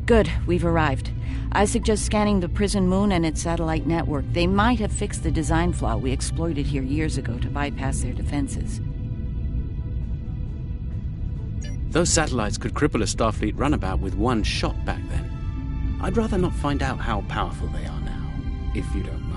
Good, we've arrived. I suggest scanning the prison moon and its satellite network. They might have fixed the design flaw we exploited here years ago to bypass their defenses. Those satellites could cripple a Starfleet runabout with one shot back then. I'd rather not find out how powerful they are now, if you don't mind.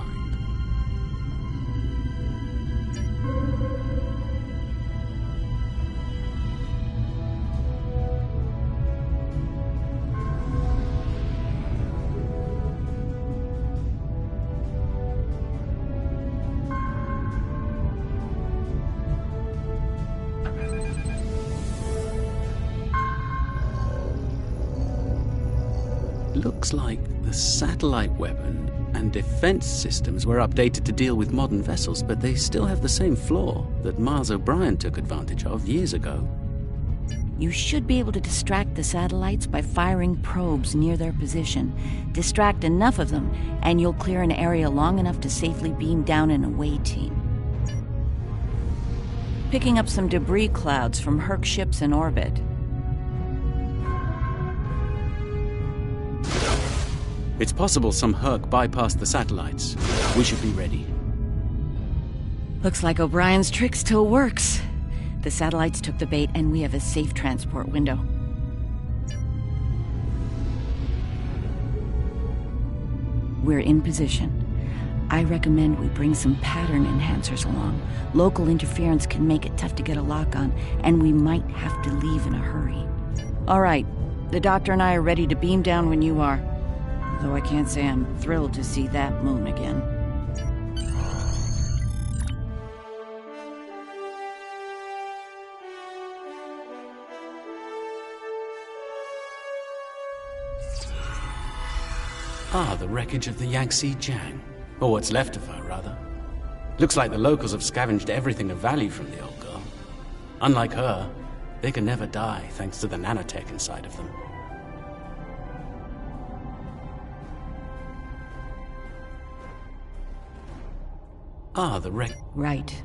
Looks like the satellite weapon and defense systems were updated to deal with modern vessels, but they still have the same flaw that Mars O'Brien took advantage of years ago. You should be able to distract the satellites by firing probes near their position. Distract enough of them, and you'll clear an area long enough to safely beam down an away team. Picking up some debris clouds from Herc ships in orbit. It's possible some Herc bypassed the satellites. We should be ready. Looks like O'Brien's trick still works. The satellites took the bait, and we have a safe transport window. We're in position. I recommend we bring some pattern enhancers along. Local interference can make it tough to get a lock on, and we might have to leave in a hurry. All right, the doctor and I are ready to beam down when you are. Though I can't say I'm thrilled to see that moon again. Ah, the wreckage of the Yangtze Jiang. Or what's left of her, rather. Looks like the locals have scavenged everything of value from the old girl. Unlike her, they can never die thanks to the nanotech inside of them. Ah, the wreck. Right.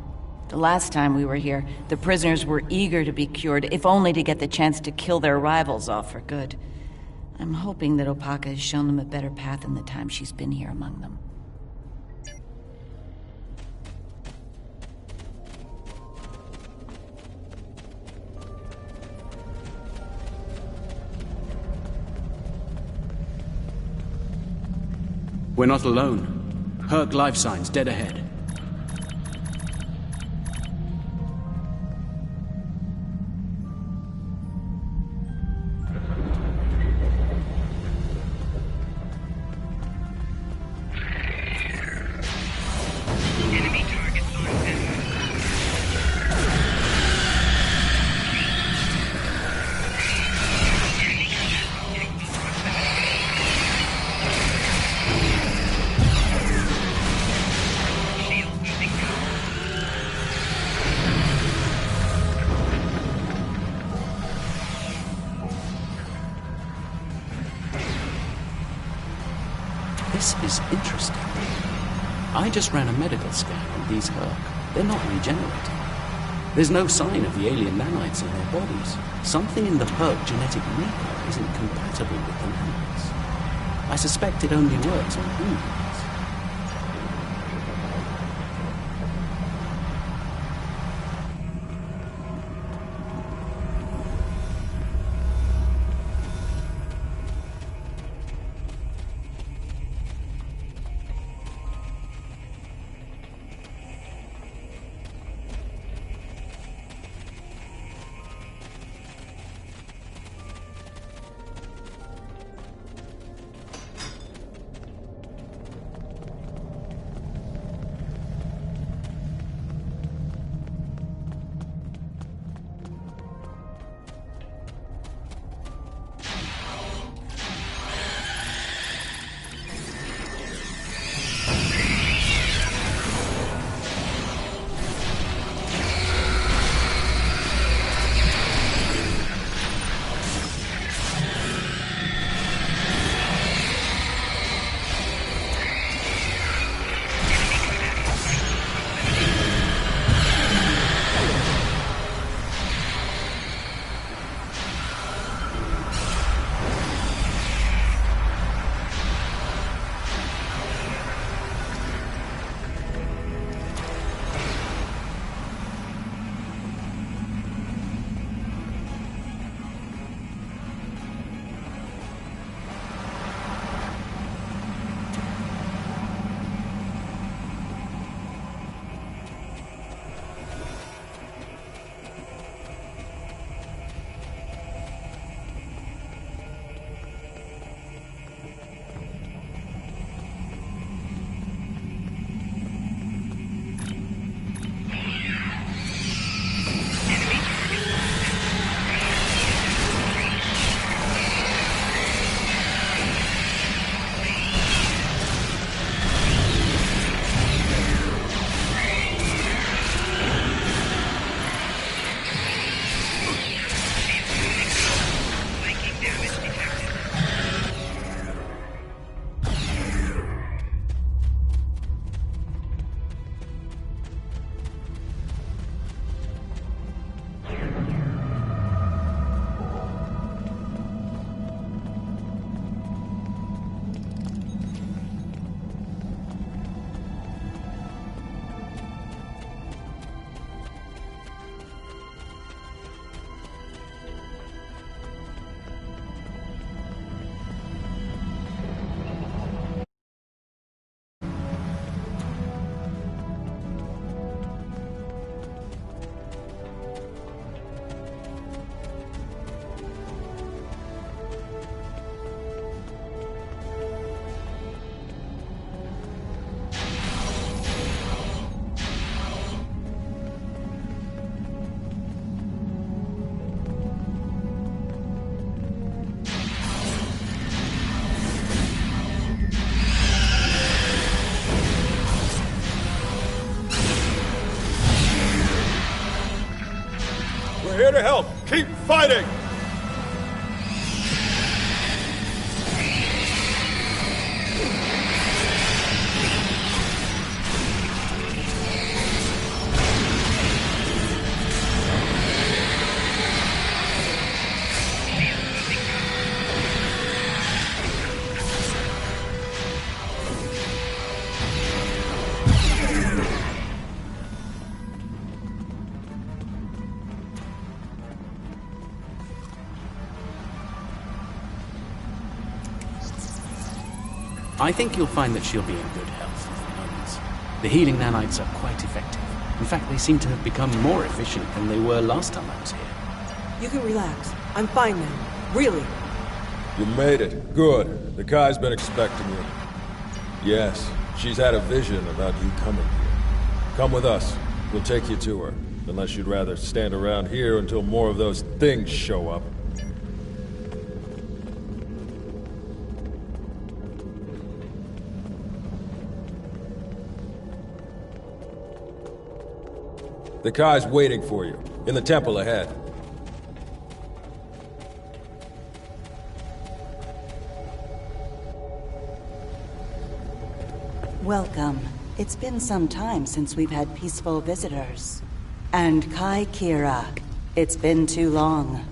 The last time we were here, the prisoners were eager to be cured, if only to get the chance to kill their rivals off for good. I'm hoping that Opaka has shown them a better path in the time she's been here among them. We're not alone. Herc life signs dead ahead. This is interesting. I just ran a medical scan on these Herc. They're not regenerating. There's no sign of the alien nanites in their bodies. Something in the Herc genetic makeup isn't compatible with the nanites. I suspect it only works on humans. here to help. Keep fighting! I think you'll find that she'll be in good health with the moments. The healing nanites are quite effective. In fact, they seem to have become more efficient than they were last time I was here. You can relax. I'm fine now. Really. You made it. Good. The Kai's been expecting you. Yes, she's had a vision about you coming here. Come with us. We'll take you to her. Unless you'd rather stand around here until more of those things show up. The Kai's waiting for you, in the temple ahead. Welcome. It's been some time since we've had peaceful visitors. And Kai Kira, it's been too long.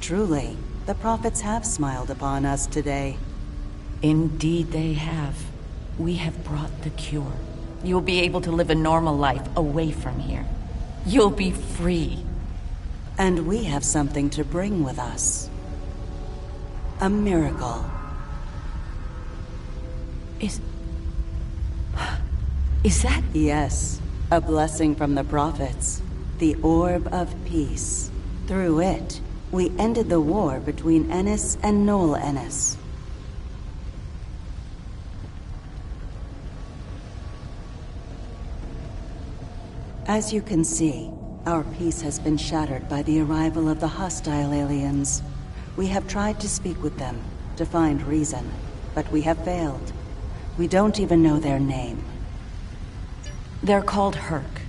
Truly, the prophets have smiled upon us today. Indeed they have. We have brought the cure. You'll be able to live a normal life away from here. You'll be free. And we have something to bring with us. A miracle. Is that... Yes, a blessing from the prophets. The Orb of Peace. Through it, we ended the war between Ennis and Noel Ennis. As you can see, our peace has been shattered by the arrival of the hostile aliens. We have tried to speak with them, to find reason, but we have failed. We don't even know their name. They're called Herc,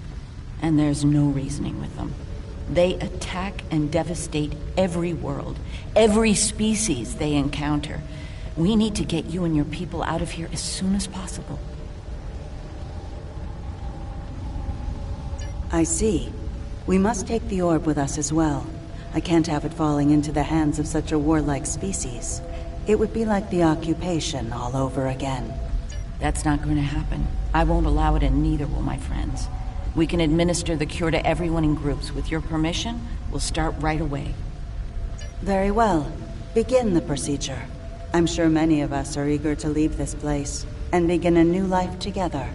and there's no reasoning with them. They attack and devastate every world, every species they encounter. We need to get you and your people out of here as soon as possible. I see. We must take the orb with us as well. I can't have it falling into the hands of such a warlike species. It would be like the occupation all over again. That's not going to happen. I won't allow it, and neither will my friends. We can administer the cure to everyone in groups. With your permission, we'll start right away. Very well. Begin the procedure. I'm sure many of us are eager to leave this place and begin a new life together.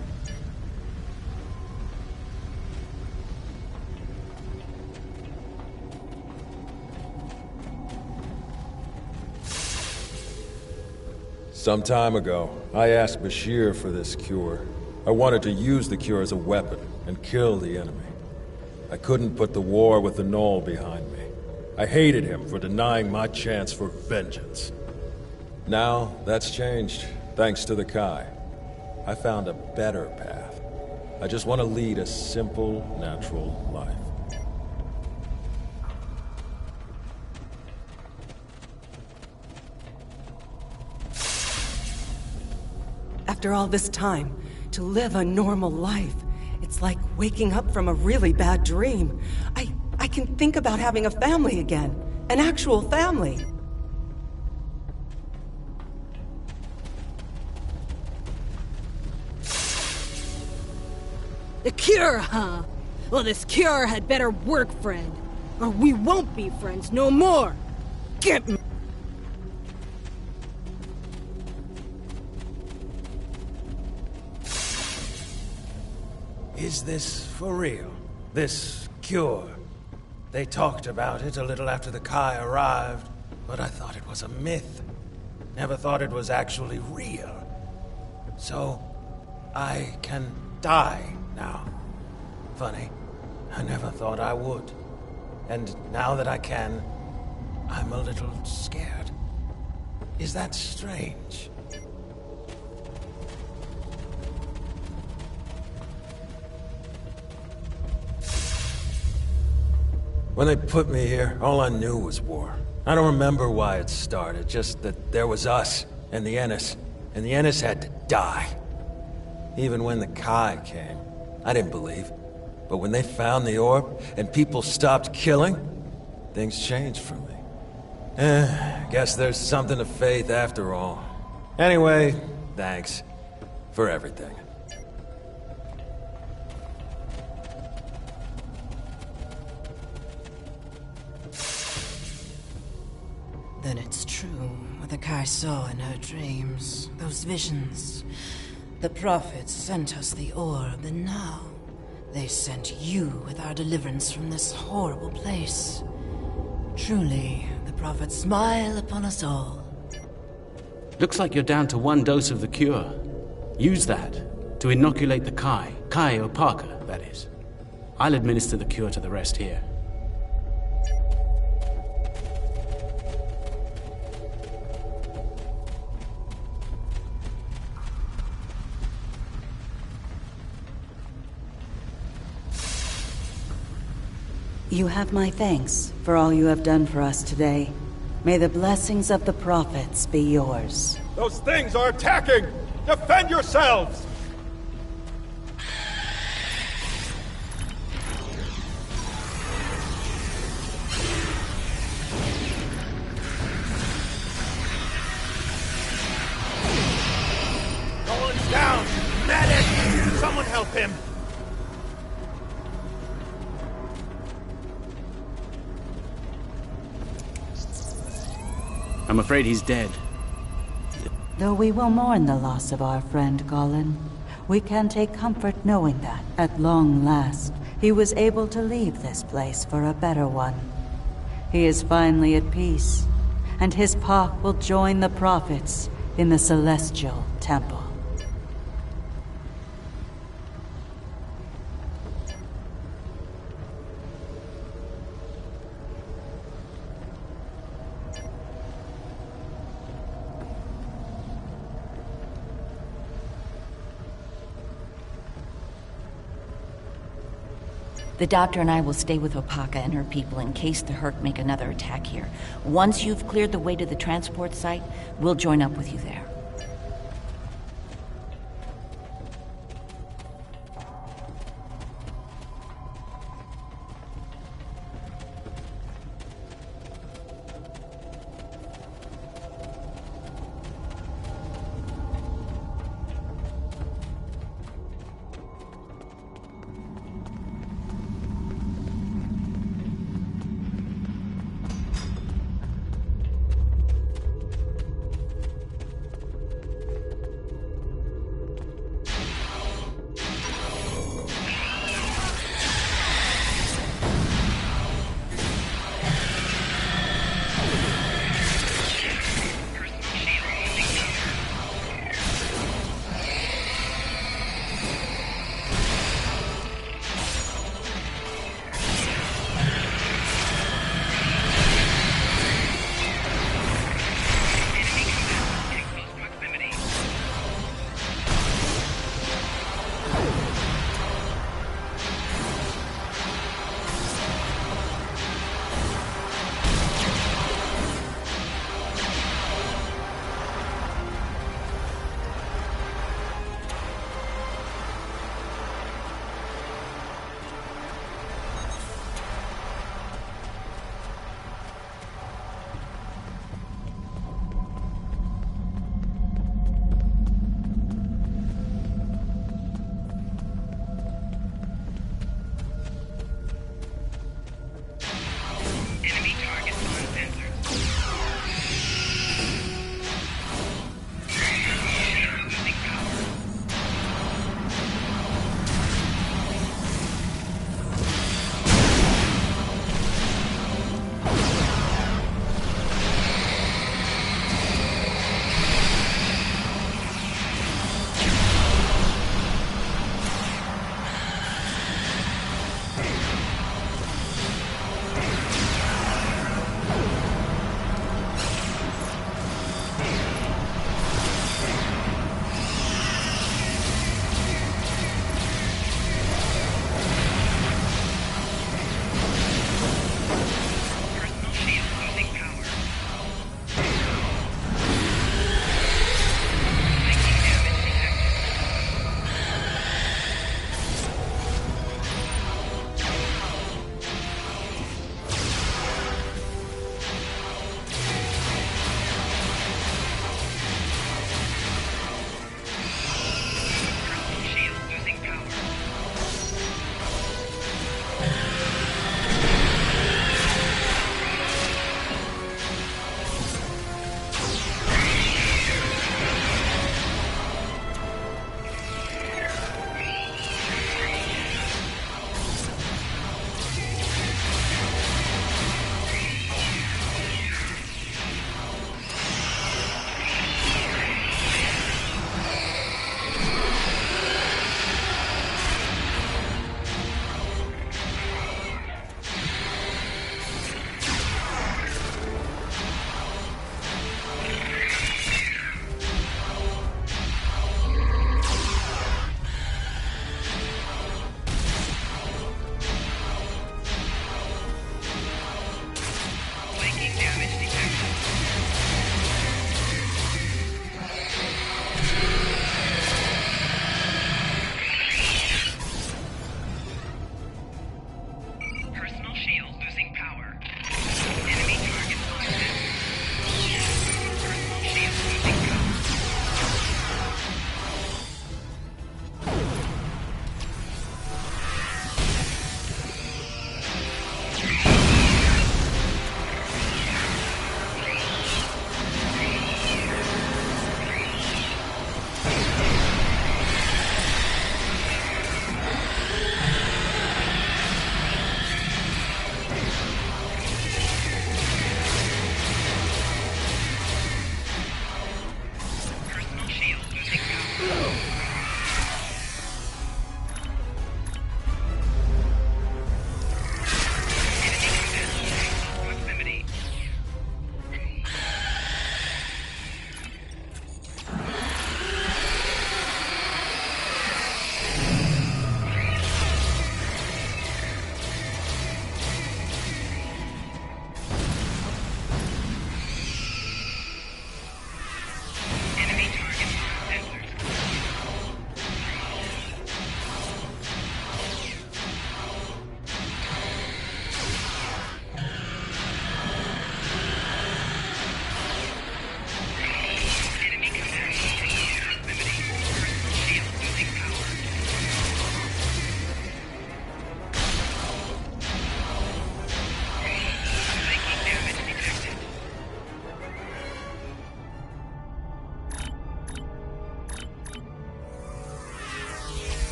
Some time ago, I asked Bashir for this cure. I wanted to use the cure as a weapon and kill the enemy. I couldn't put the war with the Knoll behind me. I hated him for denying my chance for vengeance. Now, that's changed, thanks to the Kai. I found a better path. I just want to lead a simple, natural life. After all this time, to live a normal life, it's like waking up from a really bad dream. I can think about having a family again. An actual family. The cure, huh? Well, this cure had better work, friend. Or we won't be friends no more. Get me. Is this for real? This cure? They talked about it a little after the Kai arrived, but I thought it was a myth. Never thought it was actually real. So, I can die now. Funny, I never thought I would. And now that I can, I'm a little scared. Is that strange? When they put me here, all I knew was war. I don't remember why it started, just that there was us, and the Ennis had to die. Even when the Kai came, I didn't believe. But when they found the orb, and people stopped killing, things changed for me. Guess there's something to faith after all. Anyway, thanks for everything. Then it's true what the Kai saw in her dreams. Those visions. The prophets sent us the orb, and now they sent you with our deliverance from this horrible place. Truly, the prophets smile upon us all. Looks like you're down to 1 dose of the cure. Use that to inoculate the Kai or Parker, that is. I'll administer the cure to the rest here. You have my thanks for all you have done for us today. May the blessings of the prophets be yours. Those things are attacking! Defend yourselves! Going down! Medic! Someone help him! I'm afraid he's dead. Though we will mourn the loss of our friend Colin, we can take comfort knowing that, at long last, he was able to leave this place for a better one. He is finally at peace, and his path will join the prophets in the Celestial Temple. The doctor and I will stay with Opaka and her people in case the Herc make another attack here. Once you've cleared the way to the transport site, we'll join up with you there.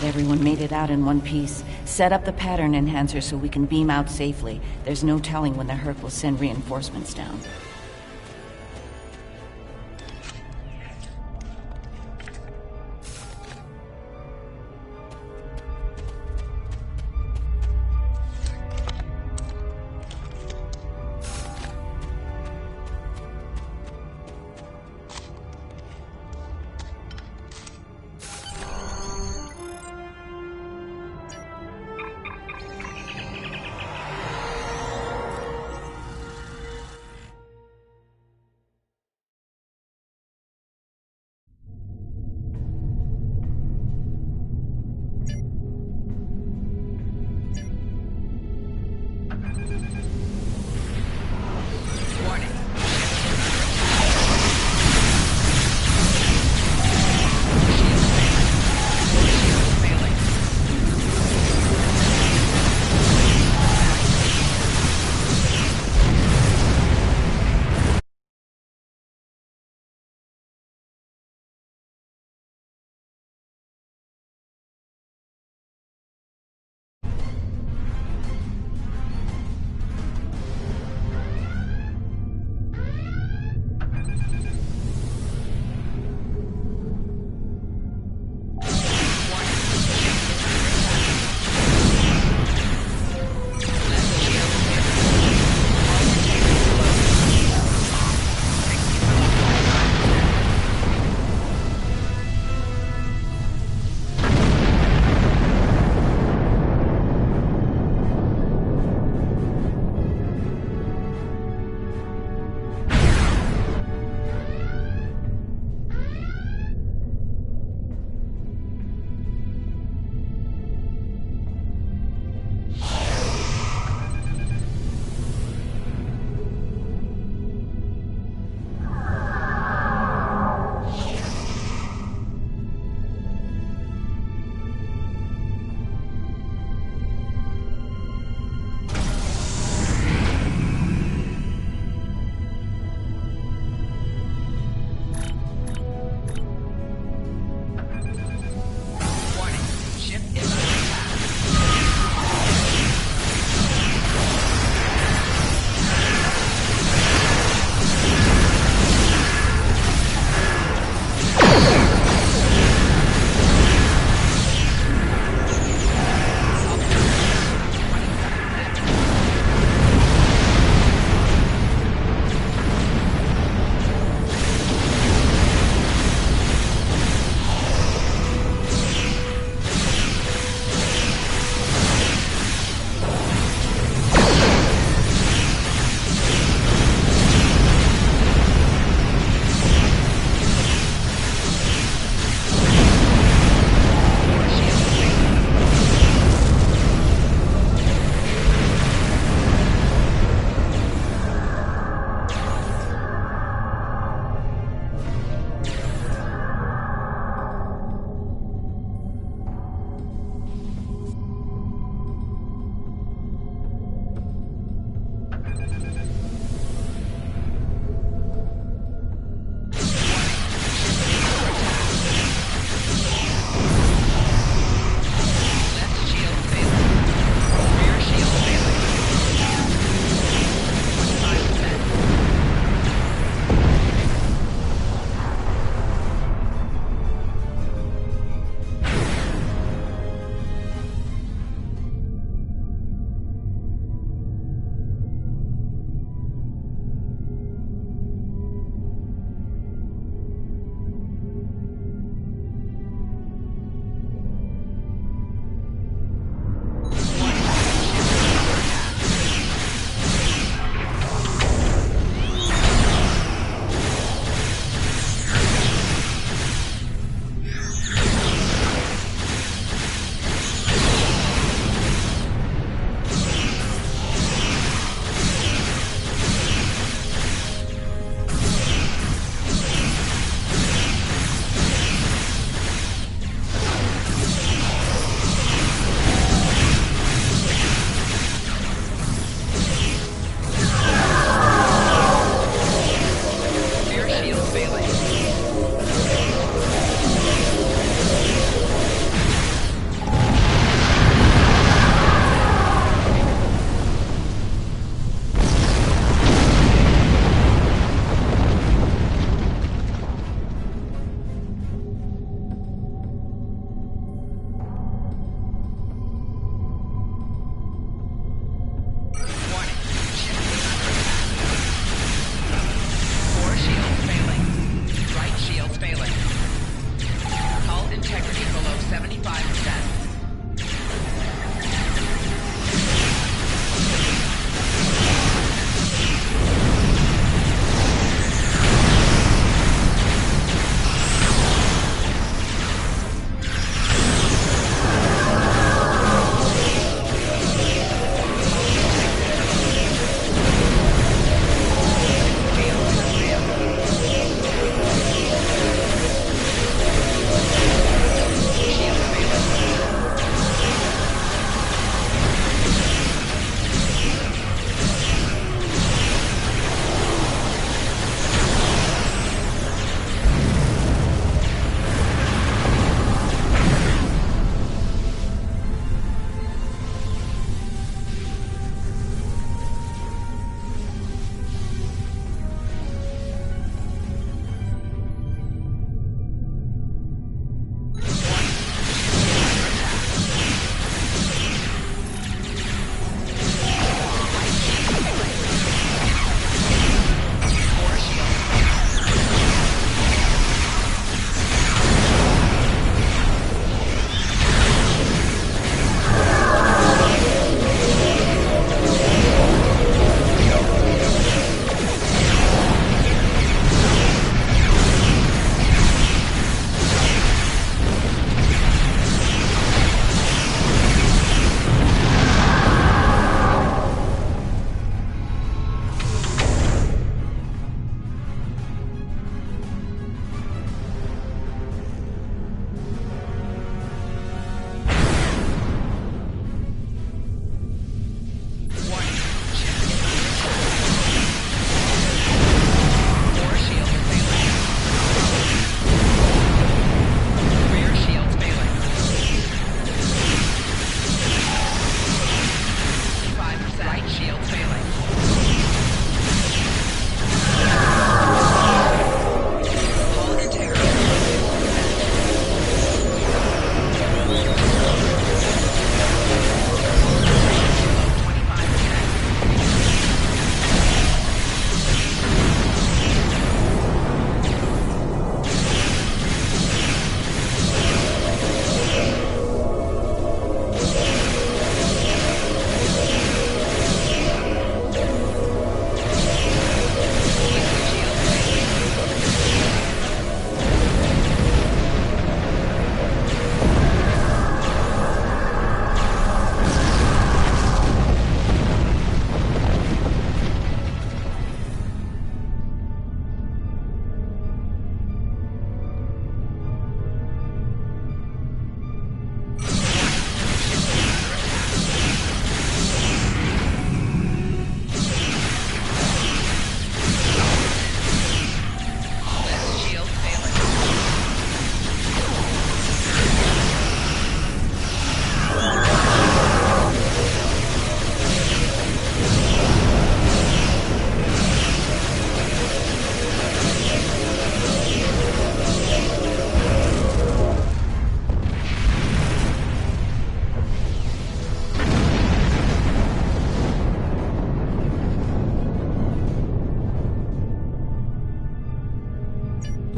Glad everyone made it out in one piece. Set up the pattern enhancer so we can beam out safely. There's no telling when the Herc will send reinforcements down.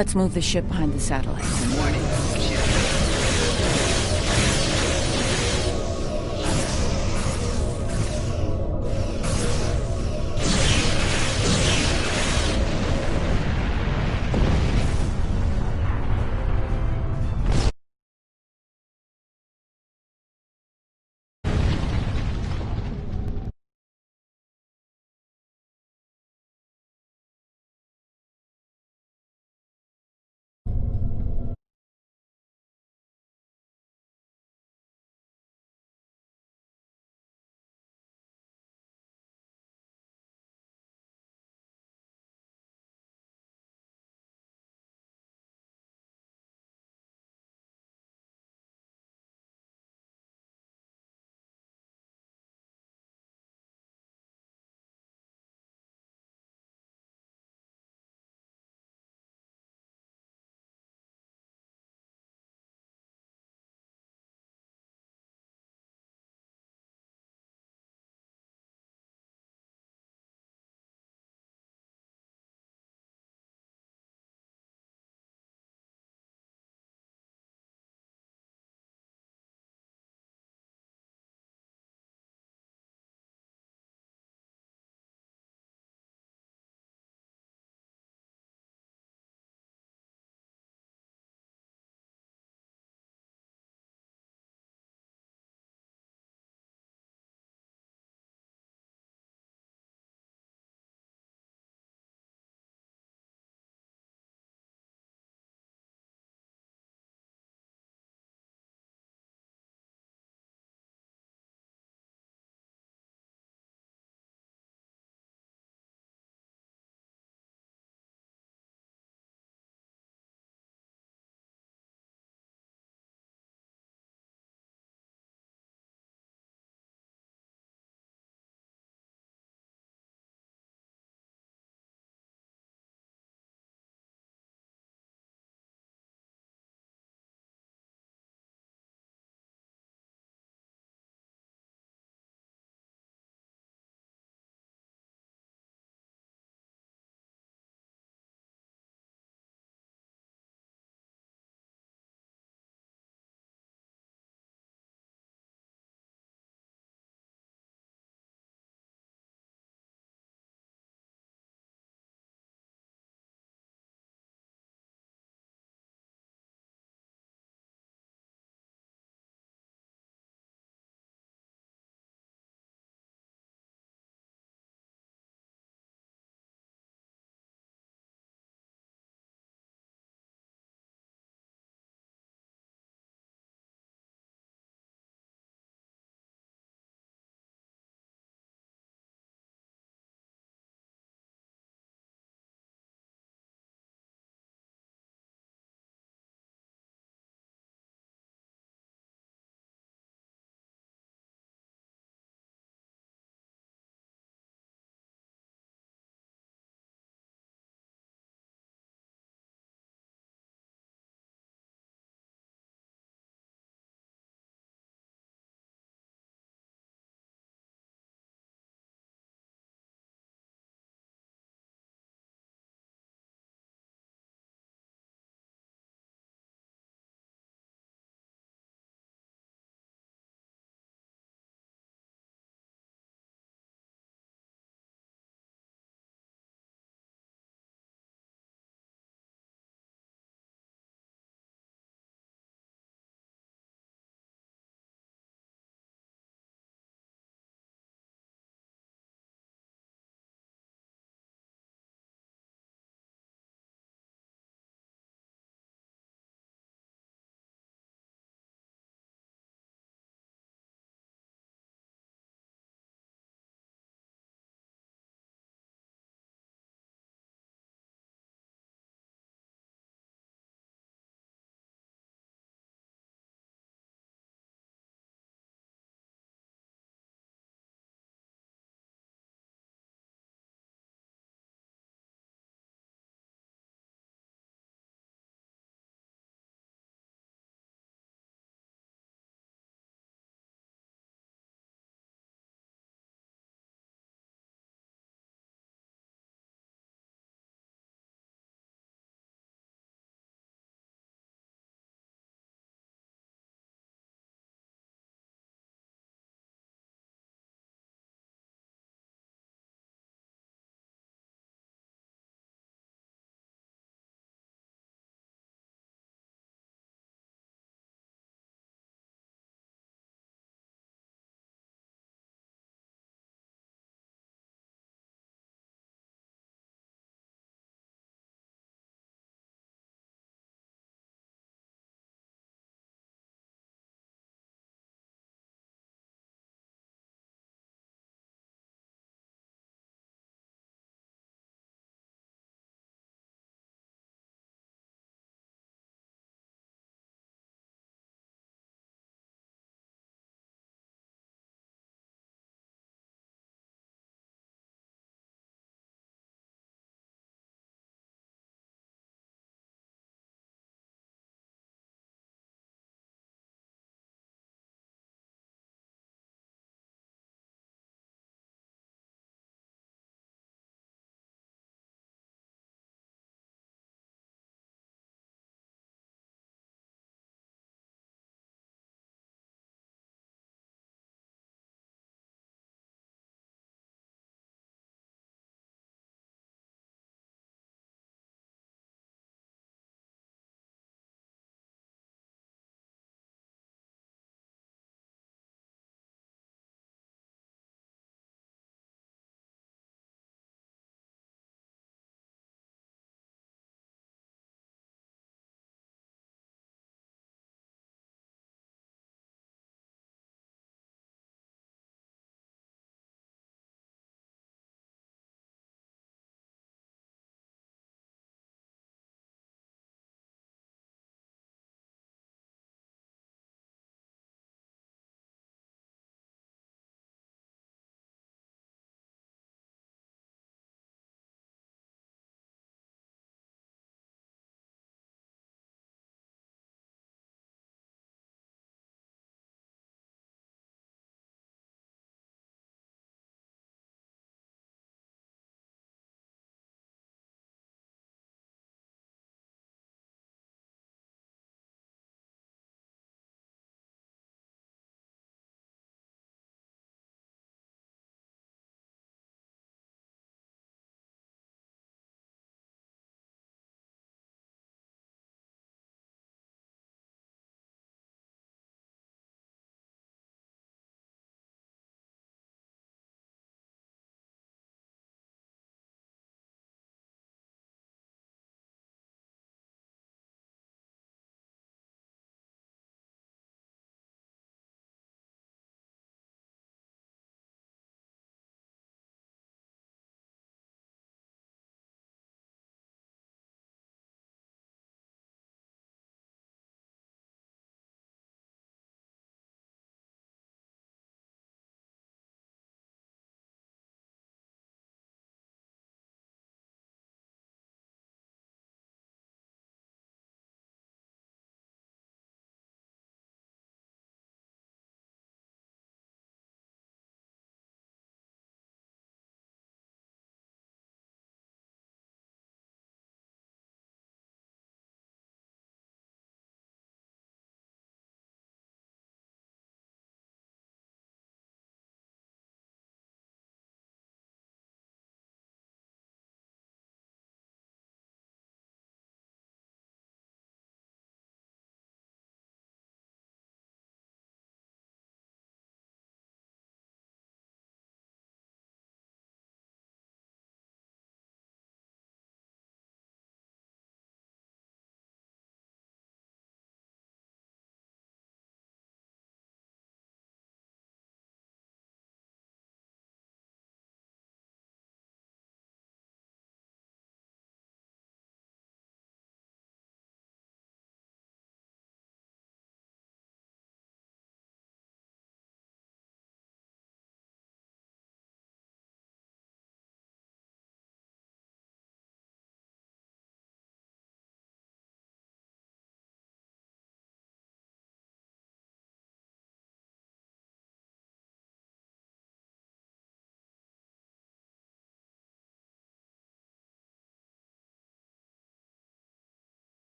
Let's move the ship behind the satellite. Warning.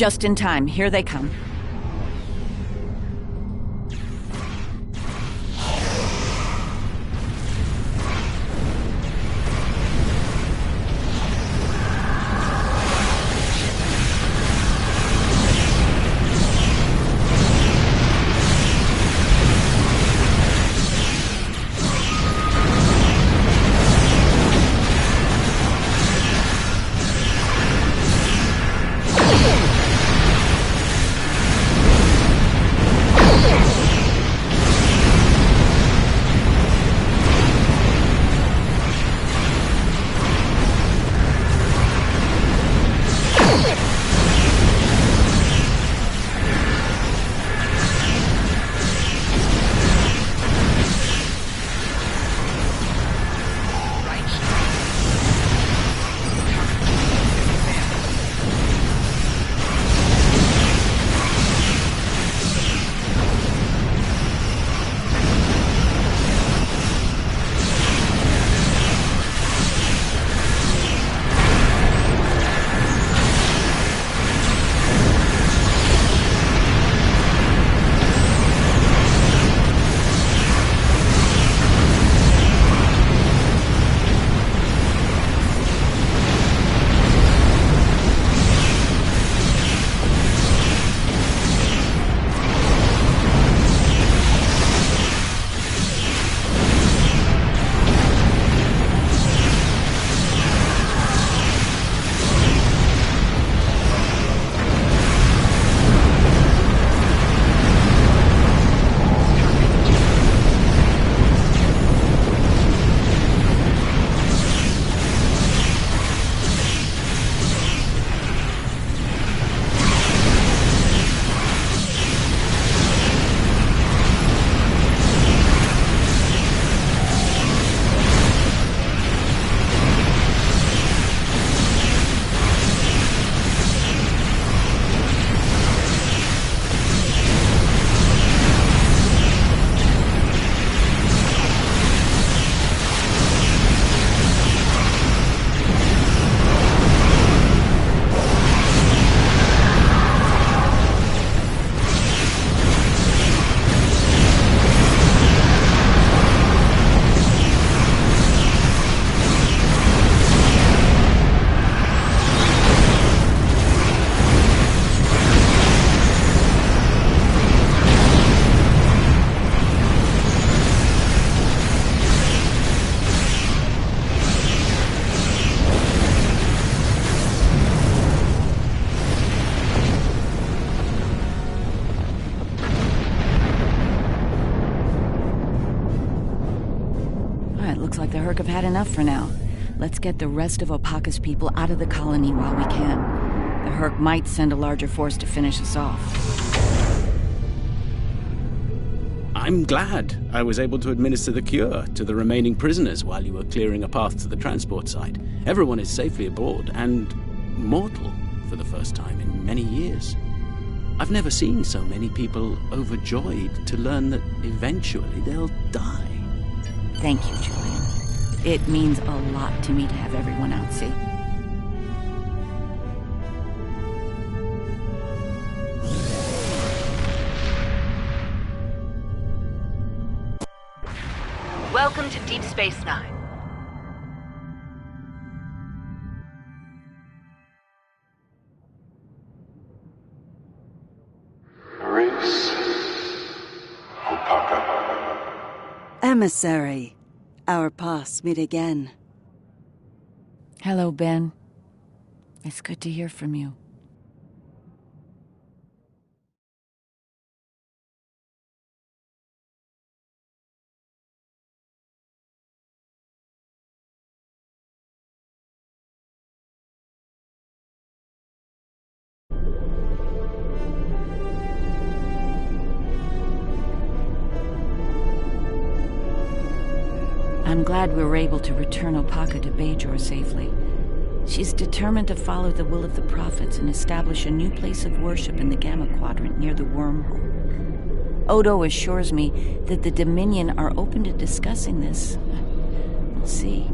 Just in time. Here they come. The Herc have had enough for now. Let's get the rest of Opaka's people out of the colony while we can. The Herc might send a larger force to finish us off. I'm glad I was able to administer the cure to the remaining prisoners while you were clearing a path to the transport site. Everyone is safely aboard and mortal for the first time in many years. I've never seen so many people overjoyed to learn that eventually they'll die. Thank you, Julian. It means a lot to me to have everyone out safe. Welcome to Deep Space Nine. Emissary, our paths meet again. Hello, Ben. It's good to hear from you. I'm glad we were able to return Opaka to Bajor safely. She's determined to follow the will of the prophets and establish a new place of worship in the Gamma Quadrant near the wormhole. Odo assures me that the Dominion are open to discussing this. We'll see.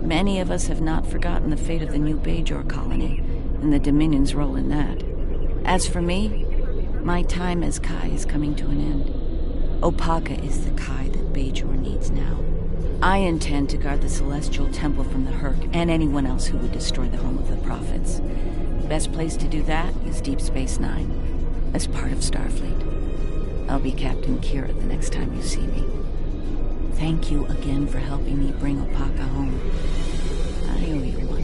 Many of us have not forgotten the fate of the new Bajor colony and the Dominion's role in that. As for me, my time as Kai is coming to an end. Opaka is the Kai that Bajor needs now. I intend to guard the Celestial Temple from the Herc and anyone else who would destroy the home of the Prophets. The best place to do that is Deep Space Nine, as part of Starfleet. I'll be Captain Kira the next time you see me. Thank you again for helping me bring Opaka home. I owe you one.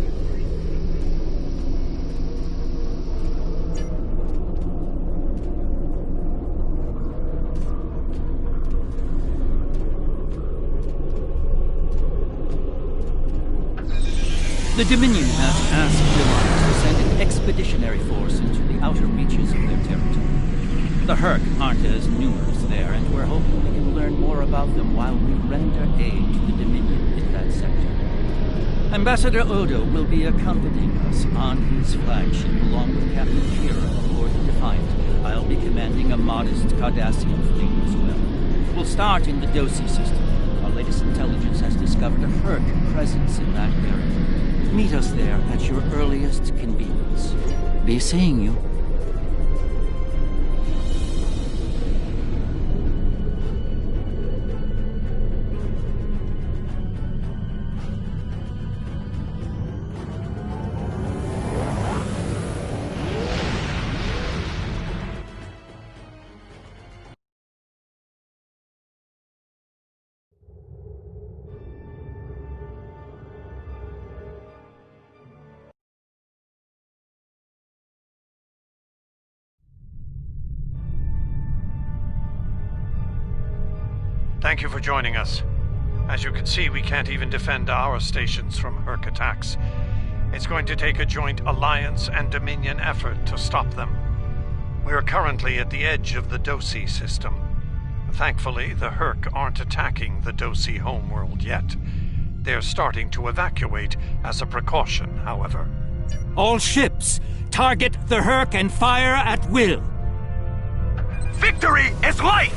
The Dominion has asked the Alliance to send an expeditionary force into the outer reaches of their territory. The Herc aren't as numerous there, and we're hoping we can learn more about them while we render aid to the Dominion in that sector. Ambassador Odo will be accompanying us on his flagship, along with Captain Kira aboard the Defiant. I'll be commanding a modest Cardassian fleet as well. We'll start in the Dosi system. Our latest intelligence has discovered a Herc presence in that area. Meet us there at your earliest convenience. Be seeing you. Thank you for joining us. As you can see, we can't even defend our stations from Herc attacks. It's going to take a joint Alliance and Dominion effort to stop them. We are currently at the edge of the Dosi system. Thankfully, the Herc aren't attacking the Dosi homeworld yet. They're starting to evacuate as a precaution, however. All ships, target the Herc and fire at will. Victory is life!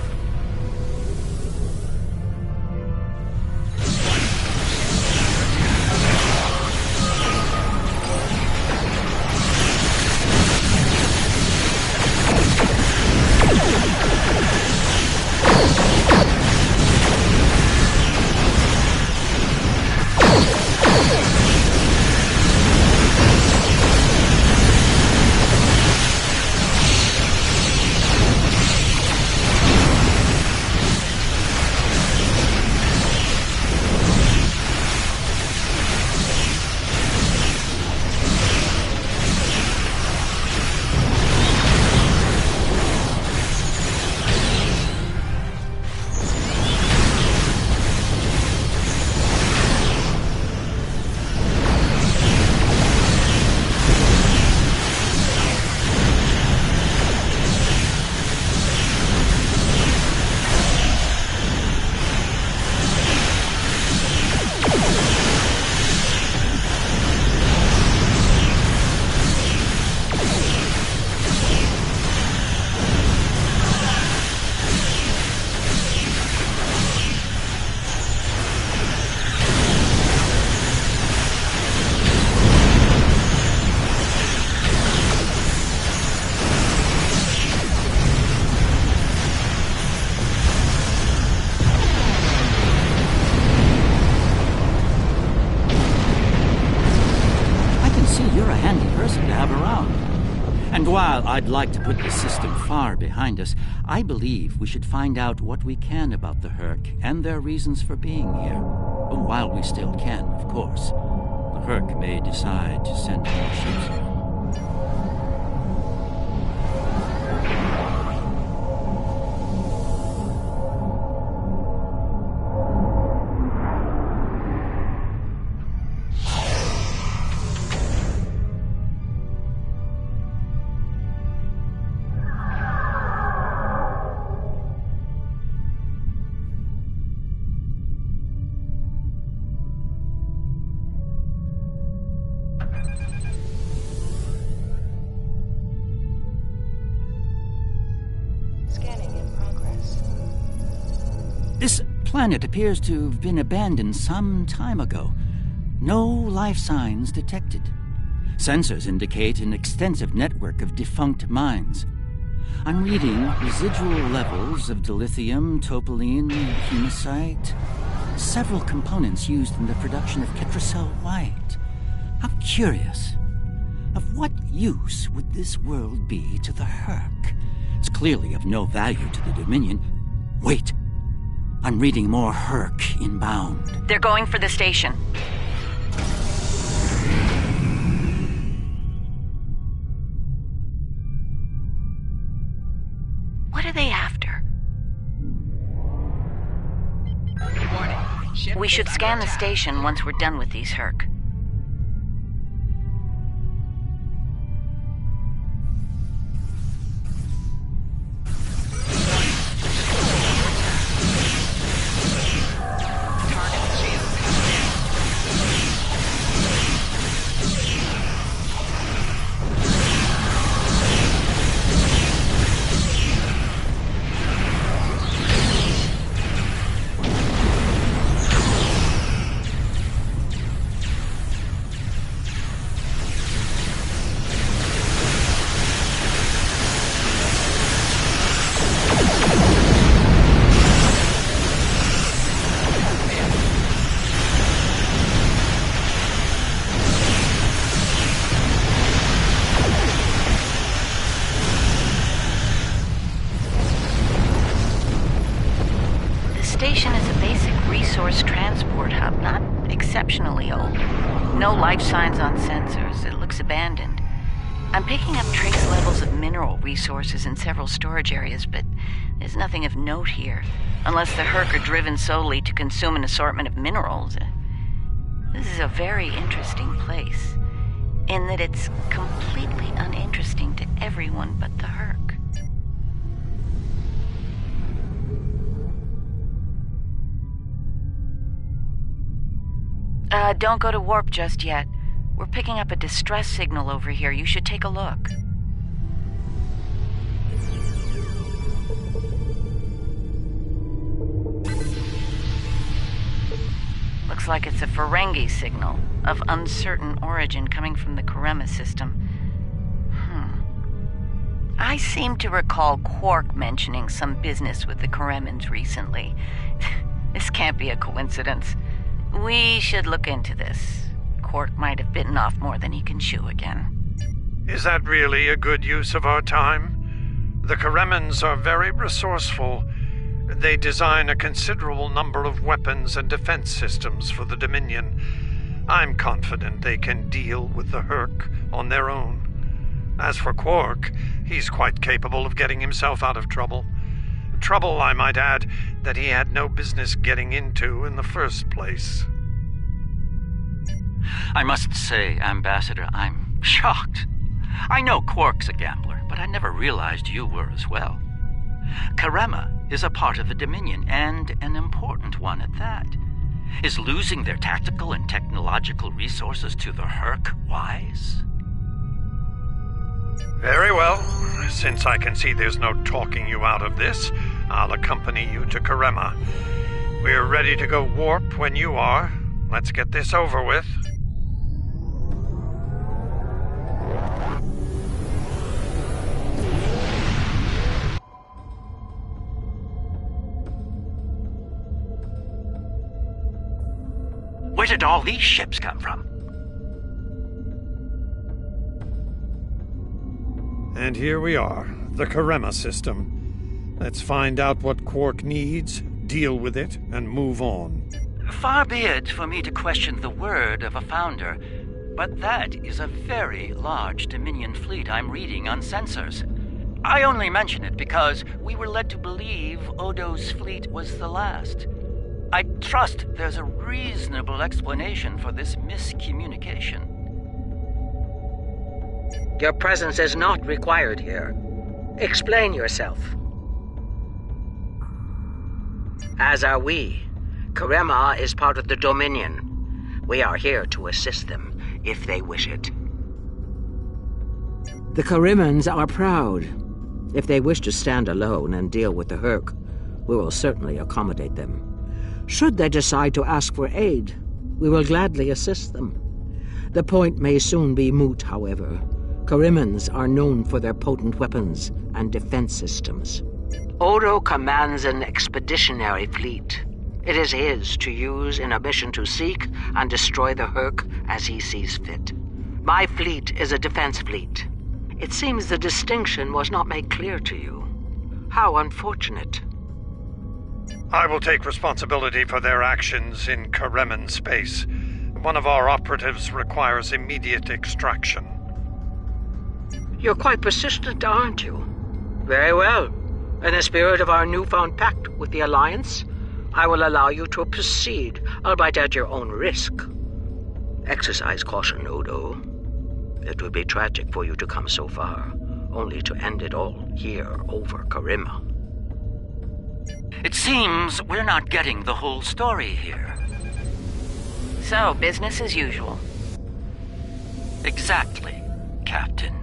And while I'd like to put the system far behind us, I believe we should find out what we can about the Herc and their reasons for being here. While we still can, of course. The Herc may decide to send more ships here. This planet appears to have been abandoned some time ago. No life signs detected. Sensors indicate an extensive network of defunct mines. I'm reading residual levels of dilithium, topoline, hematite, several components used in the production of Ketracel White. I'm curious. Of what use would this world be to the Herc? It's clearly of no value to the Dominion. Wait. I'm reading more Herc inbound. They're going for the station. What are they after? We should scan the station once we're done with these Herc. Station is a basic resource transport hub, not exceptionally old. No life signs on sensors. It looks abandoned. I'm picking up trace levels of mineral resources in several storage areas, but there's nothing of note here, unless the Herc are driven solely to consume an assortment of minerals. This is a very interesting place, in that it's completely uninteresting to everyone but the Herc. Don't go to warp just yet. We're picking up a distress signal over here. You should take a look. Looks like it's a Ferengi signal of uncertain origin coming from the Karema system. I seem to recall Quark mentioning some business with the Karemans recently. This can't be a coincidence. We should look into this. Quark might have bitten off more than he can chew again. Is that really a good use of our time? The Karemans are very resourceful. They design a considerable number of weapons and defense systems for the Dominion. I'm confident they can deal with the Herc on their own. As for Quark, he's quite capable of getting himself out of trouble. Trouble, I might add, that he had no business getting into in the first place. I must say, Ambassador, I'm shocked. I know Quark's a gambler, but I never realized you were as well. Karema is a part of the Dominion, and an important one at that. Is losing their tactical and technological resources to the Herc wise? Very well. Since I can see there's no talking you out of this, I'll accompany you to Karema. We're ready to go warp when you are. Let's get this over with. Where did all these ships come from? And here we are, the Karema system. Let's find out what Quark needs, deal with it, and move on. Far be it for me to question the word of a founder, but that is a very large Dominion fleet I'm reading on sensors. I only mention it because we were led to believe Odo's fleet was the last. I trust there's a reasonable explanation for this miscommunication. Your presence is not required here. Explain yourself. As are we. Karema is part of the Dominion. We are here to assist them, if they wish it. The Karemans are proud. If they wish to stand alone and deal with the Herc, we will certainly accommodate them. Should they decide to ask for aid, we will gladly assist them. The point may soon be moot, however. Karimans are known for their potent weapons and defense systems. Odo commands an expeditionary fleet. It is his to use in a mission to seek and destroy the Herc as he sees fit. My fleet is a defense fleet. It seems the distinction was not made clear to you. How unfortunate. I will take responsibility for their actions in Kareman space. One of our operatives requires immediate extraction. You're quite persistent, aren't you? Very well. In the spirit of our newfound pact with the Alliance, I will allow you to proceed, albeit at your own risk. Exercise caution, Odo. It would be tragic for you to come so far, only to end it all here over Karima. It seems we're not getting the whole story here. So, business as usual. Exactly, Captain.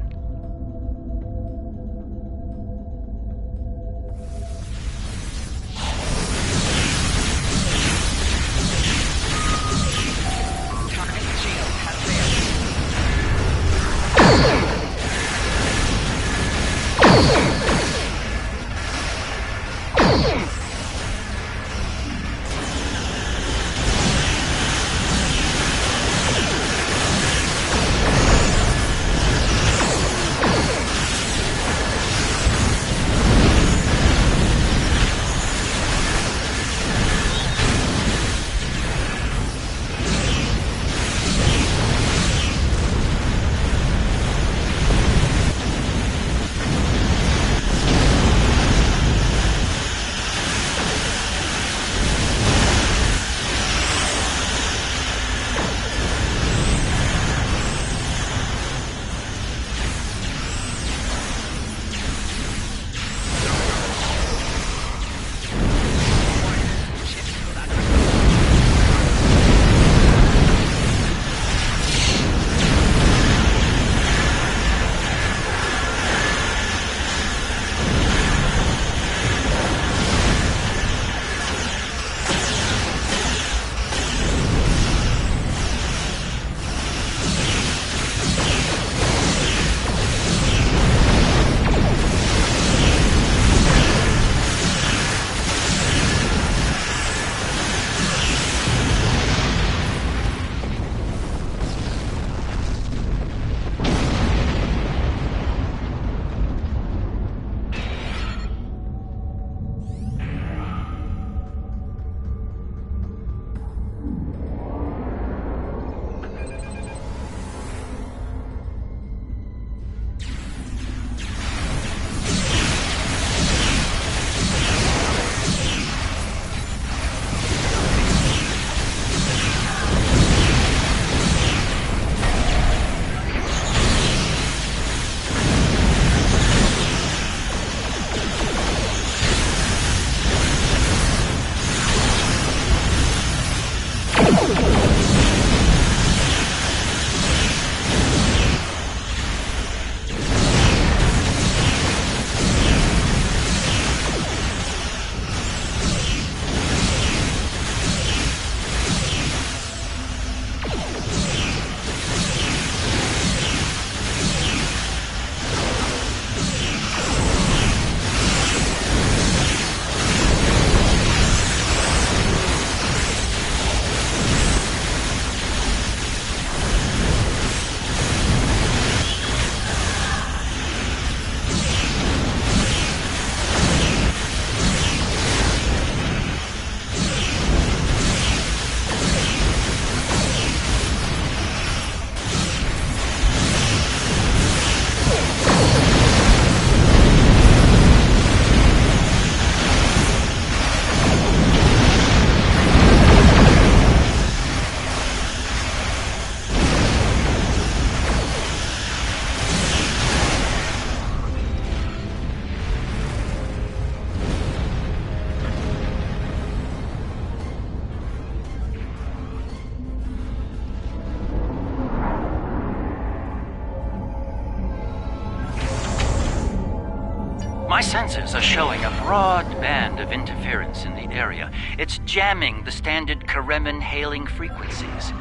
My sensors are showing a broad band of interference in the area. It's jamming the standard Kareman hailing frequencies.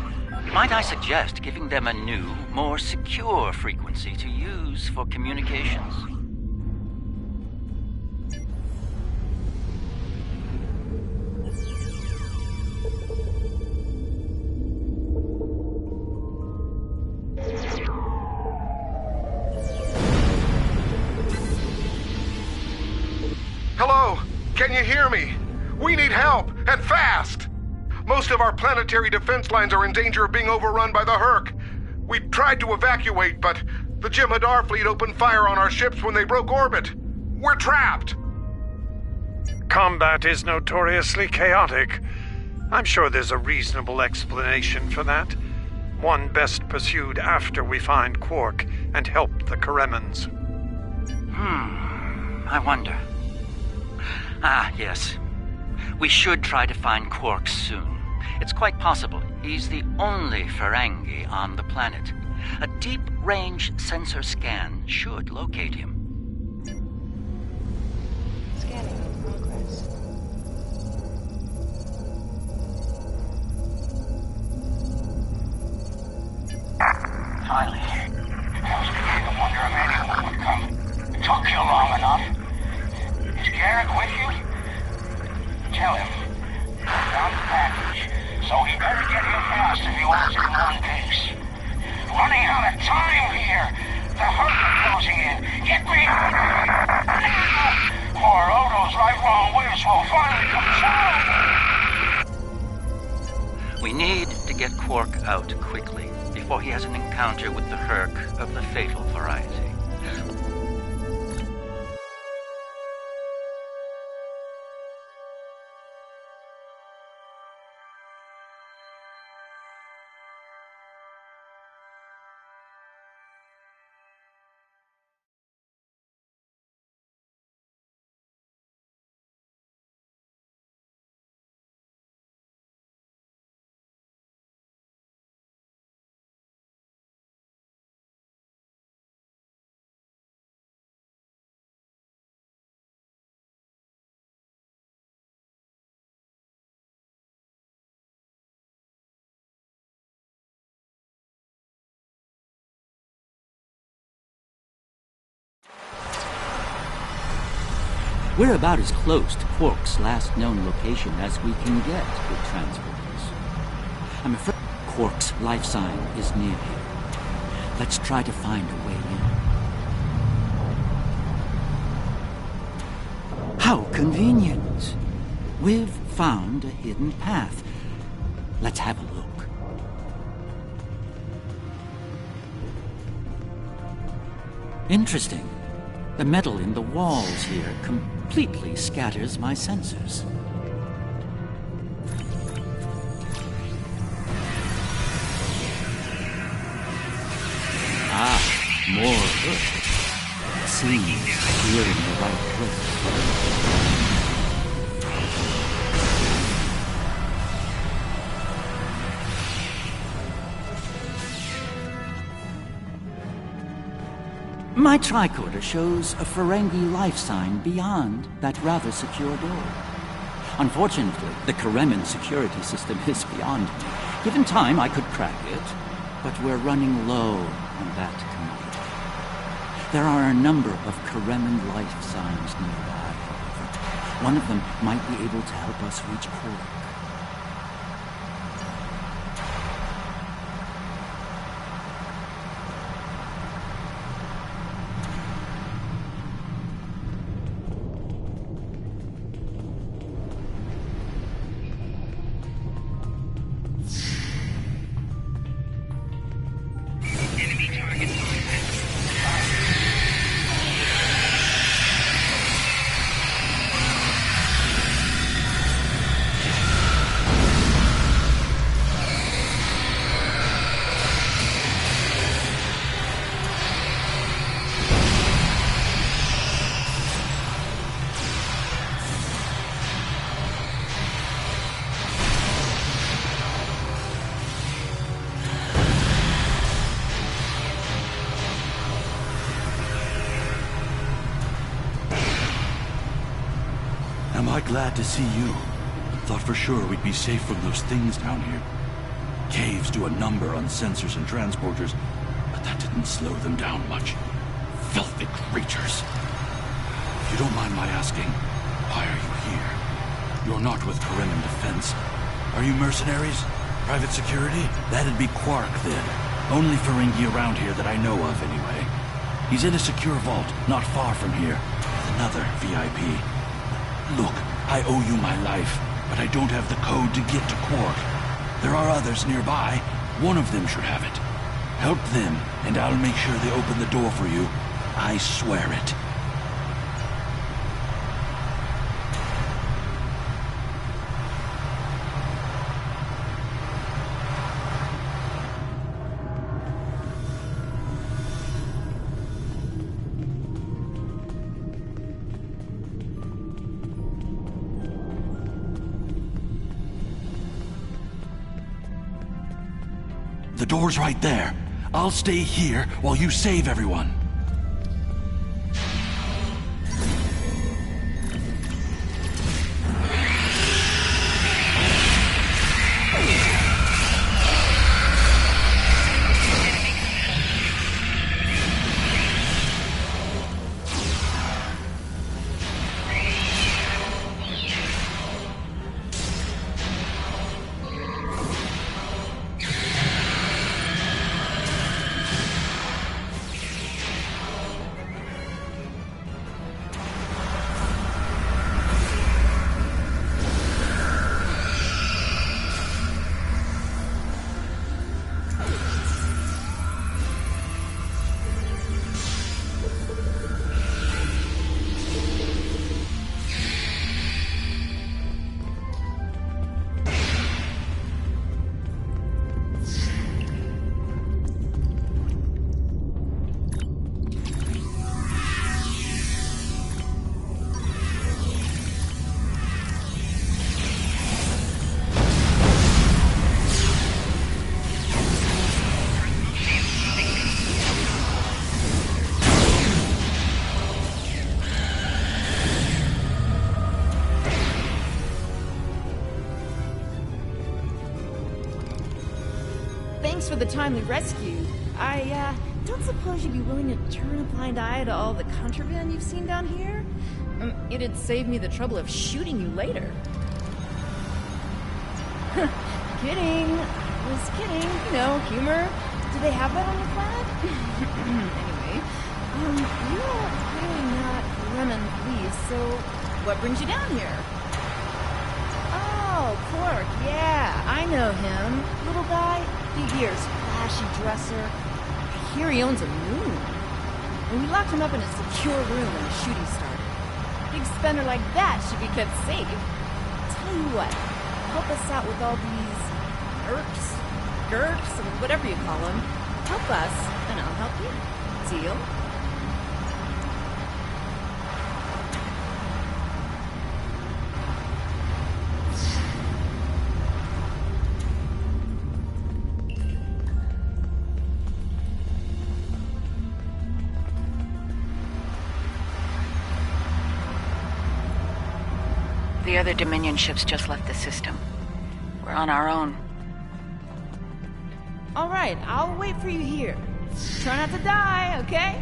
Might I suggest giving them a new, more secure frequency to use for communications? Hello? Can you hear me? We need help, and fast! Most of our planetary defense lines are in danger of being overrun by the Herc. We tried to evacuate, but the Jem'Hadar fleet opened fire on our ships when they broke orbit. We're trapped! Combat is notoriously chaotic. I'm sure there's a reasonable explanation for that. One best pursued after we find Quark and help the Karemans. I wonder. Ah, yes. We should try to find Quark soon. It's quite possible he's the only Ferengi on the planet. A deep-range sensor scan should locate him. Scanning in progress. Finally. I was beginning to wonder if anyone would come. It took you long enough. Is Garrick with you? Tell him. I found the package, so he better get here fast if he wants it in one piece. Running out of time here! The Herc are closing in! Get me! Now! Or Odo's right-wrong whiz will finally come true! We need to get Quark out quickly, before he has an encounter with the Herc of the fatal variety. We're about as close to Quark's last known location as we can get with transporters. I'm afraid Quark's life sign is near here. Let's try to find a way in. How convenient! We've found a hidden path. Let's have a look. Interesting. The metal in the walls here completely scatters my sensors. Ah, more Earth. Seems we're in the right place. My tricorder shows a Ferengi life sign beyond that rather secure door. Unfortunately, the Kareman security system is beyond me. Given time, I could crack it, but we're running low on that commodity. There are a number of Kareman life signs nearby, however. One of them might be able to help us reach Quark. Am I glad to see you? Thought for sure we'd be safe from those things down here. caves do a number on sensors and transporters, but that didn't slow them down much. Filthy creatures. If you don't mind my asking, why are you here? You're not with Karenin Defense. Are you mercenaries? Private security? That'd be Quark, then. Only Ferengi around here that I know of, anyway. He's in a secure vault, not far from here. Another VIP. Look, I owe you my life, but I don't have the code to get to Quark. There are others nearby. One of them should have it. Help them, and I'll make sure they open the door for you. I swear it. The door's right there. I'll stay here while you save everyone. Thanks for the timely rescue. I don't suppose you'd be willing to turn a blind eye to all the contraband you've seen down here? It'd save me the trouble of shooting you later. Kidding. I was kidding. You know, humor. Do they have that on your planet? Anyway, you're really not Fremen police, so what brings you down here? Oh, Quark, yeah, I know him. Little guy, big ears, flashy dresser. I hear he owns a moon. And we locked him up in a secure room when the shooting started. Big spender like that should be kept safe. Tell you what, help us out with all these GURPS, or whatever you call them. Help us, and I'll help you. Deal? The other Dominion ships just left the system. We're on our own. All right, I'll wait for you here. Try not to die, okay?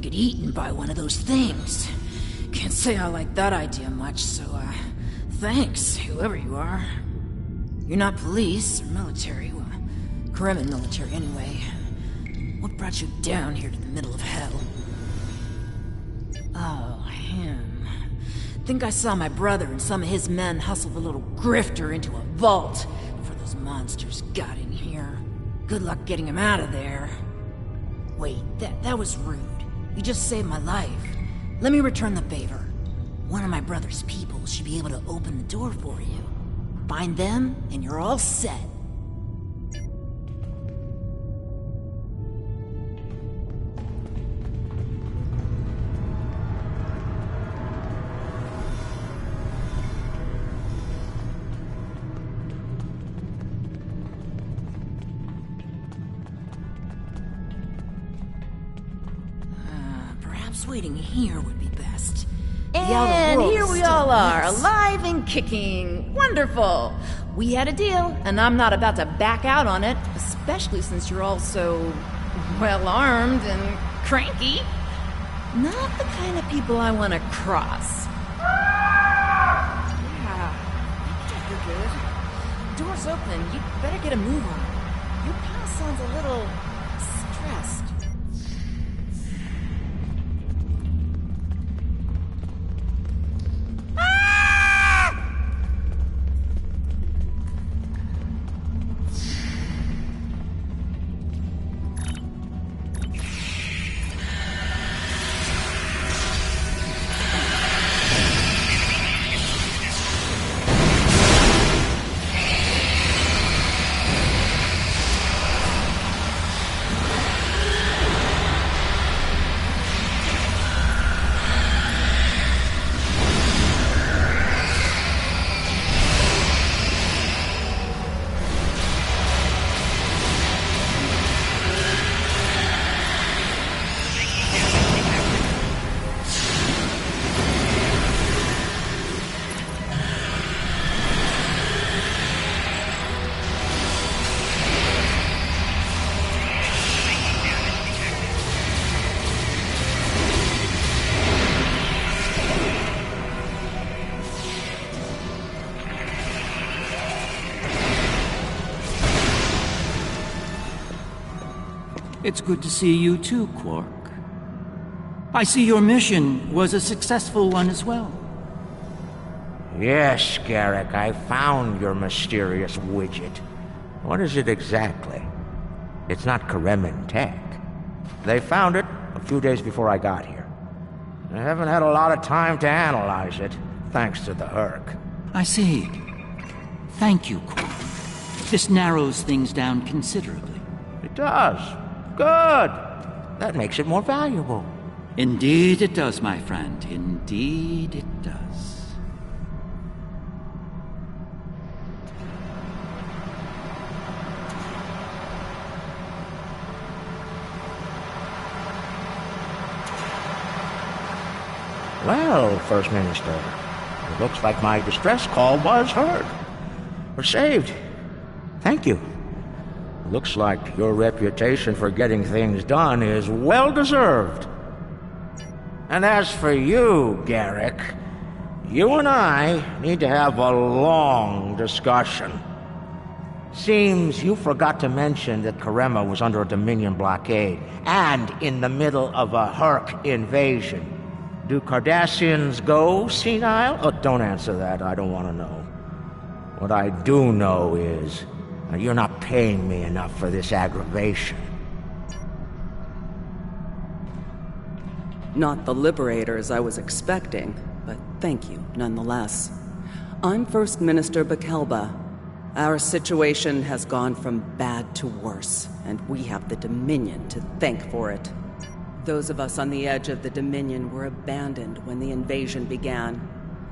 get eaten by one of those things. Can't say I like that idea much, so, thanks, whoever you are. You're not police or military, well, Kremen military anyway. What brought you down here to the middle of hell? Oh, him. Think I saw my brother and some of his men hustle the little grifter into a vault before those monsters got in here. Good luck getting him out of there. Wait, that was rude. You just saved my life. Let me return the favor. One of my brother's people should be able to open the door for you. Find them, and you're all set. Perhaps waiting here would be best. And here we all are, alive and kicking. Wonderful. We had a deal, and I'm not about to back out on it, especially since you're all so well-armed and cranky. Not the kind of people I want to cross. Yeah, you're good. Door's open. You better get a move on. Your pal sounds a little stressed. It's good to see you too, Quark. I see your mission was a successful one as well. Yes, Garrick, I found your mysterious widget. What is it exactly? It's not Kremen tech. They found it a few days before I got here. I haven't had a lot of time to analyze it, thanks to the Herc. I see. Thank you, Quark. This narrows things down considerably. It does. Good. That makes it more valuable. Indeed it does, my friend. Indeed it does. Well, First Minister, it looks like my distress call was heard. Or saved. Thank you. Looks like your reputation for getting things done is well-deserved. And as for you, Garrick, you and I need to have a long discussion. Seems you forgot to mention that Karema was under a Dominion blockade and in the middle of a Herc invasion. Do Cardassians go senile? Oh, don't answer that. I don't want to know. What I do know is you're not paying me enough for this aggravation. Not the liberators I was expecting, but thank you nonetheless. I'm First Minister Bakelba. Our situation has gone from bad to worse, and we have the Dominion to thank for it. Those of us on the edge of the Dominion were abandoned when the invasion began.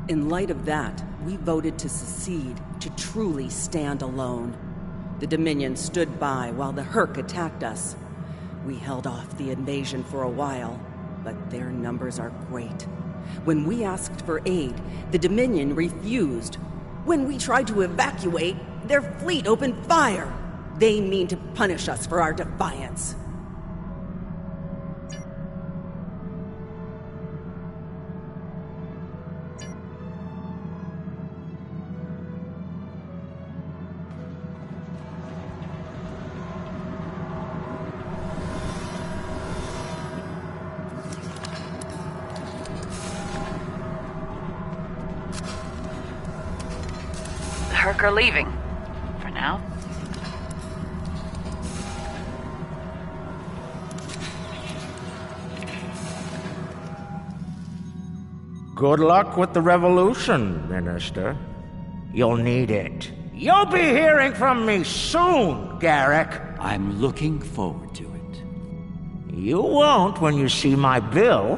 In light of that, we voted to secede, to truly stand alone. The Dominion stood by while the Herc attacked us. We held off the invasion for a while, but their numbers are great. When we asked for aid, the Dominion refused. When we tried to evacuate, their fleet opened fire. They mean to punish us for our defiance. Herc are leaving. For now. Good luck with the revolution, Minister. You'll need it. You'll be hearing from me soon, Garrick. I'm looking forward to it. You won't when you see my bill.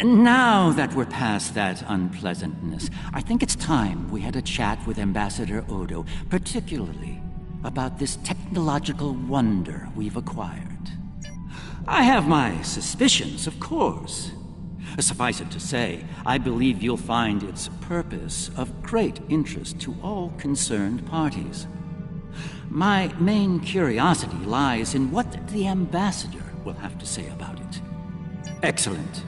Now that we're past that unpleasantness, I think it's time we had a chat with Ambassador Odo, particularly about this technological wonder we've acquired. I have my suspicions, of course. Suffice it to say, I believe you'll find its purpose of great interest to all concerned parties. My main curiosity lies in what the Ambassador will have to say about it. Excellent.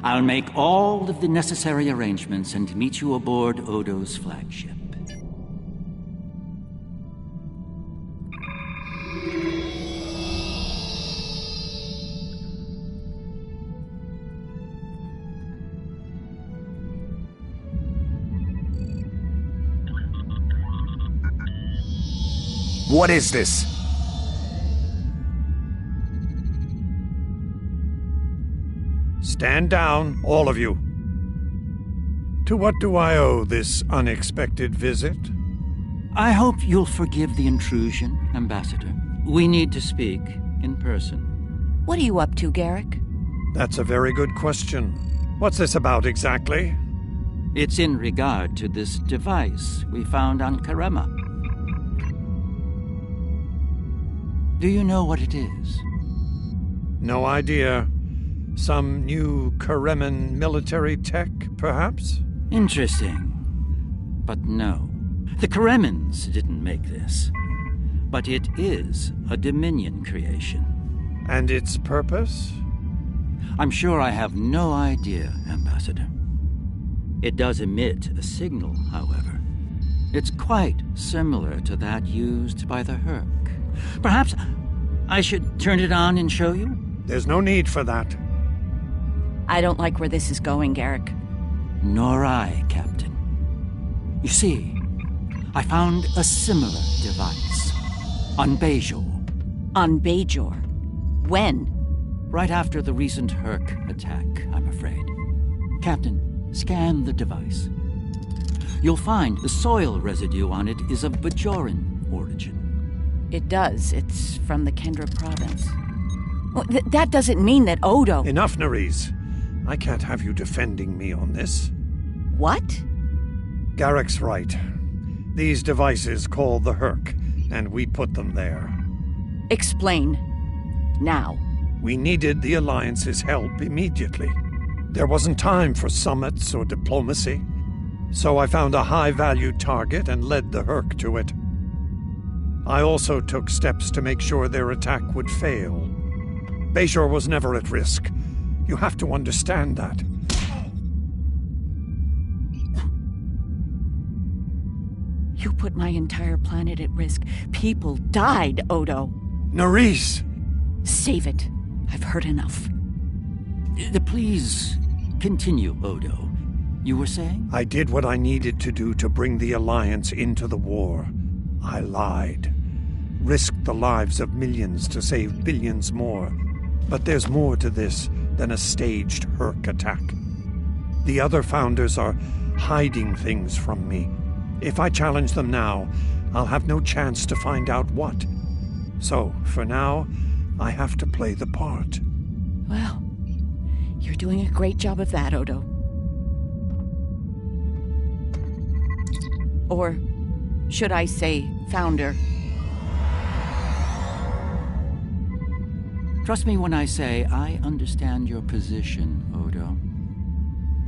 I'll make all of the necessary arrangements and meet you aboard Odo's flagship. What is this? Stand down, all of you. To what do I owe this unexpected visit? I hope you'll forgive the intrusion, Ambassador. We need to speak in person. What are you up to, Garrick? That's a very good question. What's this about exactly? It's in regard to this device we found on Karema. Do you know what it is? No idea. Some new Kareman military tech, perhaps? Interesting. But no. The Karemans didn't make this. But it is a Dominion creation. And its purpose? I'm sure I have no idea, Ambassador. It does emit a signal, however. It's quite similar to that used by the Herc. Perhaps I should turn it on and show you? There's no need for that. I don't like where this is going, Garrick. Nor I, Captain. You see, I found a similar device on Bajor. On Bajor? When? Right after the recent Herc attack, I'm afraid. Captain, scan the device. You'll find the soil residue on it is of Bajoran origin. It does. It's from the Kendra province. Well, that doesn't mean that Odo... Enough, Nerys. I can't have you defending me on this. What? Garrick's right. These devices call the Herc, and we put them there. Explain. Now. We needed the Alliance's help immediately. There wasn't time for summits or diplomacy. So I found a high-value target and led the Herc to it. I also took steps to make sure their attack would fail. Bajor was never at risk. You have to understand that. You put my entire planet at risk. People died, Odo. Nerys! Save it. I've heard enough. Please continue, Odo. You were saying? I did what I needed to do to bring the Alliance into the war. I lied. Risked the lives of millions to save billions more. But there's more to this than a staged Herc attack. The other founders are hiding things from me. If I challenge them now, I'll have no chance to find out what. So, for now, I have to play the part. Well, you're doing a great job of that, Odo. Or should I say, founder? Trust me when I say I understand your position, Odo.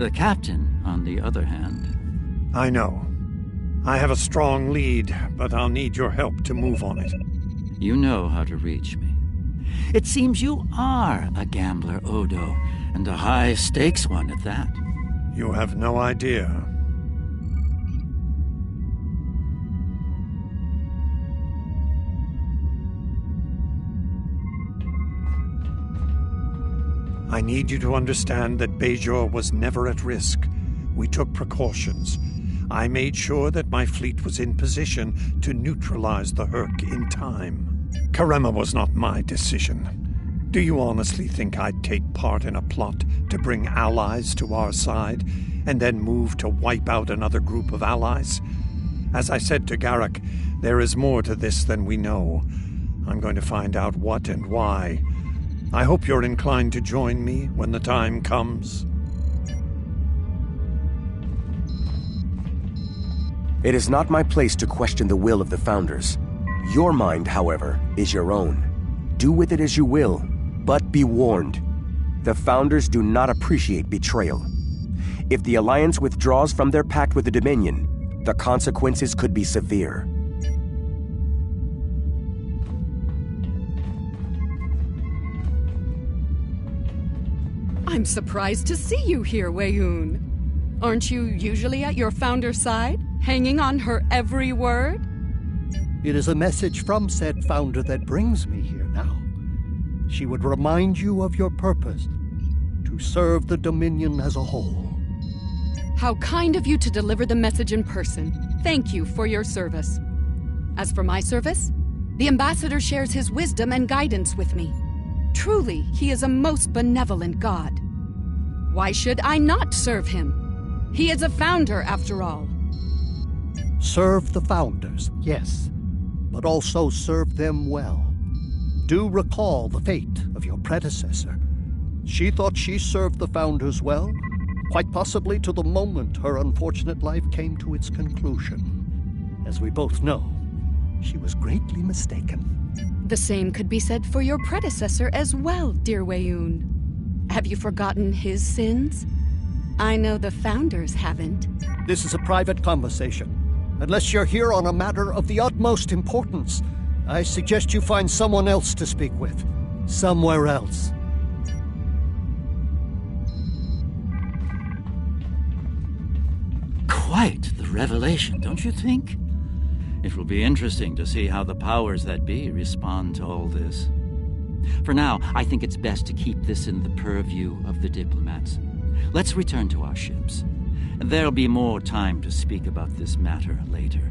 The captain, on the other hand... I know. I have a strong lead, but I'll need your help to move on it. You know how to reach me. It seems you are a gambler, Odo, and a high-stakes one at that. You have no idea. I need you to understand that Bajor was never at risk. We took precautions. I made sure that my fleet was in position to neutralize the Herc in time. Karema was not my decision. Do you honestly think I'd take part in a plot to bring allies to our side, and then move to wipe out another group of allies? As I said to Garrick, there is more to this than we know. I'm going to find out what and why. I hope you're inclined to join me when the time comes. It is not my place to question the will of the Founders. Your mind, however, is your own. Do with it as you will, but be warned. The Founders do not appreciate betrayal. If the Alliance withdraws from their pact with the Dominion, the consequences could be severe. I'm surprised to see you here, Weyoun. Aren't you usually at your Founder's side, hanging on her every word? It is a message from said Founder that brings me here now. She would remind you of your purpose, to serve the Dominion as a whole. How kind of you to deliver the message in person. Thank you for your service. As for my service, the Ambassador shares his wisdom and guidance with me. Truly, he is a most benevolent god. Why should I not serve him? He is a Founder, after all. Serve the Founders, yes, but also serve them well. Do recall the fate of your predecessor. She thought she served the Founders well, quite possibly to the moment her unfortunate life came to its conclusion. As we both know, she was greatly mistaken. The same could be said for your predecessor as well, dear Weyoun. Have you forgotten his sins? I know the Founders haven't. This is a private conversation. Unless you're here on a matter of the utmost importance, I suggest you find someone else to speak with. Somewhere else. Quite the revelation, don't you think? It will be interesting to see how the powers that be respond to all this. For now, I think it's best to keep this in the purview of the diplomats. Let's return to our ships. There'll be more time to speak about this matter later.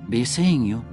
Be seeing you.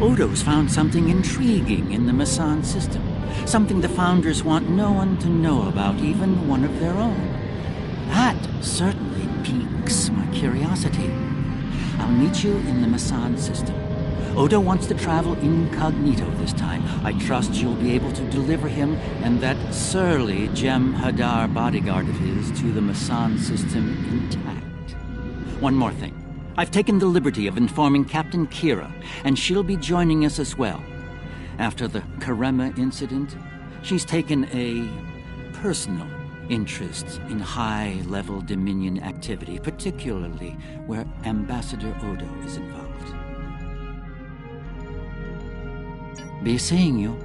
Odo's found something intriguing in the Masan system. Something the Founders want no one to know about, even one of their own. That certainly piques my curiosity. I'll meet you in the Masan system. Odo wants to travel incognito this time. I trust you'll be able to deliver him and that surly Jem'Hadar bodyguard of his to the Masan system intact. One more thing. I've taken the liberty of informing Captain Kira, and she'll be joining us as well. After the Karema incident, she's taken a personal interest in high-level Dominion activity, particularly where Ambassador Odo is involved. Be seeing you.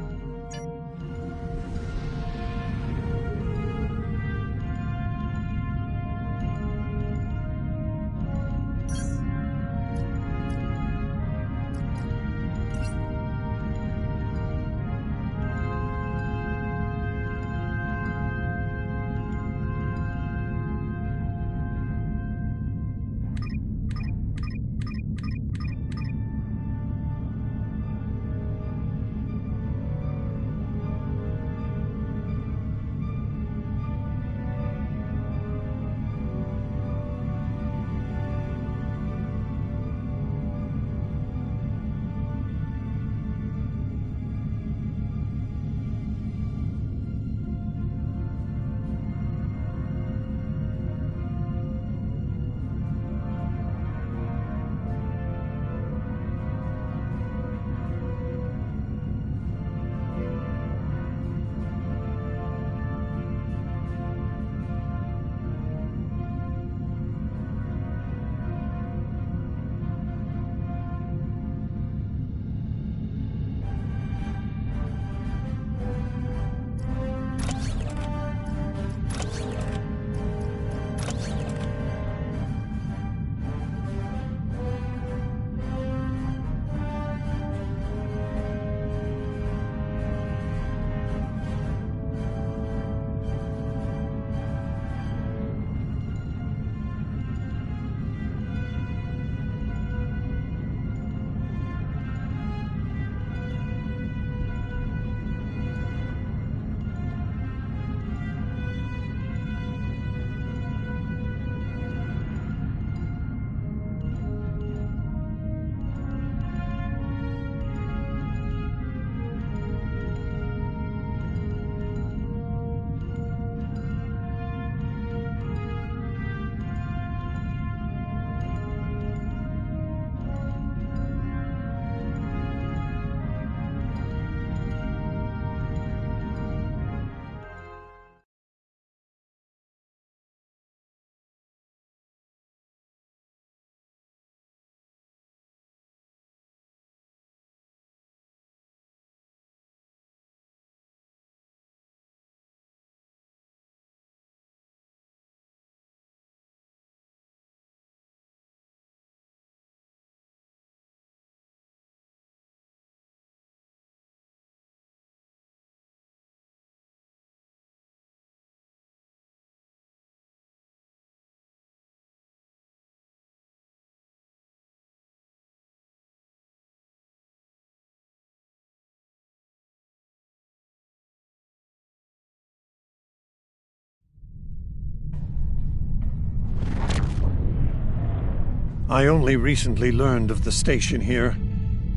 I only recently learned of the station here.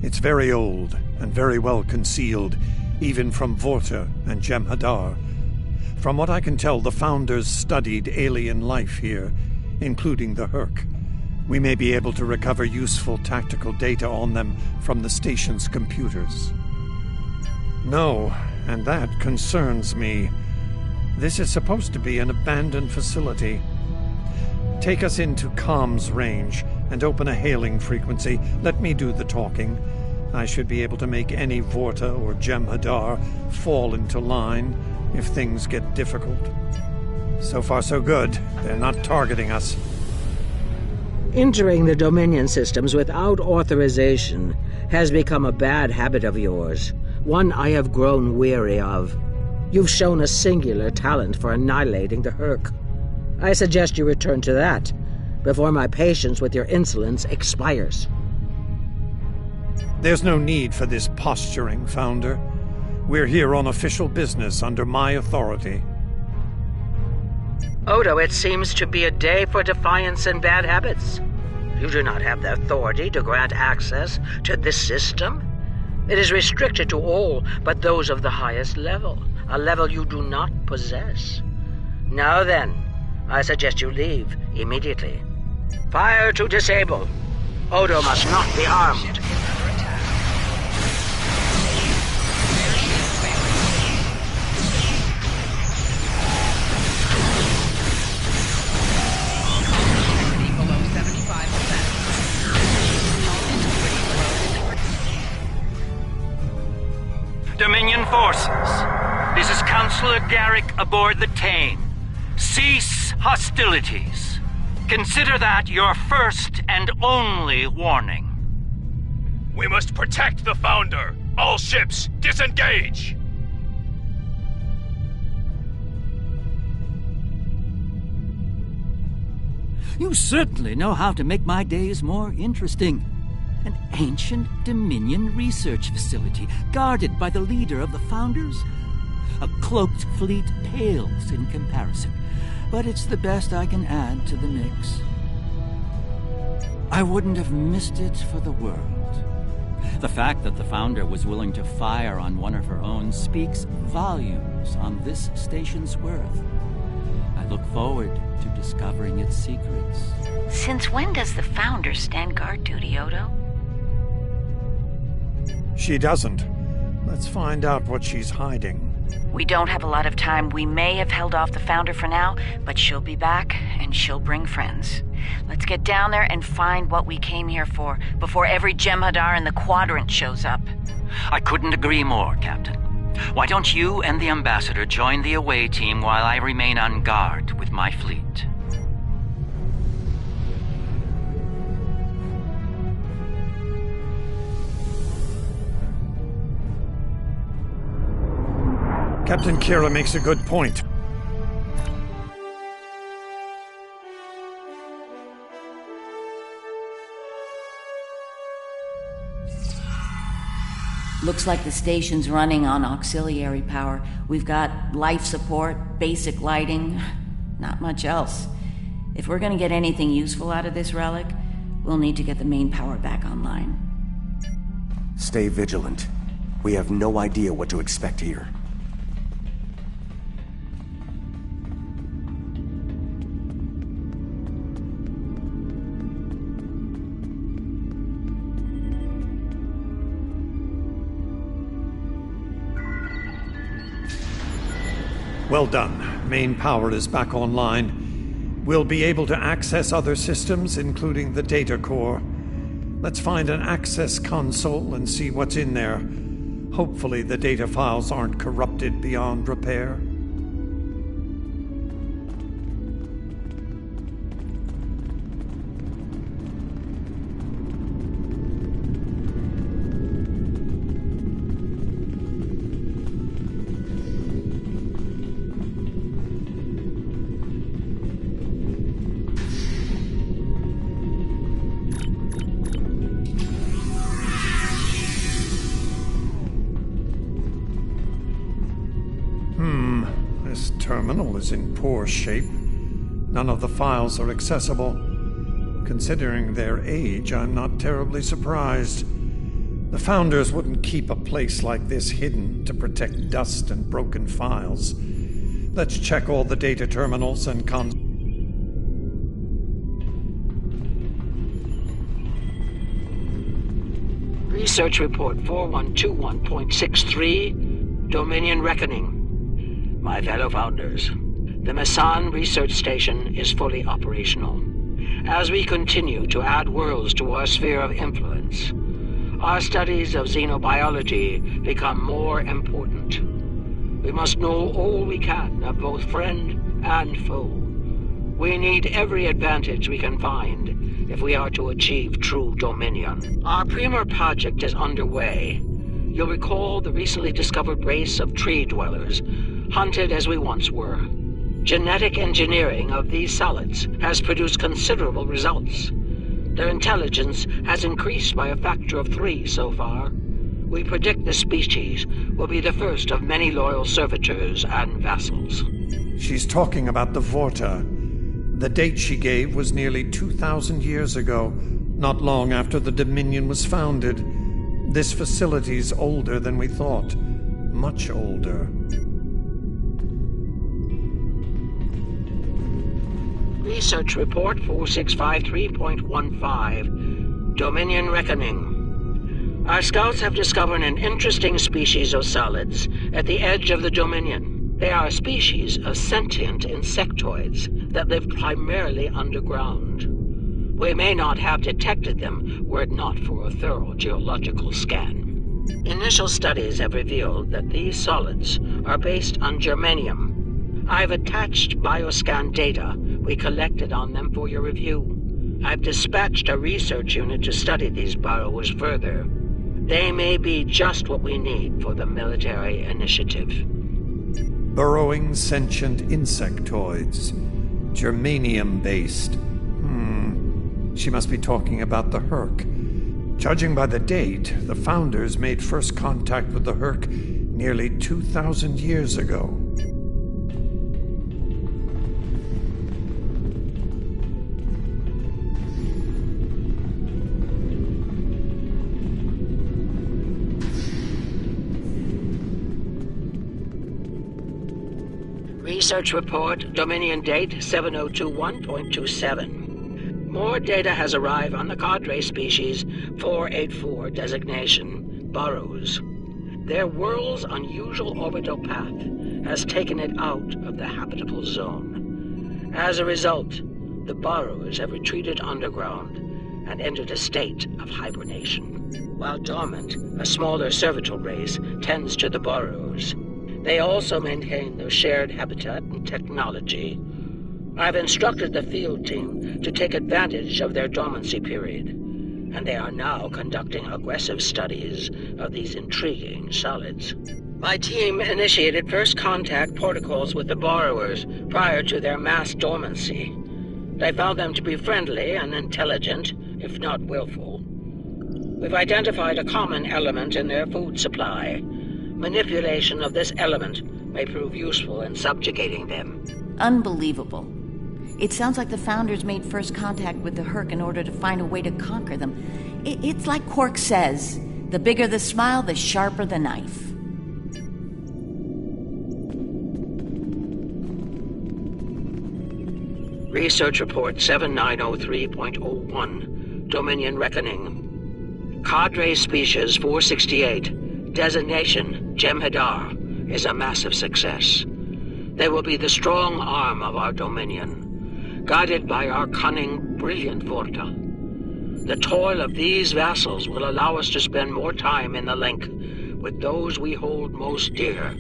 It's very old and very well concealed, even from Vorta and Jem'Hadar. From what I can tell, the Founders studied alien life here, including the Herc. We may be able to recover useful tactical data on them from the station's computers. No, and that concerns me. This is supposed to be an abandoned facility. Take us into comms range and open a hailing frequency. Let me do the talking. I should be able to make any Vorta or Jem'Hadar fall into line if things get difficult. So far so good. They're not targeting us. Entering the Dominion systems without authorization has become a bad habit of yours, one I have grown weary of. You've shown a singular talent for annihilating the Herc. I suggest you return to that before my patience with your insolence expires. There's no need for this posturing, Founder. We're here on official business under my authority. Odo, it seems to be a day for defiance and bad habits. You do not have the authority to grant access to this system. It is restricted to all but those of the highest level, a level you do not possess. Now then, I suggest you leave immediately. Fire to disable. Odo must not be harmed. Dominion forces, this is Counselor Garrick aboard the Tane. Cease hostilities. Consider that your first and only warning. We must protect the Founder. All ships, disengage! You certainly know how to make my days more interesting. An ancient Dominion research facility, guarded by the leader of the Founders. A cloaked fleet pales in comparison, but it's the best I can add to the mix. I wouldn't have missed it for the world. The fact that the Founder was willing to fire on one of her own speaks volumes on this station's worth. I look forward to discovering its secrets. Since when does the Founder stand guard duty, Odo? She doesn't. Let's find out what she's hiding. We don't have a lot of time. We may have held off the Founder for now, but she'll be back, and she'll bring friends. Let's get down there and find what we came here for, before every Jem'Hadar in the Quadrant shows up. I couldn't agree more, Captain. Why don't you and the Ambassador join the away team while I remain on guard with my fleet? Captain Kira makes a good point. Looks like the station's running on auxiliary power. We've got life support, basic lighting, not much else. If we're gonna get anything useful out of this relic, we'll need to get the main power back online. Stay vigilant. We have no idea what to expect here. Well done. Main power is back online. We'll be able to access other systems, including the data core. Let's find an access console and see what's in there. Hopefully the data files aren't corrupted beyond repair. This terminal is in poor shape. None of the files are accessible. Considering their age, I'm not terribly surprised. The Founders wouldn't keep a place like this hidden to protect dust and broken files. Let's check all the data terminals and Research Report 4121.63, Dominion Reckoning. My fellow Founders, the Mesan Research Station is fully operational. As we continue to add worlds to our sphere of influence, our studies of xenobiology become more important. We must know all we can of both friend and foe. We need every advantage we can find if we are to achieve true dominion. Our Premier project is underway. You'll recall the recently discovered race of tree dwellers, hunted as we once were. Genetic engineering of these solids has produced considerable results. Their intelligence has increased by a factor of 3 so far. We predict the species will be the first of many loyal servitors and vassals. She's talking about the Vorta. The date she gave was nearly 2,000 years ago, not long after the Dominion was founded. This facility's older than we thought. Much older. Research Report 4653.15, Dominion Reckoning. Our scouts have discovered an interesting species of solids at the edge of the Dominion. They are a species of sentient insectoids that live primarily underground. We may not have detected them were it not for a thorough geological scan. Initial studies have revealed that these solids are based on germanium. I've attached bioscan data we collected on them for your review. I've dispatched a research unit to study these burrows further. They may be just what we need for the military initiative. Burrowing sentient insectoids. Germanium-based. She must be talking about the Herc. Judging by the date, the Founders made first contact with the Herc nearly 2,000 years ago. Research Report, Dominion Date 7021.27. More data has arrived on the cadre species 484 designation, burrows. Their world's unusual orbital path has taken it out of the habitable zone. As a result, the burrows have retreated underground and entered a state of hibernation. While dormant, a smaller servitor race tends to the burrows. They also maintain their shared habitat and technology. I've instructed the field team to take advantage of their dormancy period, and they are now conducting aggressive studies of these intriguing solids. My team initiated first contact protocols with the borrowers prior to their mass dormancy. They found them to be friendly and intelligent, if not willful. We've identified a common element in their food supply. Manipulation of this element may prove useful in subjugating them. Unbelievable. It sounds like the Founders made first contact with the Herc in order to find a way to conquer them. It's like Quark says, the bigger the smile, the sharper the knife. Research Report 7903.01, Dominion Reckoning. Cadre Species 468, designation Jem'Hadar, is a massive success. They will be the strong arm of our Dominion, guided by our cunning, brilliant Vorta. The toil of these vassals will allow us to spend more time in the link with those we hold most dear.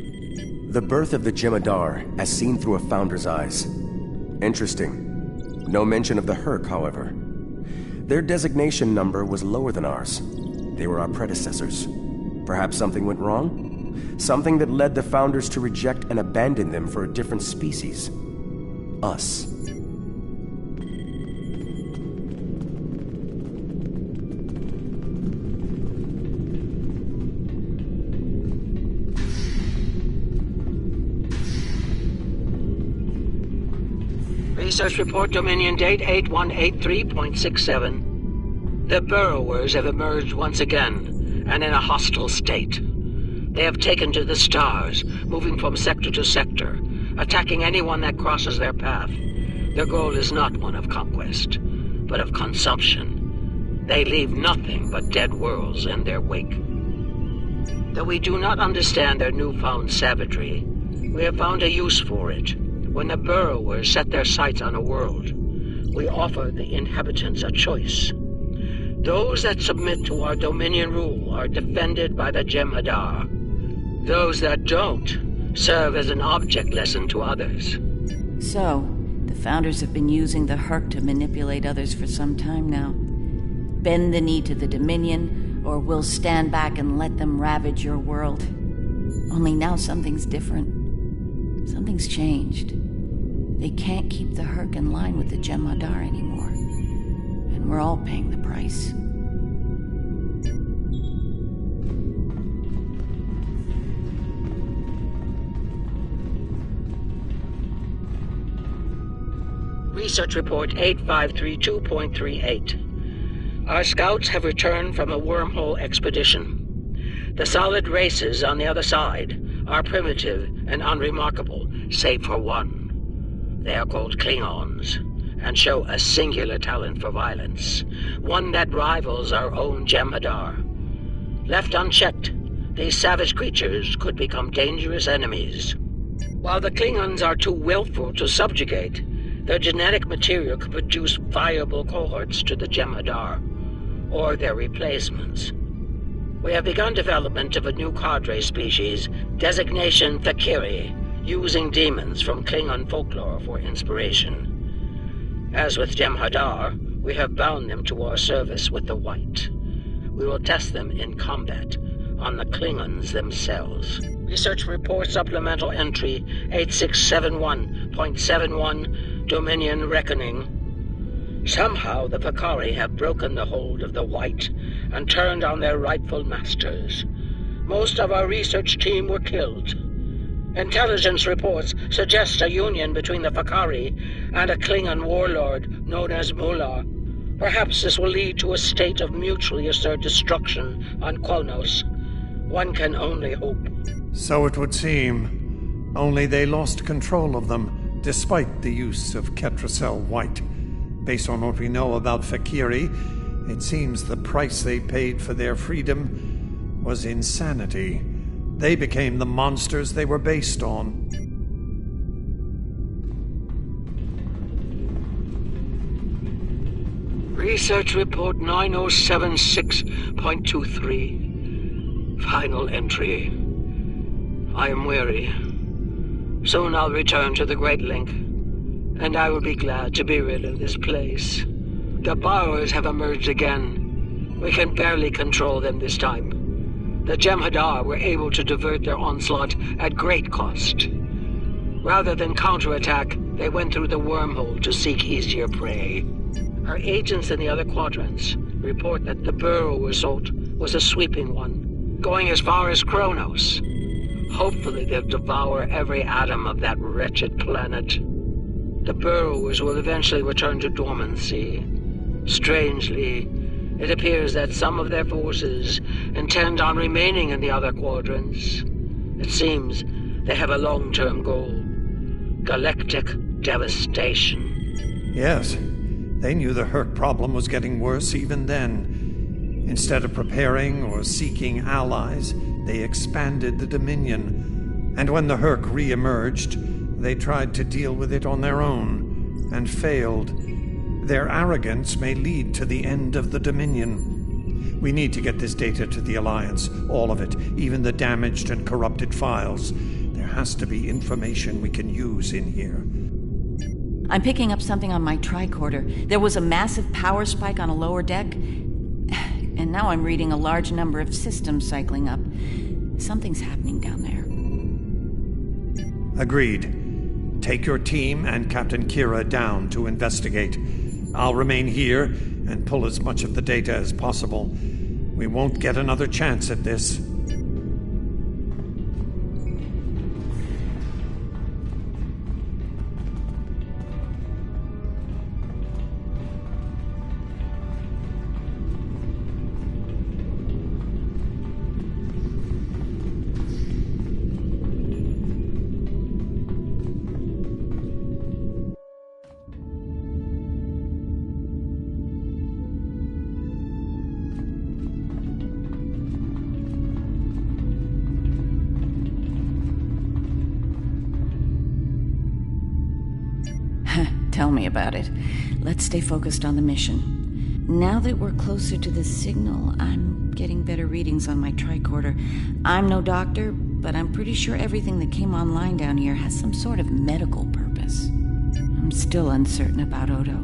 The birth of the Jem'Hadar, as seen through a Founder's eyes. Interesting. No mention of the Herc, however. Their designation number was lower than ours. They were our predecessors. Perhaps something went wrong? Something that led the Founders to reject and abandon them for a different species. Us. Research Report Dominion Date 8183.67. The Burrowers have emerged once again, and in a hostile state. They have taken to the stars, moving from sector to sector, attacking anyone that crosses their path. Their goal is not one of conquest, but of consumption. They leave nothing but dead worlds in their wake. Though we do not understand their newfound savagery, we have found a use for it. When the Burrowers set their sights on a world, we offer the inhabitants a choice. Those that submit to our Dominion rule are defended by the Jem'Hadar. Those that don't serve as an object lesson to others. So, the Founders have been using the Herc to manipulate others for some time now. Bend the knee to the Dominion, or we'll stand back and let them ravage your world. Only now something's different. Something's changed. They can't keep the Herc in line with the Jem'Hadar anymore. And We're all paying the price. Research Report 8532.38. Our scouts have returned from a wormhole expedition. The solid races on the other side are primitive and unremarkable, save for one. They are called Klingons, and show a singular talent for violence, one that rivals our own Jem'Hadar. Left unchecked, these savage creatures could become dangerous enemies. While the Klingons are too willful to subjugate, their genetic material could produce viable cohorts to the Jem'Hadar, or their replacements. We have begun development of a new cadre species, designation Fakiri, using demons from Klingon folklore for inspiration. As with Jem'Hadar, we have bound them to our service with the White. We will test them in combat on the Klingons themselves. Research Report Supplemental Entry 8671.71, Dominion Reckoning. Somehow the Fakari have broken the hold of the White and turned on their rightful masters. Most of our research team were killed. Intelligence reports suggest a union between the Fakari and a Klingon warlord known as Mullah. Perhaps this will lead to a state of mutually assured destruction on Kronos. One can only hope. So it would seem. Only they lost control of them, despite the use of Ketracel White. Based on what we know about Fakiri, it seems the price they paid for their freedom was insanity. They became the monsters they were based on. Research Report 9076.23. Final entry. I am weary. Soon I'll return to the Great Link, and I will be glad to be rid of this place. The borrowers have emerged again. We can barely control them this time. The Jem'Hadar were able to divert their onslaught at great cost. Rather than counterattack, they went through the wormhole to seek easier prey. Our agents in the other quadrants report that the burrow assault was a sweeping one, going as far as Kronos. Hopefully they'll devour every atom of that wretched planet. The burrowers will eventually return to dormancy. Strangely, it appears that some of their forces intend on remaining in the other quadrants. It seems they have a long-term goal: galactic devastation. Yes, they knew the Herc problem was getting worse even then. Instead of preparing or seeking allies, they expanded the Dominion. And when the Herc re-emerged, they tried to deal with it on their own, and failed. Their arrogance may lead to the end of the Dominion. We need to get this data to the Alliance, all of it, even the damaged and corrupted files. There has to be information we can use in here. I'm picking up something on my tricorder. There was a massive power spike on a lower deck, and now I'm reading a large number of systems cycling up. Something's happening down there. Agreed. Take your team and Captain Kira down to investigate. I'll remain here and pull as much of the data as possible. We won't get another chance at this. Tell me about it. Let's stay focused on the mission. Now that we're closer to the signal, I'm getting better readings on my tricorder. I'm no doctor, but I'm pretty sure everything that came online down here has some sort of medical purpose. I'm still uncertain about Odo.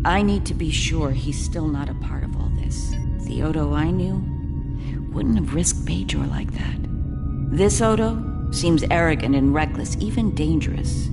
I need to be sure he's still not a part of all this. The Odo I knew wouldn't have risked Bajor like that. This Odo seems arrogant and reckless, even dangerous.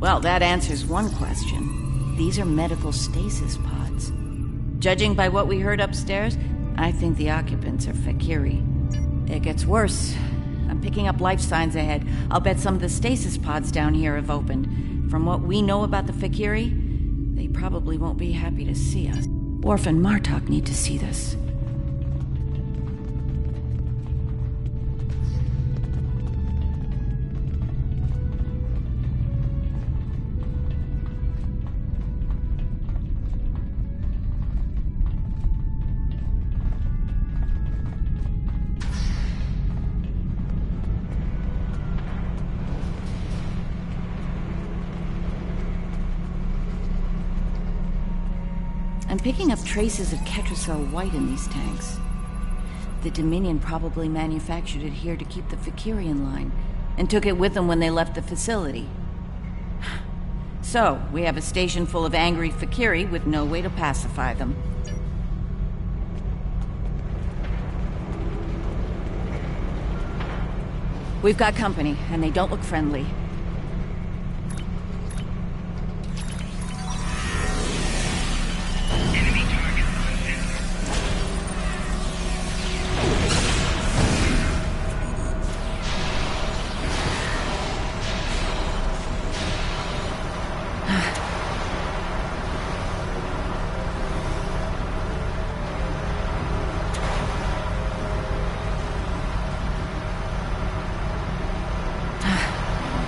Well, that answers one question. These are medical stasis pods. Judging by what we heard upstairs, I think the occupants are Fakiri. It gets worse. I'm picking up life signs ahead. I'll bet some of the stasis pods down here have opened. From what we know about the Fakiri, they probably won't be happy to see us. Worf and Martok need to see this. I'm picking up traces of Ketracel white in these tanks. The Dominion probably manufactured it here to keep the Fakiri in line, and took it with them when they left the facility. So, we have a station full of angry Fakiri with no way to pacify them. We've got company, and they don't look friendly.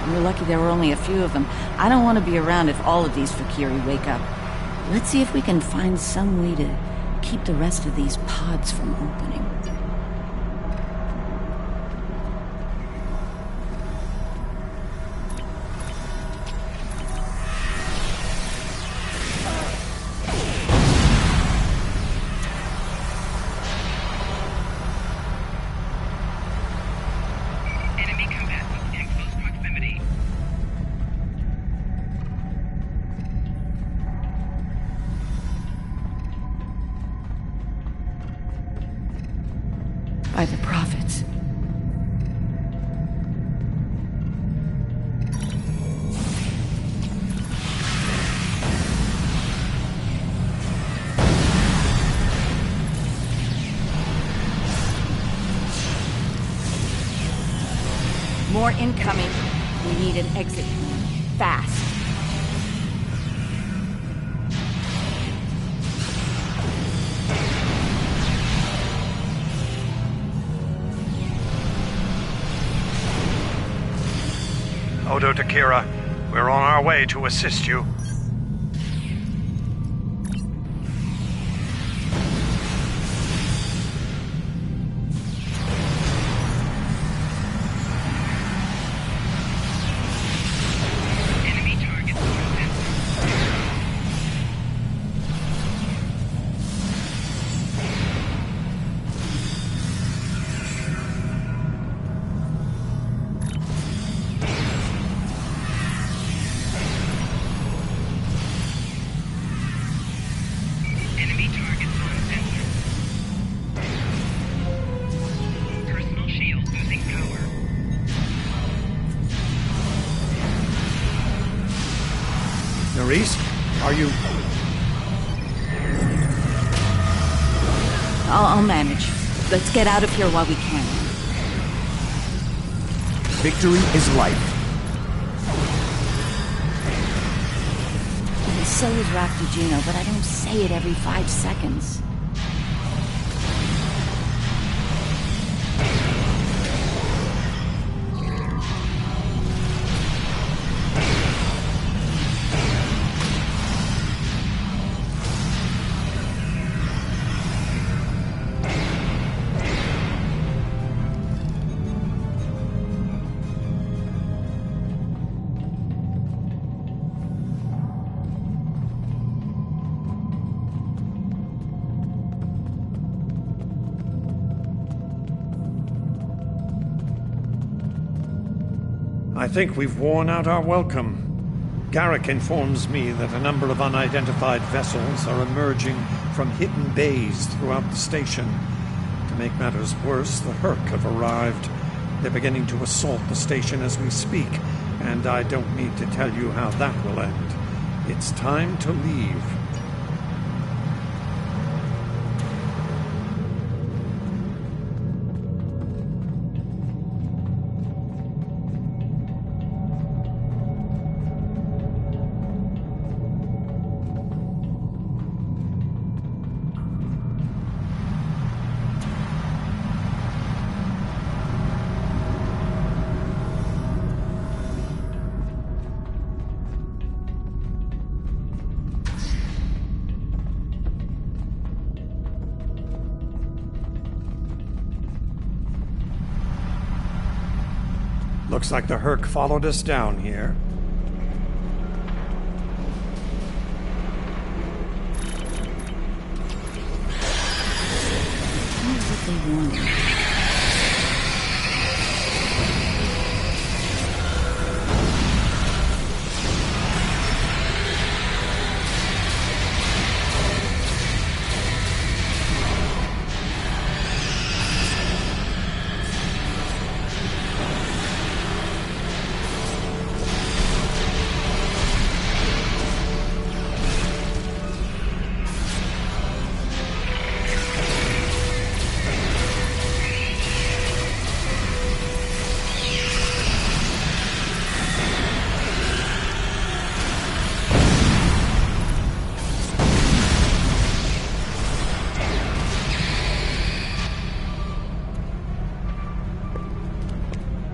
We're lucky there were only a few of them. I don't want to be around if all of these Fakiri wake up. Let's see if we can find some way to keep the rest of these pods from opening. By the prophets. More incoming. We need an exit plan. Fast. Odo to Kira, we're on our way to assist you. Enemy targets on sensor. Enemy targets on sensor. Personal shield losing power. Nerys, are you... I'll manage. Let's get out of here while we can. Victory is life. They say it's Raktajino, but I don't say it every 5 seconds. I think we've worn out our welcome. Garrick informs me that a number of unidentified vessels are emerging from hidden bays throughout the station. To make matters worse, the Herc have arrived. They're beginning to assault the station as we speak, And I don't need to tell you how that will end. It's time to leave. Looks like the Herc followed us down here. What they wanted.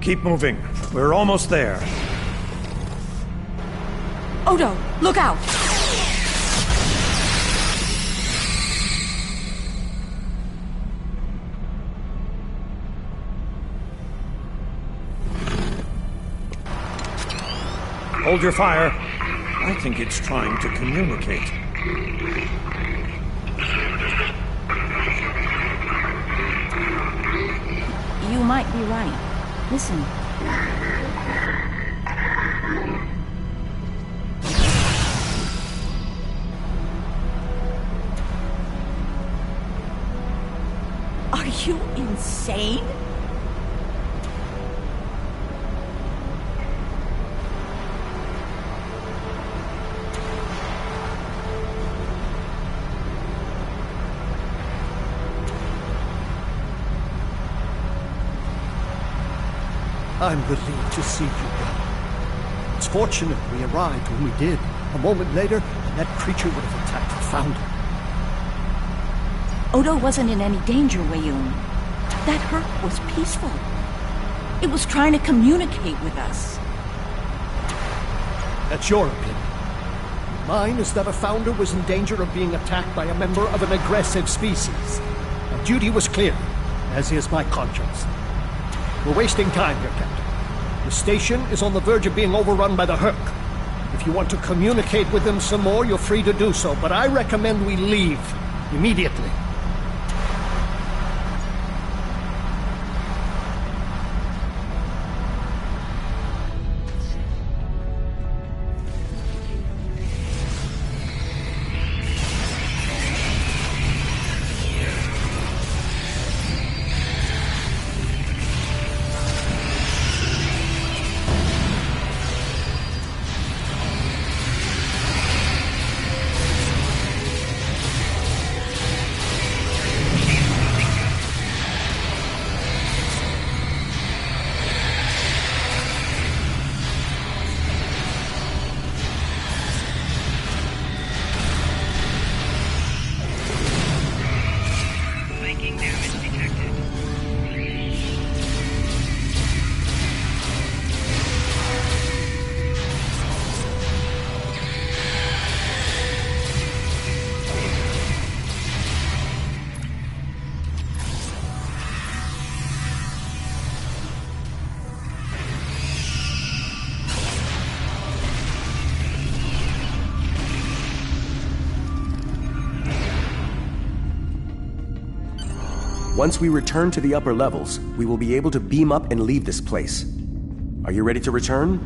Keep moving. We're almost there. Odo, look out! Hold your fire. I think it's trying to communicate. You might be right. Listen. Are you insane? I'm relieved to see you, brother. It's fortunate we arrived when we did. A moment later, and that creature would have attacked the Founder. Odo wasn't in any danger, Wayun. That Herc was peaceful. It was trying to communicate with us. That's your opinion. Mine is that a Founder was in danger of being attacked by a member of an aggressive species. My duty was clear, as is my conscience. We're wasting time here, Captain. The station is on the verge of being overrun by the Herc. If you want to communicate with them some more, you're free to do so, but I recommend we leave immediately. Once we return to the upper levels, we will be able to beam up and leave this place. Are you ready to return?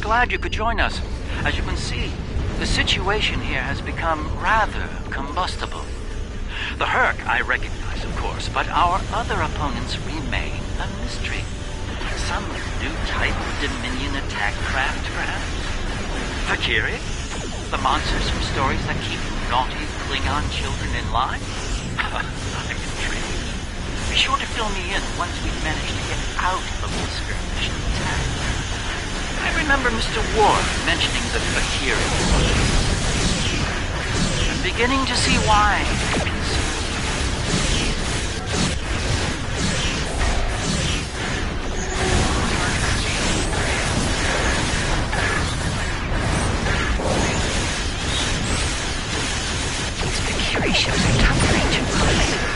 glad you could join us. As you can see, the situation here has become rather combustible. The Herc I recognize, of course, but our other opponents remain a mystery. Some new type of Dominion attack craft, perhaps? Valkyrie? The monsters from stories that keep naughty Klingon children in line? I'm intrigued. Be sure to fill me in once we've managed to get out of the skirmish and attack. I remember Mr. Ward mentioning the Valkyrie. I'm beginning to see why. These Valkyrie ships are tumbling too quickly.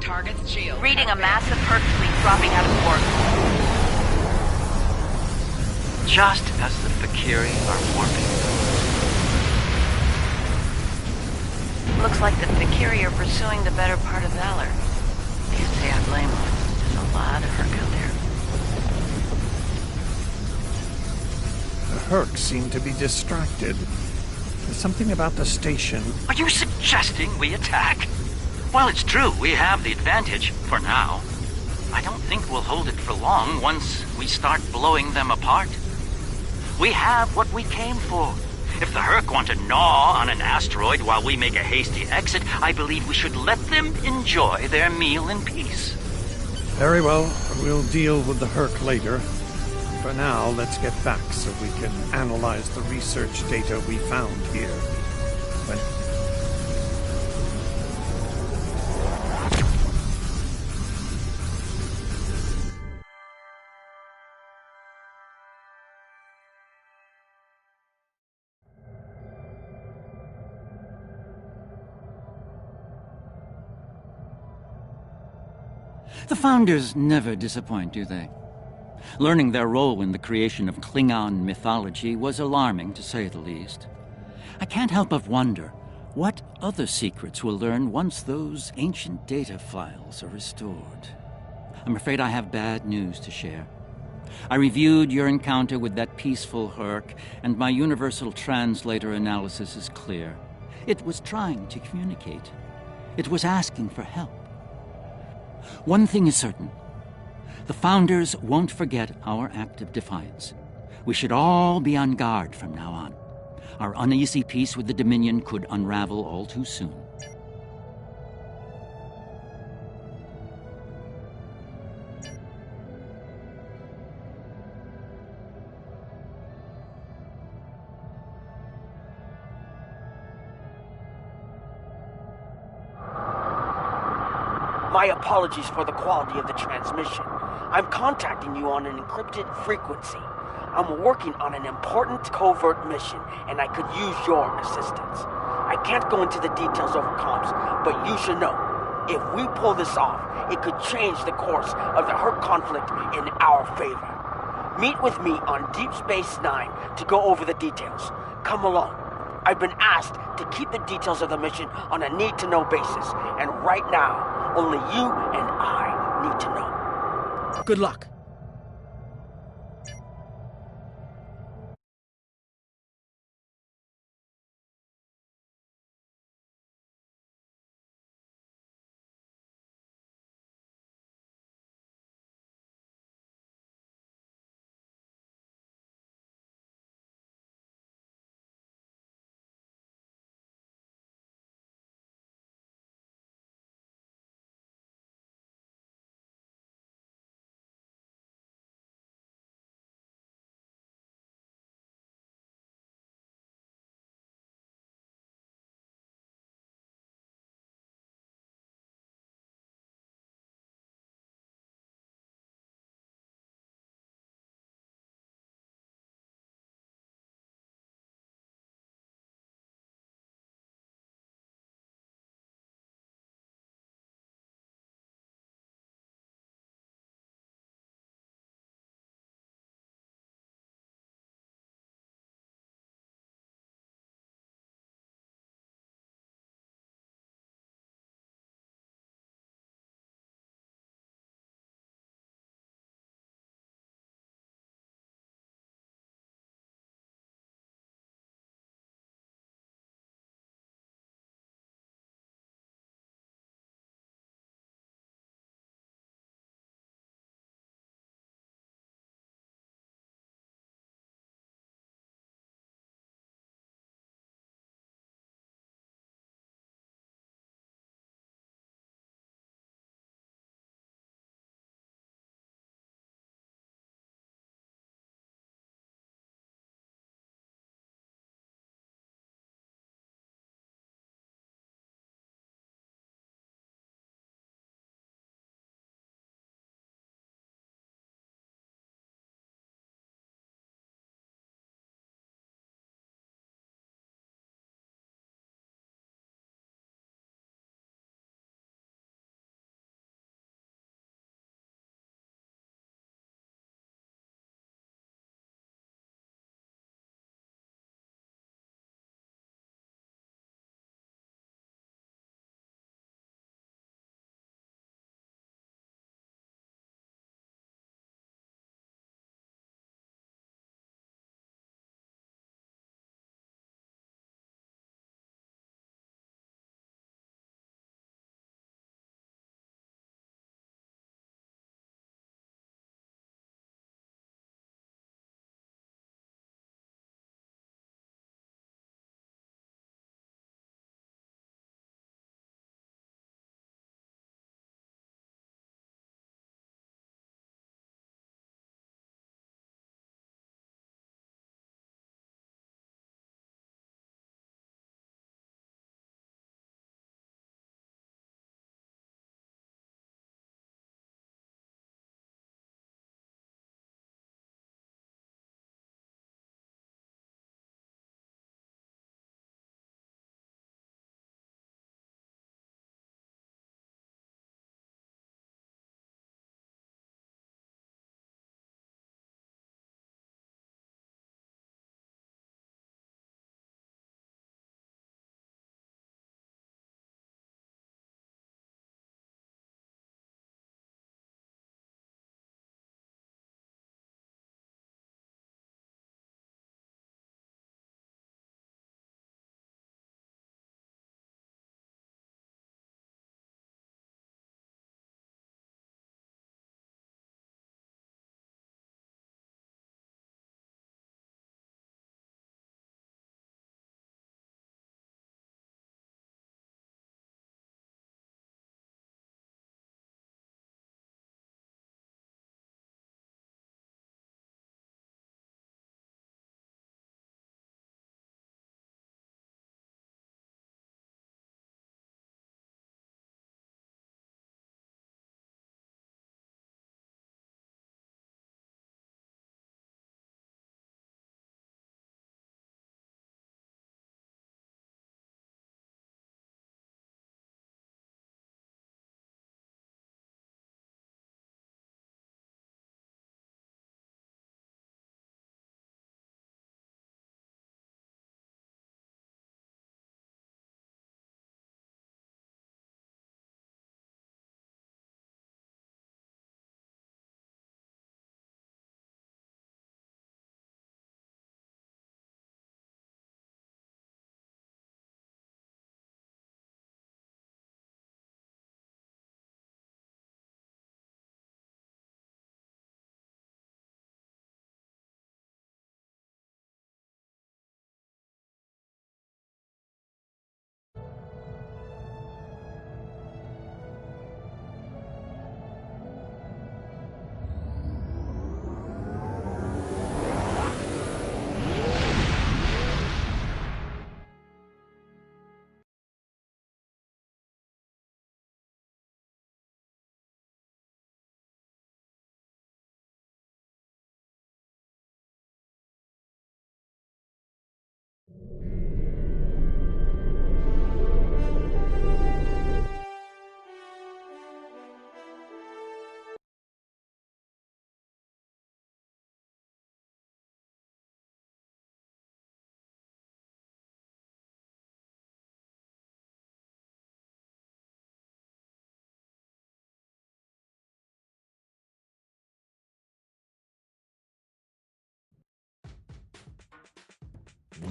Target's shield. Reading a massive Herc fleet dropping out of the orbit. Just as the Fakiri are warping. Looks like the Fakiri are pursuing the better part of Valor. Can't say I blame them. There's a lot of Herc out there. The Herc seem to be distracted. There's something about the station. Are you suggesting we attack? Well, it's true, we have the advantage, for now. I don't think we'll hold it for long once we start blowing them apart. We have what we came for. If the Herc want to gnaw on an asteroid while we make a hasty exit, I believe we should let them enjoy their meal in peace. Very well, we'll deal with the Herc later. For now, let's get back so we can analyze the research data we found here. The Founders never disappoint, do they? Learning their role in the creation of Klingon mythology was alarming, to say the least. I can't help but wonder what other secrets we'll learn once those ancient data files are restored. I'm afraid I have bad news to share. I reviewed your encounter with that peaceful Herc, and my universal translator analysis is clear. It was trying to communicate. It was asking for help. One thing is certain. The Founders won't forget our act of defiance. We should all be on guard from now on. Our uneasy peace with the Dominion could unravel all too soon. My apologies for the quality of the transmission. I'm contacting you on an encrypted frequency. I'm working on an important covert mission, and I could use your assistance. I can't go into the details over comms, but you should know, if we pull this off, it could change the course of the Herc conflict in our favor. Meet with me on Deep Space Nine to go over the details. Come along. I've been asked to keep the details of the mission on a need-to-know basis, and right now, only you and I need to know. Good luck.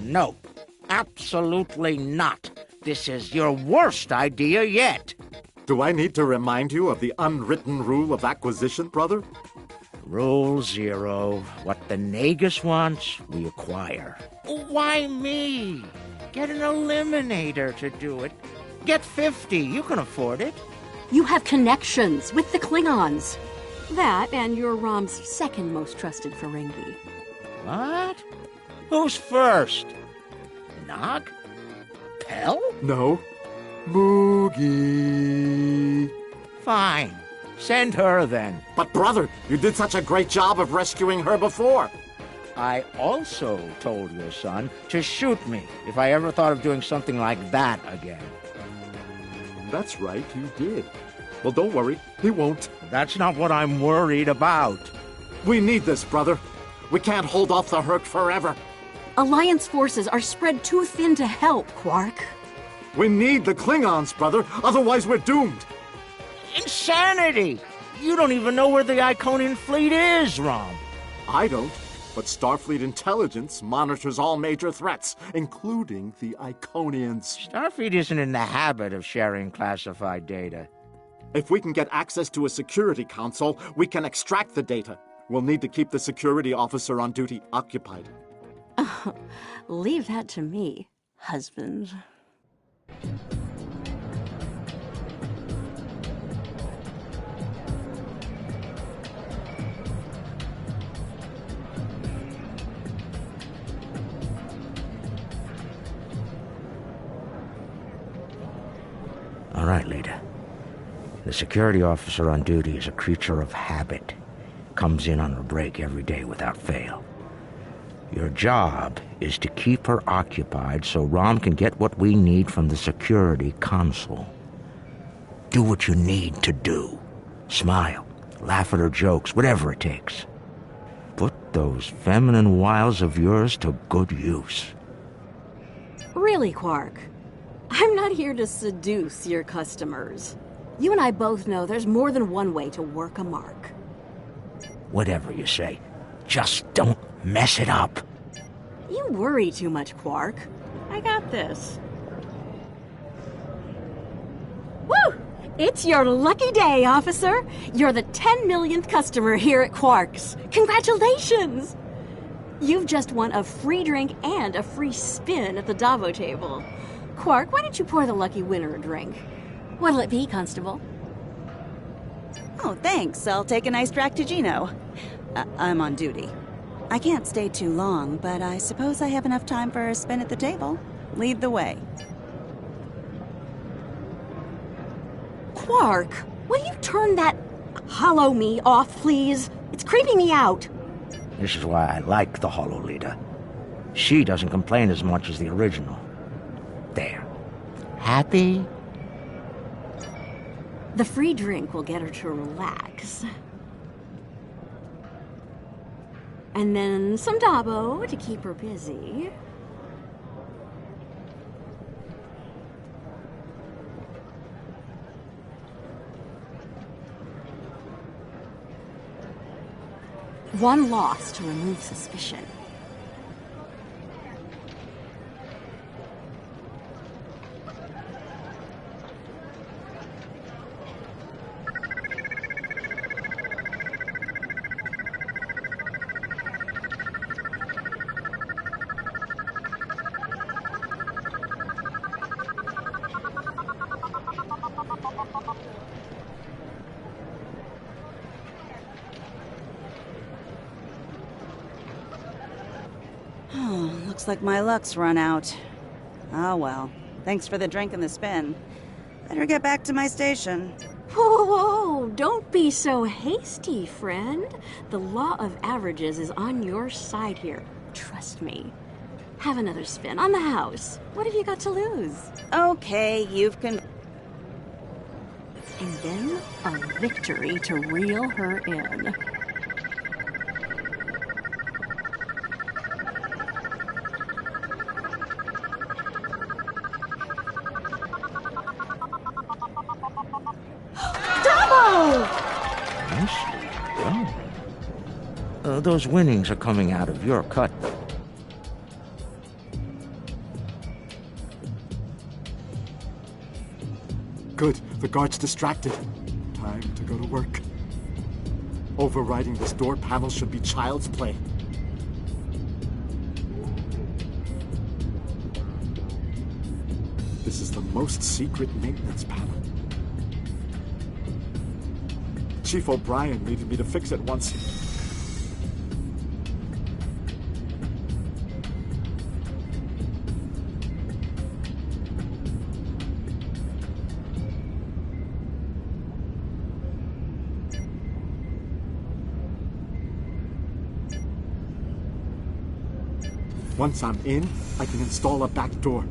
No, absolutely not. This is your worst idea yet. Do I need to remind you of the unwritten rule of acquisition, brother? Rule 0. What the Nagus wants, we acquire. Why me? Get an eliminator to do it. Get 50. You can afford it. You have connections with the Klingons. That and you're Rom's second most trusted Ferengi. What? Who's first? Nog? Pell? No. Moogie. Fine. Send her then. But brother, you did such a great job of rescuing her before. I also told your son to shoot me if I ever thought of doing something like that again. That's right, you did. Well, don't worry, he won't. That's not what I'm worried about. We need this, brother. We can't hold off the Herc forever. Alliance forces are spread too thin to help, Quark. We need the Klingons, brother. Otherwise, we're doomed. Insanity! You don't even know where the Iconian fleet is, Rom. I don't, but Starfleet intelligence monitors all major threats, including the Iconians. Starfleet isn't in the habit of sharing classified data. If we can get access to a security console, we can extract the data. We'll need to keep the security officer on duty occupied. Leave that to me, husband. All right, Lita. The security officer on duty is a creature of habit. Comes in on her break every day without fail. Your job is to keep her occupied so Rom can get what we need from the security console. Do what you need to do. Smile, laugh at her jokes, whatever it takes. Put those feminine wiles of yours to good use. Really, Quark? I'm not here to seduce your customers. You and I both know there's more than one way to work a mark. Whatever you say, just don't mess it up. You worry too much, Quark. I got this. Woo! It's your lucky day, officer. You're the 10 millionth customer here at Quark's. Congratulations! You've just won a free drink and a free spin at the Davo table. Quark, why don't you pour the lucky winner a drink? What'll it be, Constable? Oh, thanks. I'll take an iced Ractigino. I'm on duty. I can't stay too long, but I suppose I have enough time for a spin at the table. Lead the way. Quark, will you turn that hollow me off, please? It's creeping me out. This is why I like the Hollow Leader. She doesn't complain as much as the original. There. Happy? The free drink will get her to relax. And then some Dabo to keep her busy. One loss to remove suspicion. Looks like my luck's run out. Oh well. Thanks for the drink and the spin. Better get back to my station. Whoa, whoa, don't be so hasty, friend. The law of averages is on your side here. Trust me. Have another spin on the house. What have you got to lose? Okay, you've And then a victory to reel her in. Those winnings are coming out of your cut. The guard's distracted. Time to go to work. Overriding this door panel should be child's play. This is the most secret maintenance panel. Chief O'Brien needed me to fix it once. Once I'm in, I can install a back door.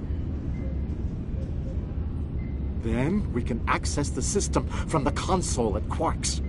Then we can access the system from the console at Quark's.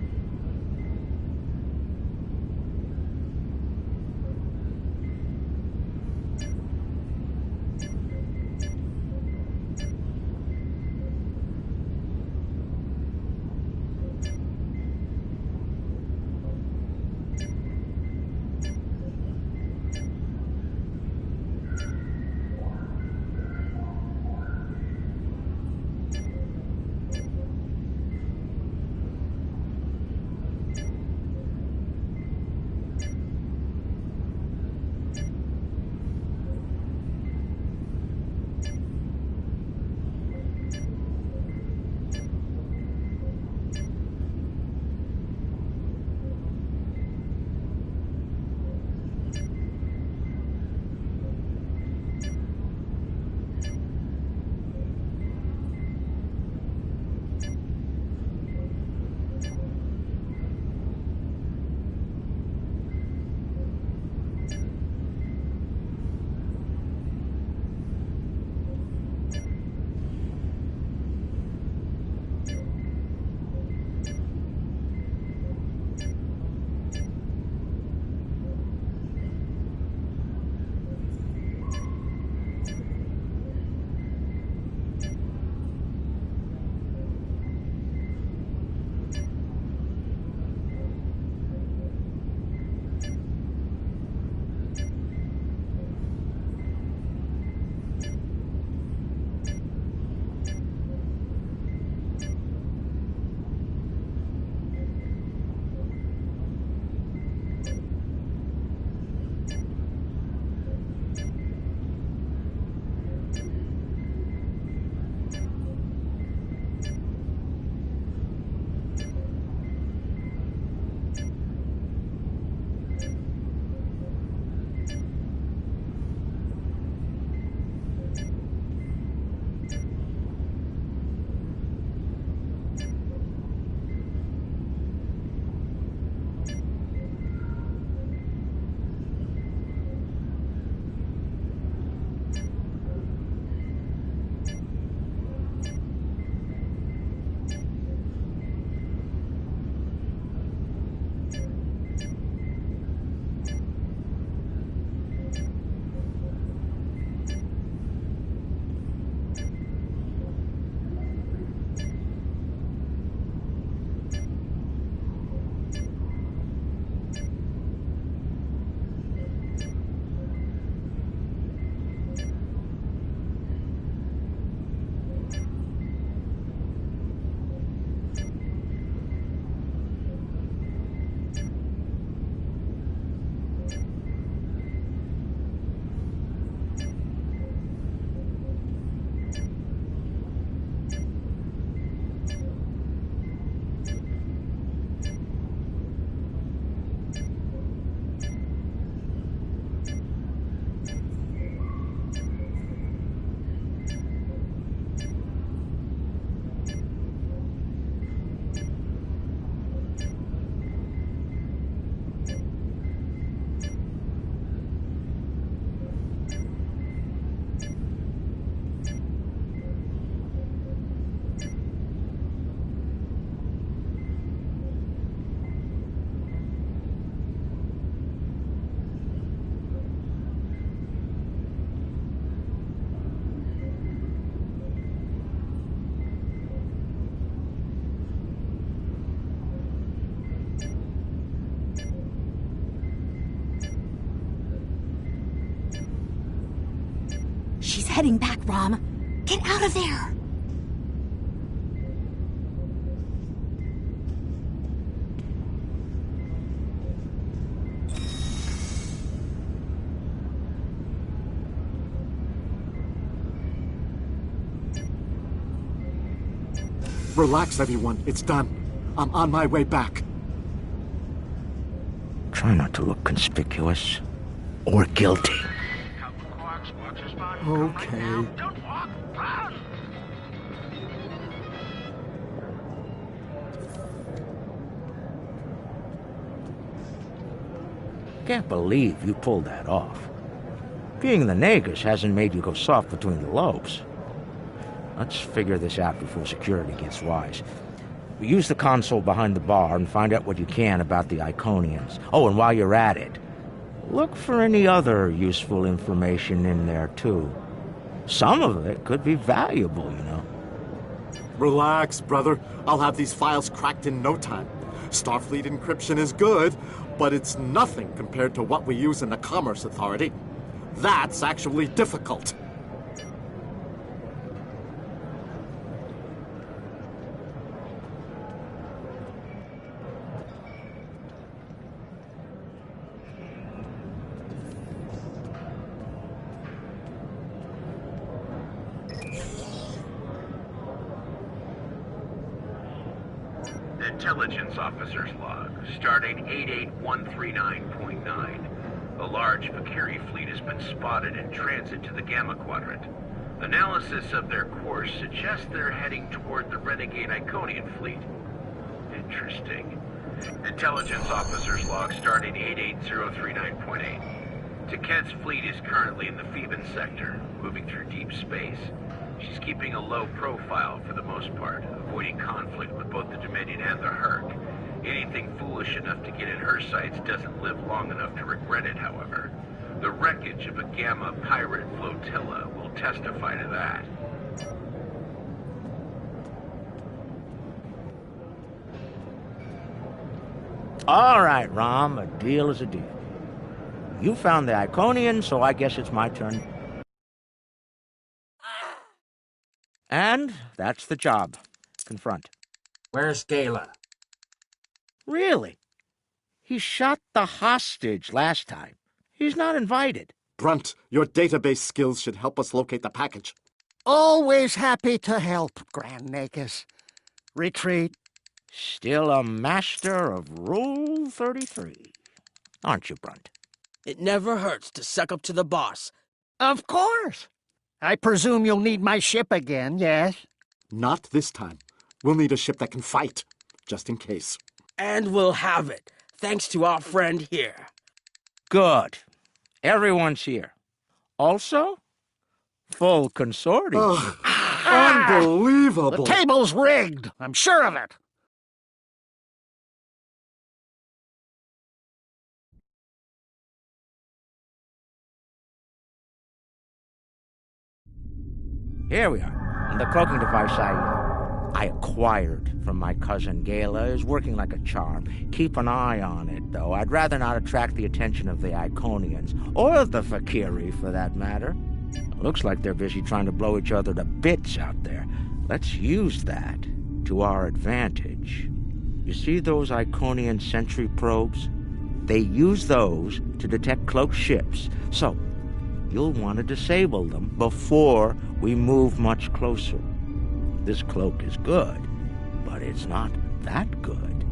She's heading back, Rom. Get out of there! Relax, everyone. It's done. I'm on my way back. Try not to look conspicuous or guilty. Okay. Can't believe you pulled that off. Being the Nagus hasn't made you go soft between the lobes. Let's figure this out before security gets wise. Use the console behind the bar and find out what you can about the Iconians. Oh, and while you're at it, look for any other useful information in there, too. Some of it could be valuable, you know. Relax, brother. I'll have these files cracked in no time. Starfleet encryption is good, but it's nothing compared to what we use in the Commerce Authority. That's actually difficult. Intelligence Officer's Log, starting 88139.9. A large Vakiri fleet has been spotted in transit to the Gamma Quadrant. Analysis of their course suggests they're heading toward the renegade Iconian fleet. Interesting. Intelligence Officer's Log, starting 88039.8. Taket's fleet is currently in the Phoeban sector, moving through deep space. She's keeping a low profile for the most part, avoiding conflict with both the Dominion and the Herc. Anything foolish enough to get in her sights doesn't live long enough to regret it, however. The wreckage of a Gamma pirate flotilla will testify to that. All right, Rom, a deal is a deal. You found the Iconian, so I guess it's my turn. And that's the job. Confront. Where's Gala? Really? He shot the hostage last time. He's not invited. Brunt, your database skills should help us locate the package. Always happy to help, Grand Nagus. Retreat. Still a master of Rule 33. Aren't you, Brunt? It never hurts to suck up to the boss. Of course. I presume you'll need my ship again, yes? Not this time. We'll need a ship that can fight, just in case. And we'll have it, thanks to our friend here. Good. Everyone's here. Also, full consortium. Unbelievable! The table's rigged. I'm sure of it. Here we are. And the cloaking device I acquired from my cousin Gala is working like a charm. Keep an eye on it, though. I'd rather not attract the attention of the Iconians, or the Vakiri, for that matter. Looks like they're busy trying to blow each other to bits out there. Let's use that to our advantage. You see those Iconian sentry probes? They use those to detect cloaked ships, so you'll want to disable them before we move much closer. This cloak is good, but it's not that good.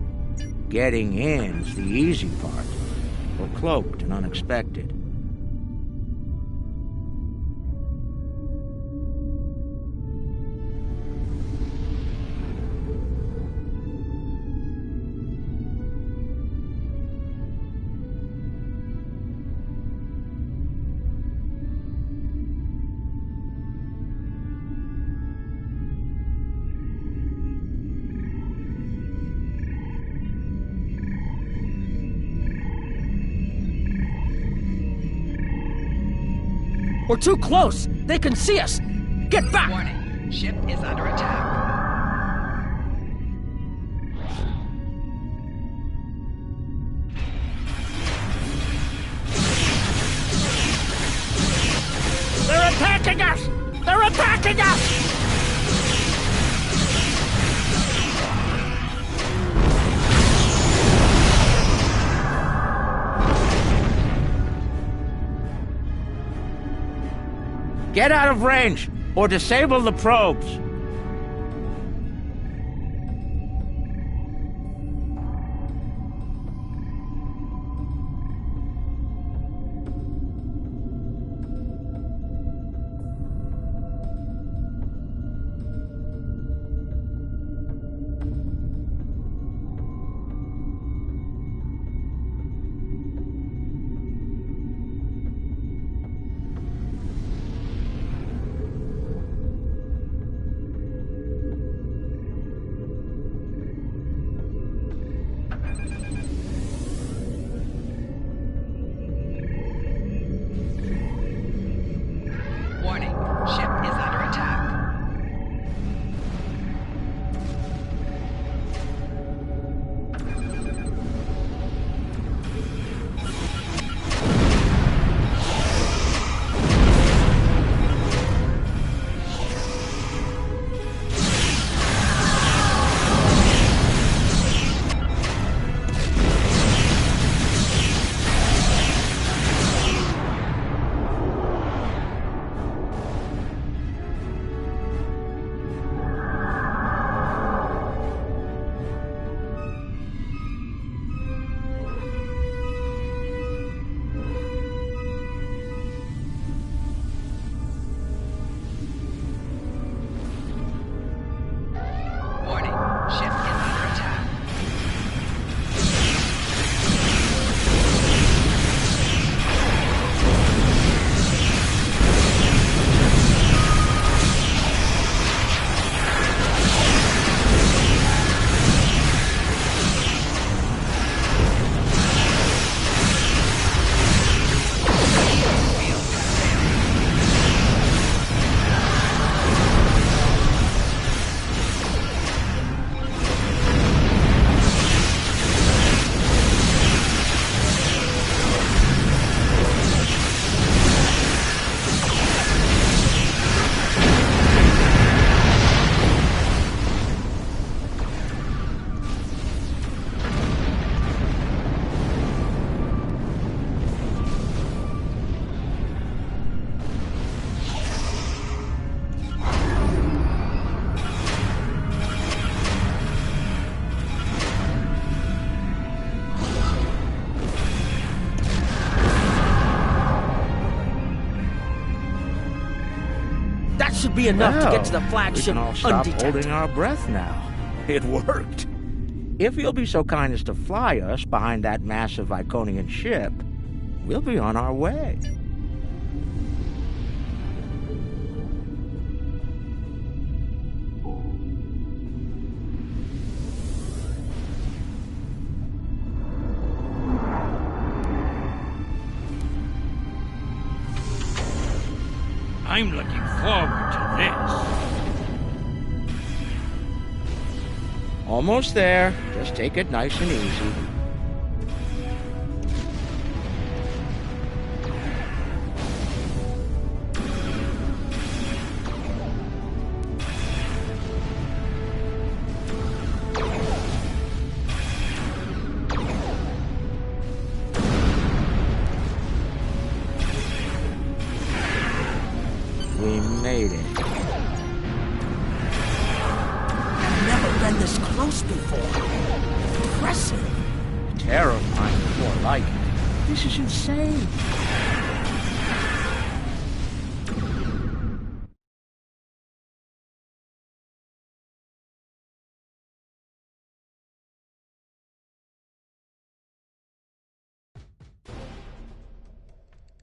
Getting in's the easy part. We're cloaked and unexpected. We're too close! They can see us! Get back! Warning. Ship is under attack. They're attacking us! They're attacking us! Get out of range, or disable the probes. be enough to get to the We flagship can all stop undetected. holding our breath now. It worked. If you'll be so kind as to fly us behind that massive Iconian ship, we'll be on our way. I'm looking forward to this. Almost there. Just take it nice and easy. We made it. Never been this close before. Impressive. Terrifying, more like it. This is insane.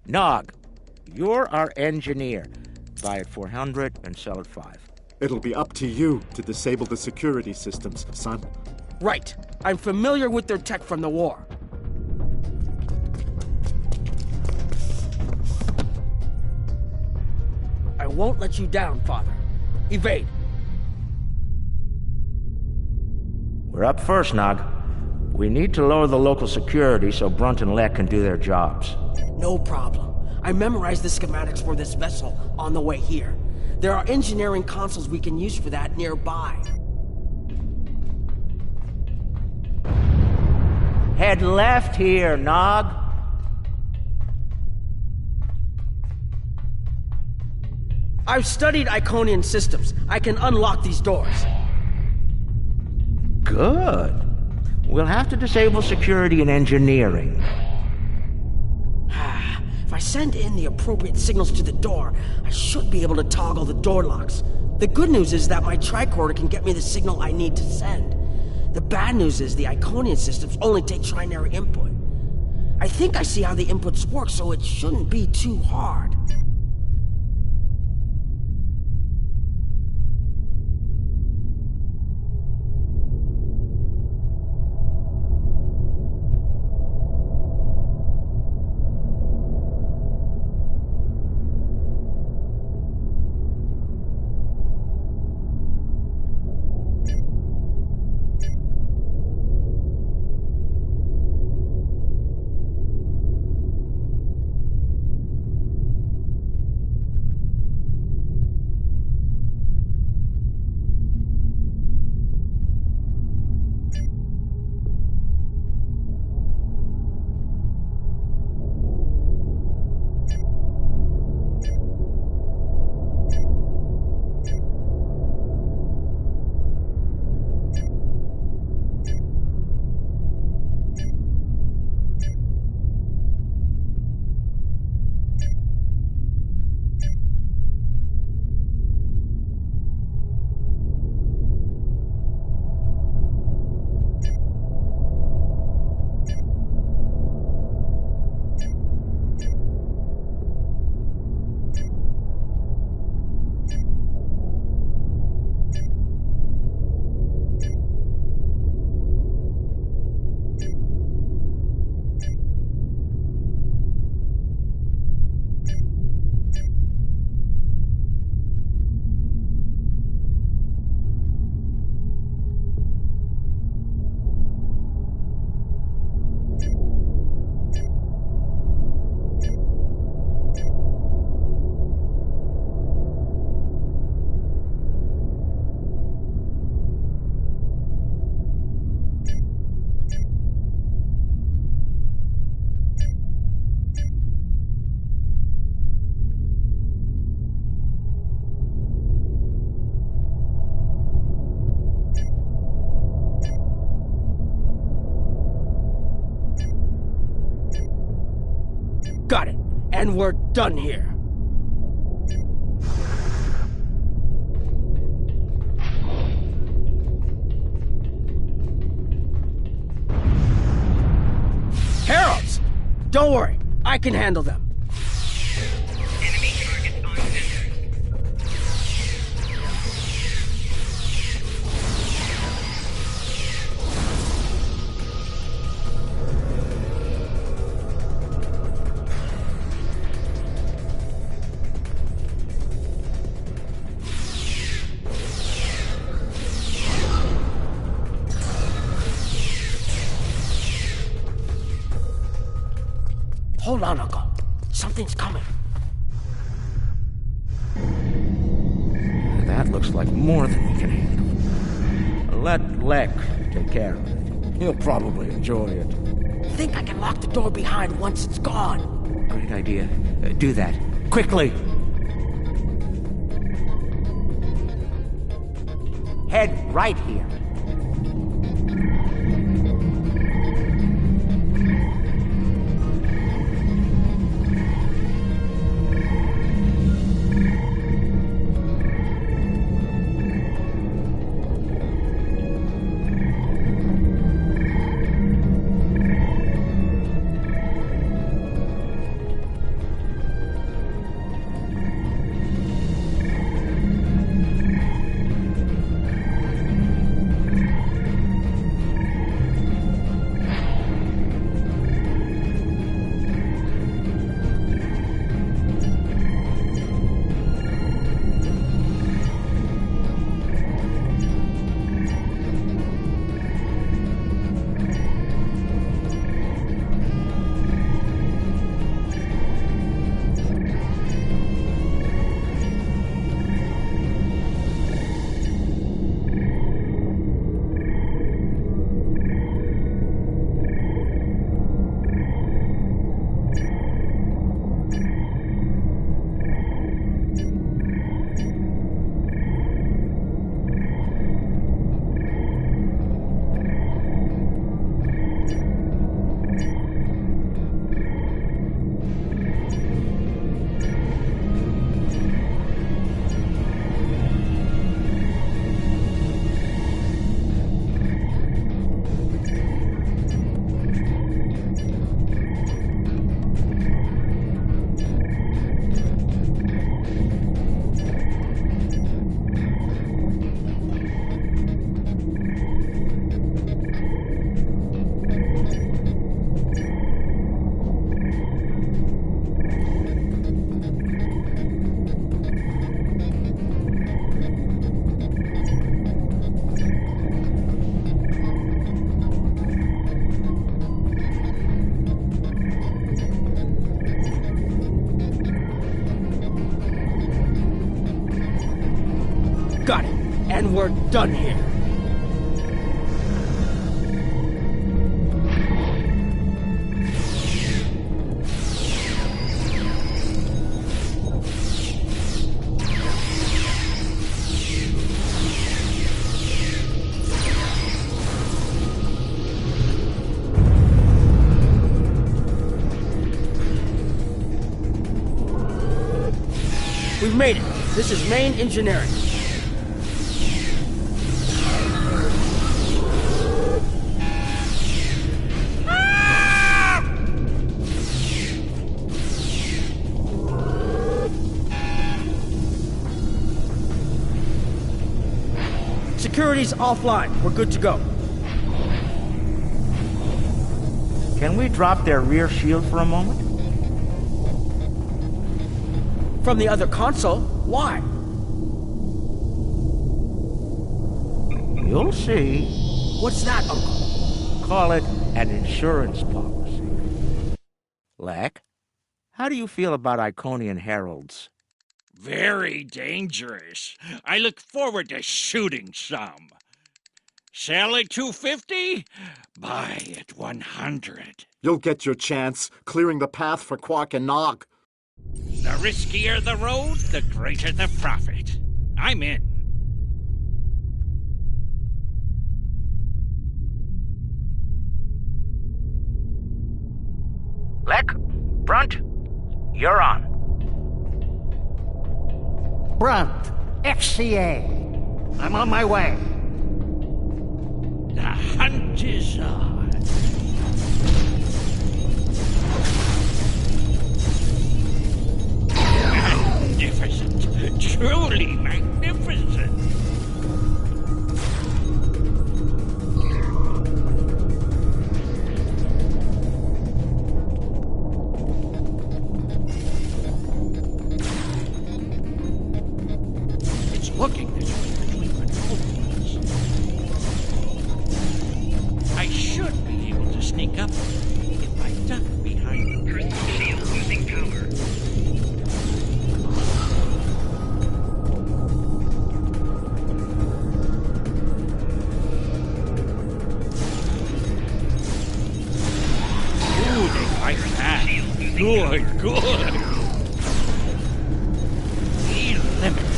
Nog, you're our engineer. Buy it 400 and sell it 5. It'll be up to you to disable the security systems, son. Right. I'm familiar with their tech from the war. I won't let you down, Father. Evade. We're up first, Nog. We need to lower the local security so Brunt and Leck can do their jobs. No problem. I memorized the schematics for this vessel on the way here. There are engineering consoles we can use for that nearby. Head left here, Nog. I've studied Iconian systems. I can unlock these doors. Good. We'll have to disable security and engineering. If I send in the appropriate signals to the door, I should be able to toggle the door locks. The good news is that my tricorder can get me the signal I need to send. The bad news is the Iconian systems only take trinary input. I think I see how the inputs work, so it shouldn't be too hard. Got it. And we're done here. Don't worry, I can handle them. Hold on, Uncle. Something's coming. That looks like more than we can handle. Let Lek take care of it. He'll probably enjoy it. Think I can lock the door behind once it's gone. Great idea. Do that. Quickly! Head right here. Got it. And we're done here. We've made it. This is main engineering. Security's offline. We're good to go. Can we drop their rear shield for a moment? From the other console? Why? You'll see. What's that, Uncle? Call it an insurance policy. Lek, how do you feel about Iconian heralds? Very dangerous. I look forward to shooting some. Sell at 250? Buy at 100. You'll get your chance, clearing the path for Quark and Nog. The riskier the road, the greater the profit. I'm in. Lek, Brunt, you're on. Brunt, XCA. I'm on my way. The hunt is on. sneak up if I duck behind the Personal shield losing power. Ooh, they like that. Good, good. Eliminate.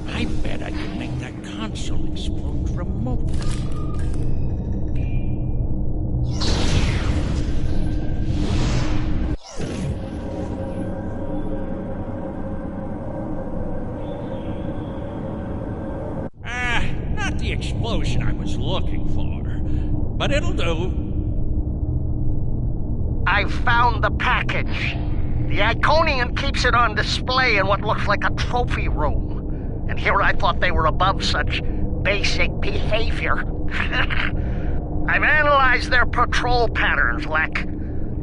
I bet I could make that console explode remotely. Not the explosion I was looking for, but it'll do. I found the package. The Iconian keeps it on display in what looks like a trophy room. And here I thought they were above such basic behavior. I've analyzed their patrol patterns, Lek.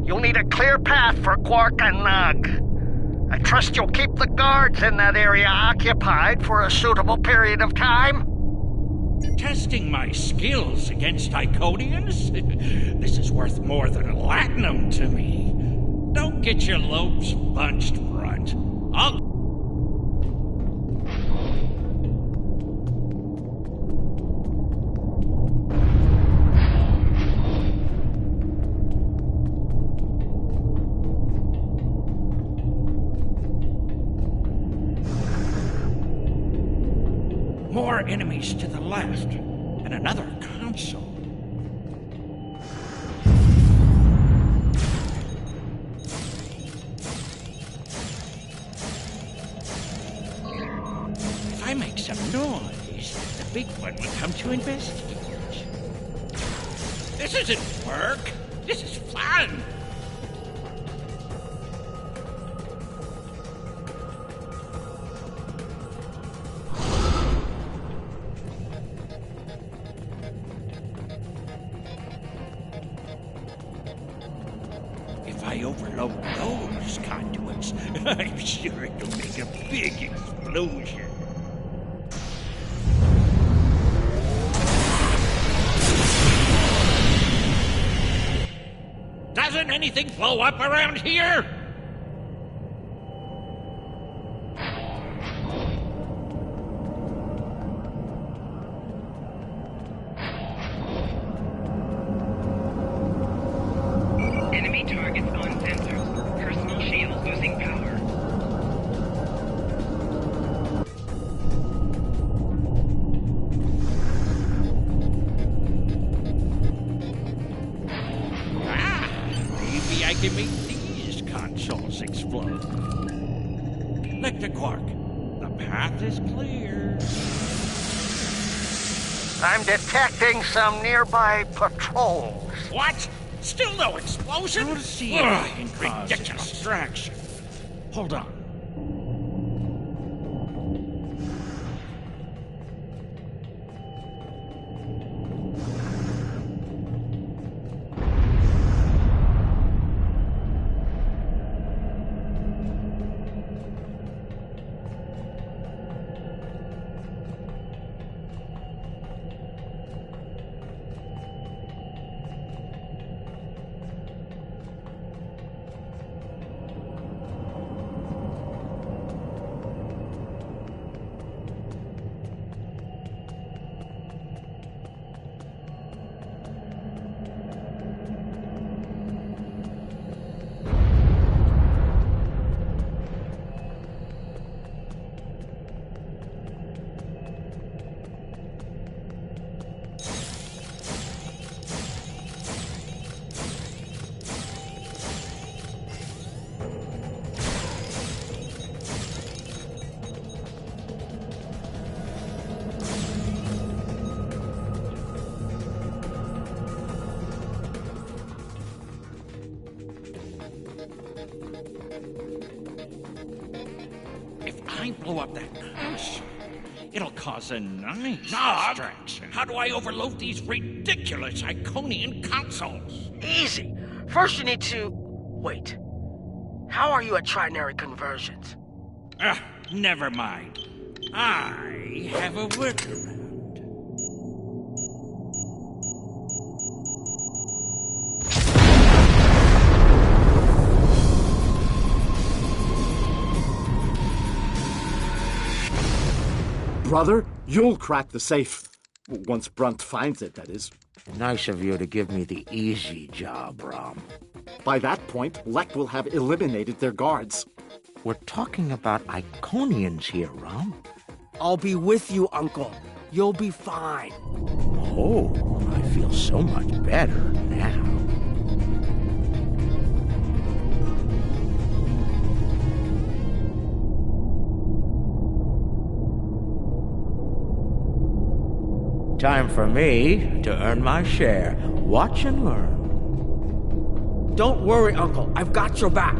You'll need a clear path for Quark and Nog. I trust you'll keep the guards in that area occupied for a suitable period of time. Testing my skills against Iconians? This is worth more than latinum to me. Don't get your lobes bunched, Brunt. More enemies to the left, and another console. If I make some noise, the big one will come to investigate. This isn't work. This is fun. If I overload those conduits, I'm sure it'll make a big explosion. Doesn't anything blow up around here? Enemy targets on sensors. Personal shield losing power. Maybe I can make these consoles explode. Lecter Quark, the path is clear. I'm detecting some nearby patrols. What? Still no explosion? We'll see if I can cause a distraction. Hold on. I blow up that console, it'll cause a nice distraction. How do I overload these ridiculous Iconian consoles? Easy. First you need to... Wait. How are you at trinary conversions? Never mind. I have a workaround. Brother, you'll crack the safe. Once Brunt finds it, that is. Nice of you to give me the easy job, Rom. By that point, Lek will have eliminated their guards. We're talking about Iconians here, Rom. I'll be with you, Uncle. You'll be fine. Oh, I feel so much better now. Time for me to earn my share. Watch and learn. Don't worry, Uncle. I've got your back.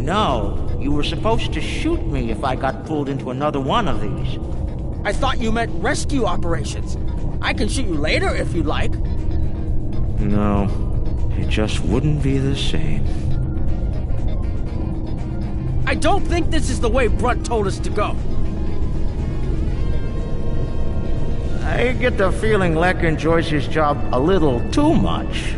No, you were supposed to shoot me if I got pulled into another one of these. I thought you meant rescue operations. I can shoot you later if you'd like. No, it just wouldn't be the same. I don't think this is the way Brunt told us to go. I get the feeling Lek enjoys his job a little too much.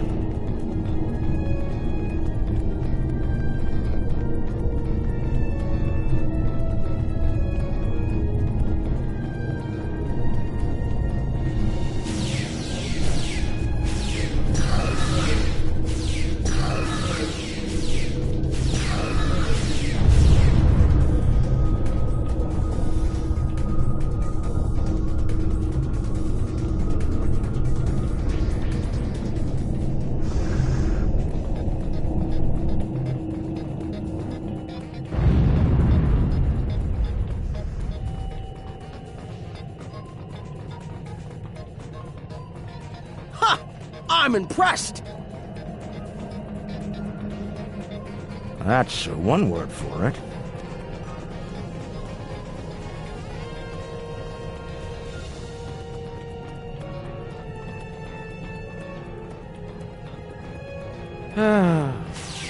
I'm impressed! That's one word for it.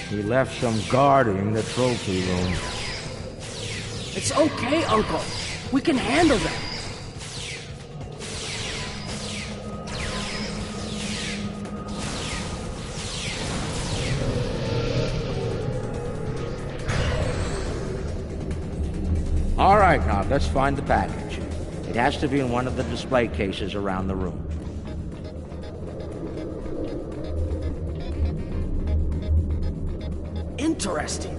He left some guarding the trophy room. It's okay, Uncle. We can handle them. All right, now, let's find the package. It has to be in one of the display cases around the room. Interesting.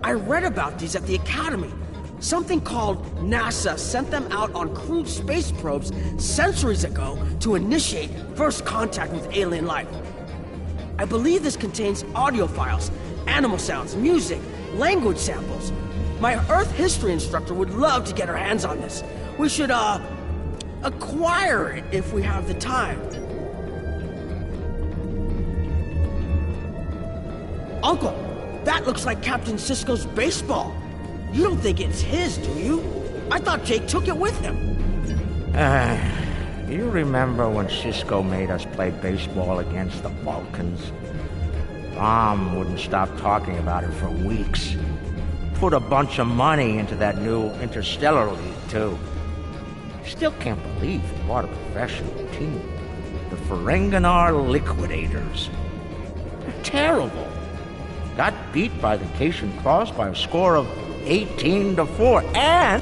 I read about these at the Academy. Something called NASA sent them out on crewed space probes centuries ago to initiate first contact with alien life. I believe this contains audio files, animal sounds, music, language samples. My Earth history instructor would love to get her hands on this. We should, acquire it if we have the time. Uncle, that looks like Captain Sisko's baseball. You don't think it's his, do you? I thought Jake took it with him. You remember when Sisko made us play baseball against the Vulcans? Rom wouldn't stop talking about it for weeks. Put a bunch of money into that new interstellar league, too. Still can't believe what a professional team. The Ferenginar Liquidators. They're terrible. Got beat by the Cation Cross by a score of 18-4, and...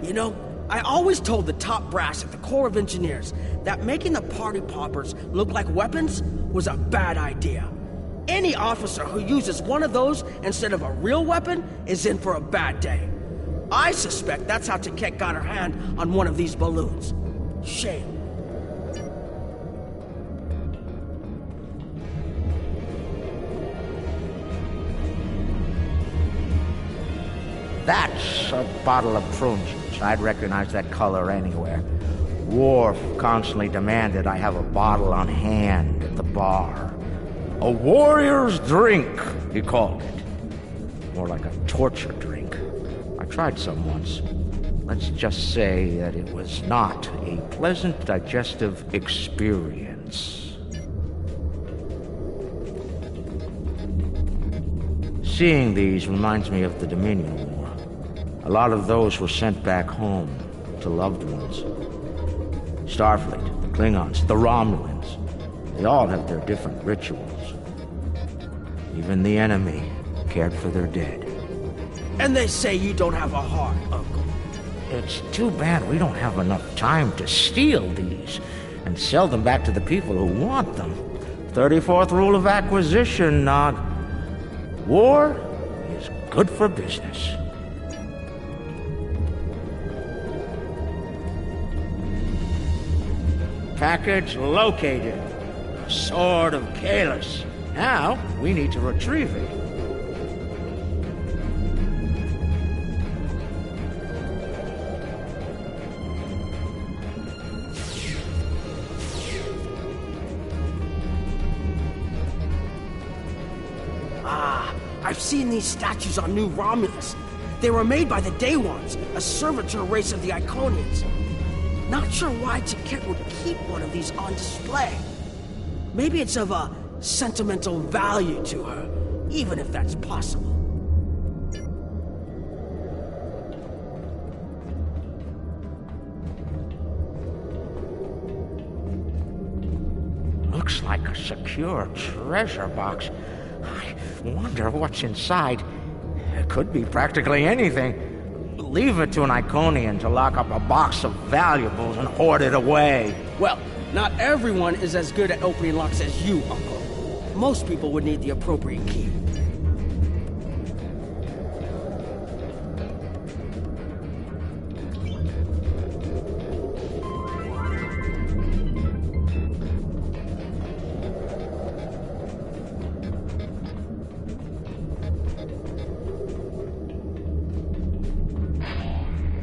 You know, I always told the top brass at the Corps of Engineers that making the party poppers look like weapons was a bad idea. Any officer who uses one of those instead of a real weapon is in for a bad day. I suspect that's how Taket got her hand on one of these balloons. Shame. That's a bottle of prune juice. I'd recognize that color anywhere. Worf constantly demanded I have a bottle on hand at the bar. A warrior's drink, he called it. More like a torture drink. I tried some once. Let's just say that it was not a pleasant digestive experience. Seeing these reminds me of the Dominion War. A lot of those were sent back home to loved ones. Starfleet, the Klingons, the Romulans, they all have their different rituals. Even the enemy cared for their dead. And they say you don't have a heart, Uncle. It's too bad we don't have enough time to steal these and sell them back to the people who want them. 34th rule of acquisition, Nog. War is good for business. Package located. The Sword of Kahless. Now, we need to retrieve it. I've seen these statues on New Romulus. They were made by the Day Ones, a servitor race of the Iconians. Not sure why Taket would keep one of these on display. Maybe it's of a sentimental value to her, even if that's possible. Looks like a secure treasure box. I wonder what's inside. It could be practically anything. Leave it to an Iconian to lock up a box of valuables and hoard it away. Well, not everyone is as good at opening locks as you, Uncle. Most people would need the appropriate key.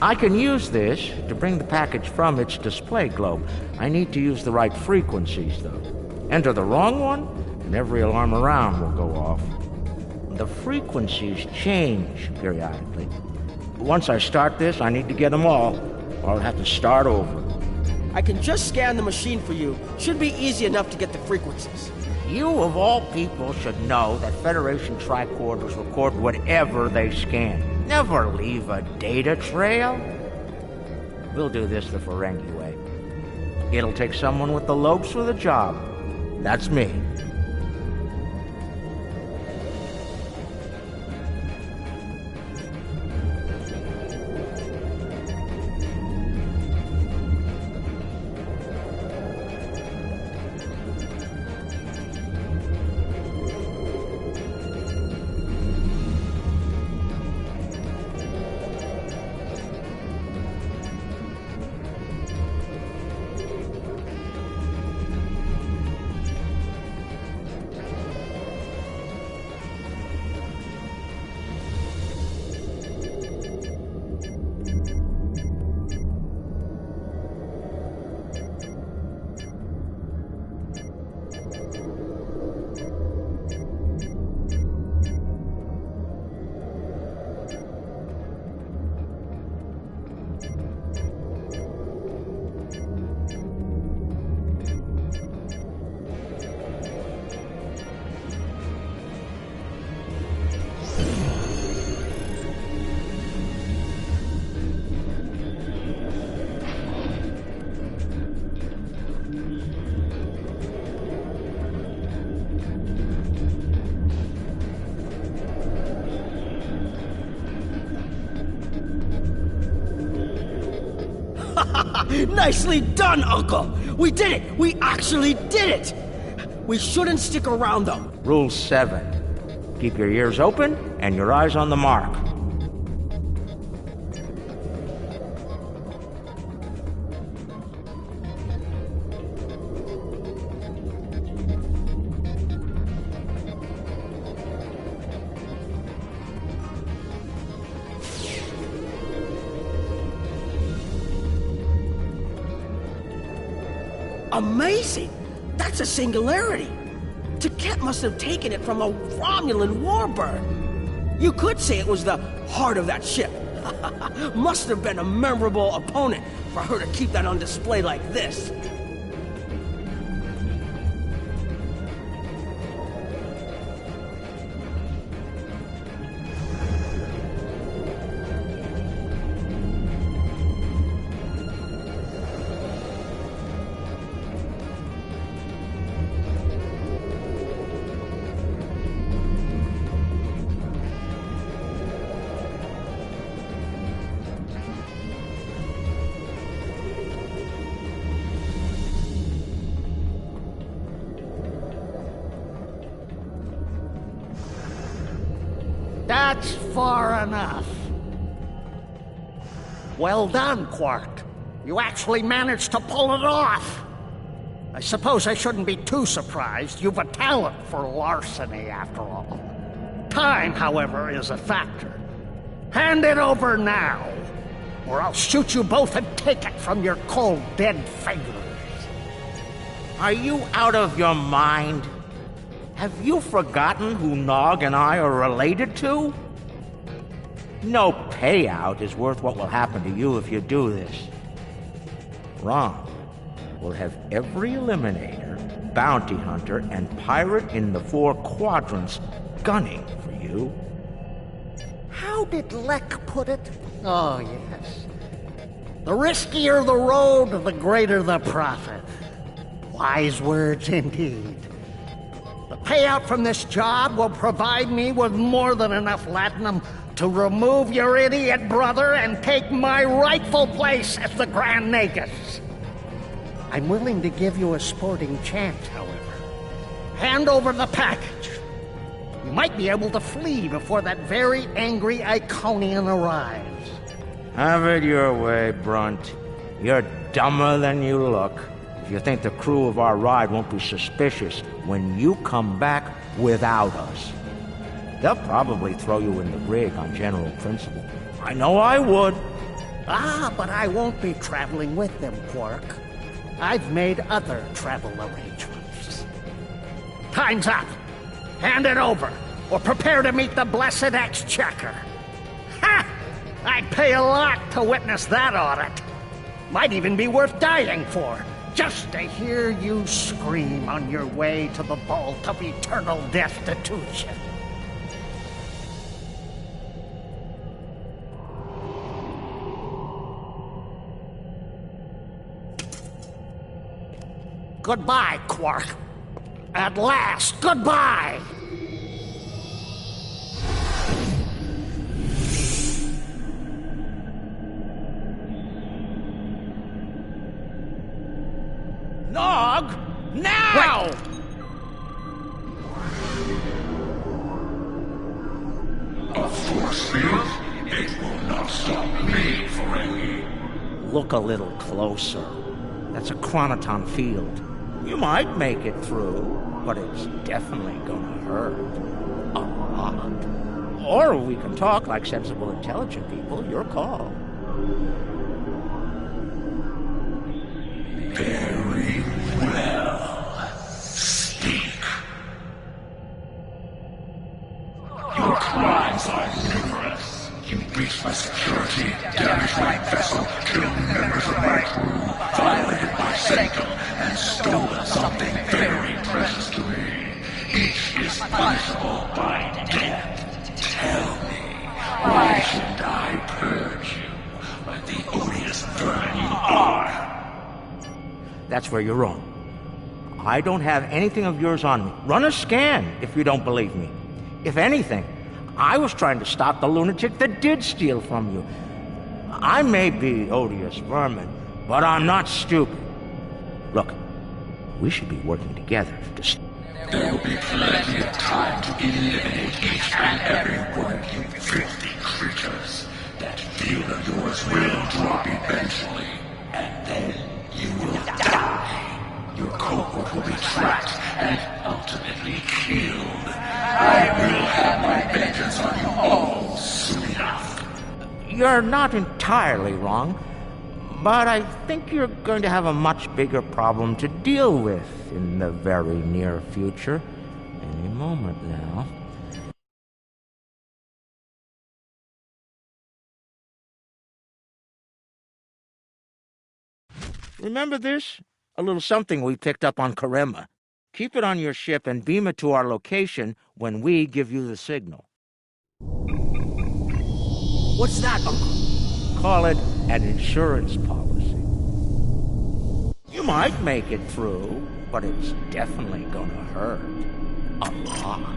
I can use this to bring the package from its display globe. I need to use the right frequencies, though. Enter the wrong one, and every alarm around will go off. The frequencies change periodically. Once I start this, I need to get them all, or I'll have to start over. I can just scan the machine for you. Should be easy enough to get the frequencies. You, of all people, should know that Federation tricorders record whatever they scan. Never leave a data trail. We'll do this the Ferengi way. It'll take someone with the lopes for the job. That's me. Nicely done, Uncle! We did it! We actually did it! We shouldn't stick around, though. Rule 7. Keep your ears open and your eyes on the mark. Amazing! That's a singularity! Taket must have taken it from a Romulan warbird. You could say it was the heart of that ship. Must have been a memorable opponent for her to keep that on display like this. That's far enough. Well done, Quark. You actually managed to pull it off. I suppose I shouldn't be too surprised. You've a talent for larceny, after all. Time, however, is a factor. Hand it over now, or I'll shoot you both and take it from your cold, dead fingers. Are you out of your mind? Have you forgotten who Nog and I are related to? No payout is worth what will happen to you if you do this. Wrong. We'll have every Eliminator, Bounty Hunter, and Pirate in the 4 quadrants gunning for you. How did Lek put it? Oh, yes. The riskier the road, the greater the profit. Wise words indeed. The payout from this job will provide me with more than enough latinum to remove your idiot brother and take my rightful place as the Grand Nagus. I'm willing to give you a sporting chance, however. Hand over the package. You might be able to flee before that very angry Iconian arrives. Have it your way, Brunt. You're dumber than you look. If you think the crew of our ride won't be suspicious when you come back without us. They'll probably throw you in the brig on general principle. I know I would. Ah, but I won't be traveling with them, Quark. I've made other travel arrangements. Time's up. Hand it over, or prepare to meet the blessed exchequer. Ha! I'd pay a lot to witness that audit. Might even be worth dying for. Just to hear you scream on your way to the vault of eternal destitution. Goodbye, Quark. At last, goodbye! Nog! Now! Wait. A force field? It will not stop me, Ferengi. Look a little closer. That's a chronoton field. You might make it through, but it's definitely gonna hurt. A lot. Or we can talk like sensible, intelligent people. Your call. Very well. Speak. Your crimes are numerous. You breached my security, damaged my vessel, killed members of my crew, violated my sanctum, and stolen something very precious to me. Each is punishable by death. Tell me, why should I purge you like the odious vermin you are? That's where you're wrong. I don't have anything of yours on me. Run a scan if you don't believe me. If anything, I was trying to stop the lunatic that did steal from you. I may be odious vermin, but I'm not stupid. Look, we should be working together to... There will be plenty of time to eliminate each and every one of you filthy creatures. That field of yours will drop eventually, and then you will die. Your cohort will be tracked and ultimately killed. I will have my vengeance on you all soon enough. You're not entirely wrong. But I think you're going to have a much bigger problem to deal with in the very near future. Any moment now. Remember this? A little something we picked up on Karema. Keep it on your ship and beam it to our location when we give you the signal. What's that, Uncle? Call it an insurance policy. You might make it through, but it's definitely gonna hurt. A lot.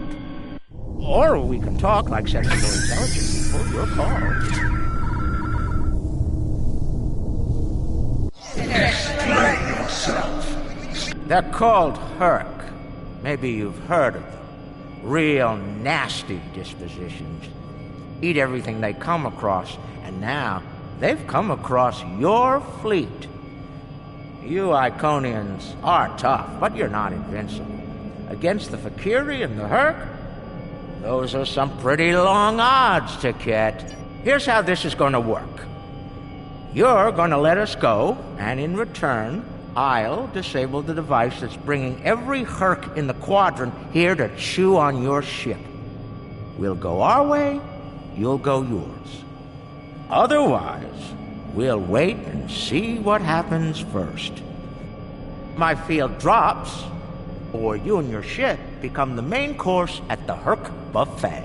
Or we can talk like sensible, intelligent people. Your call. Explain yourself. They're called Herc. Maybe you've heard of them. Real nasty dispositions. Eat everything they come across, and now they've come across your fleet. You Iconians are tough, but you're not invincible. Against the Fakiri and the Herc, those are some pretty long odds, Ticket. Here's how this is gonna work. You're gonna let us go, and in return, I'll disable the device that's bringing every Herc in the quadrant here to chew on your ship. We'll go our way, you'll go yours. Otherwise, we'll wait and see what happens first. My field drops, or you and your ship become the main course at the Herc buffet.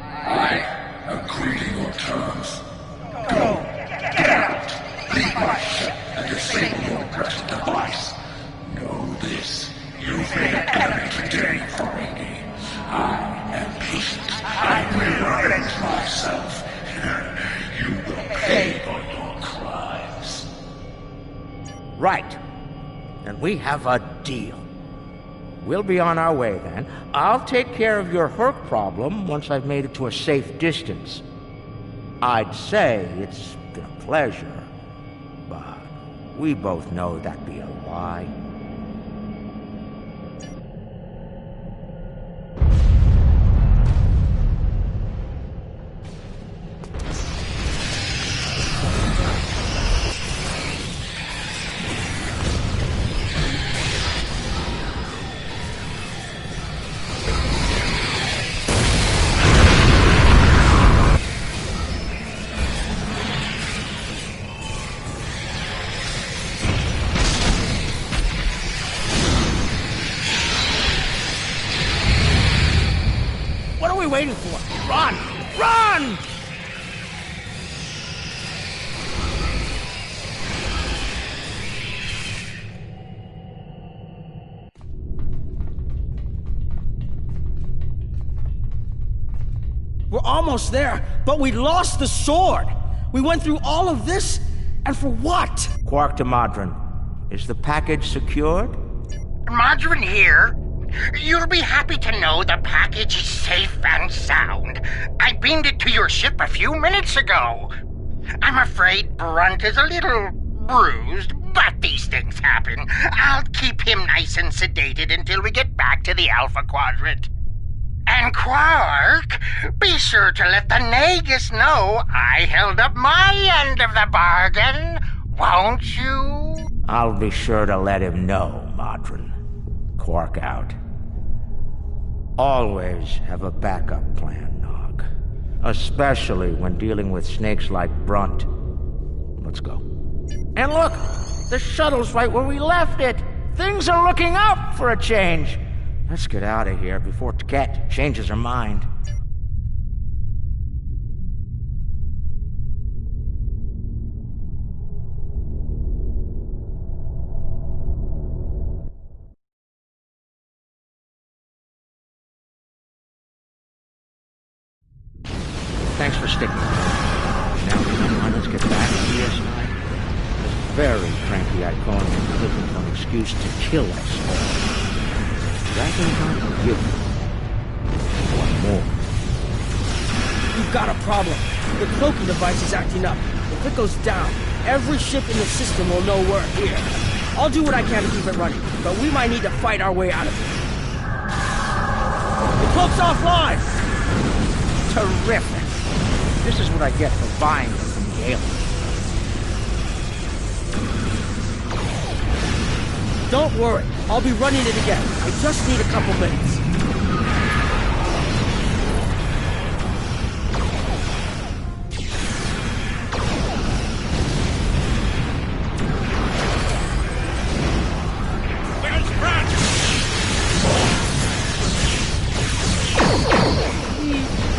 I agree to your terms. Go! Get out! Leave my ship and disable your precious device. Know this. You've made an enemy today for me. I am patient. I will avenge myself. You will pay for your crimes. Right. And we have a deal. We'll be on our way then. I'll take care of your Herc problem once I've made it to a safe distance. I'd say it's been a pleasure, but we both know that'd be a lie. Waiting for? Run! Run! We're almost there, but we lost the sword. We went through all of this, and for what? Quark to Modron. Is the package secured? Modron here. You'll be happy to know the package is safe and sound. I beamed it to your ship a few minutes ago. I'm afraid Brunt is a little bruised, but these things happen. I'll keep him nice and sedated until we get back to the Alpha Quadrant. And Quark, be sure to let the Nagus know I held up my end of the bargain, won't you? I'll be sure to let him know, Modron. Quark out. Always have a backup plan, Nog. Especially when dealing with snakes like Brunt. Let's go. And look! The shuttle's right where we left it! Things are looking up for a change! Let's get out of here before Tket changes her mind. Thanks for sticking. Now, come on, let's get back to DS9. This very cranky Iconian looking for an excuse to kill us all. Dragon's not forgiven. One more. You've got a problem. The cloaking device is acting up. If it goes down, every ship in the system will know we're here. I'll do what I can to keep it running, but we might need to fight our way out of it. The cloak's offline! Terrific. This is what I get for buying them from the aliens. Don't worry, I'll be running it again. I just need a couple minutes.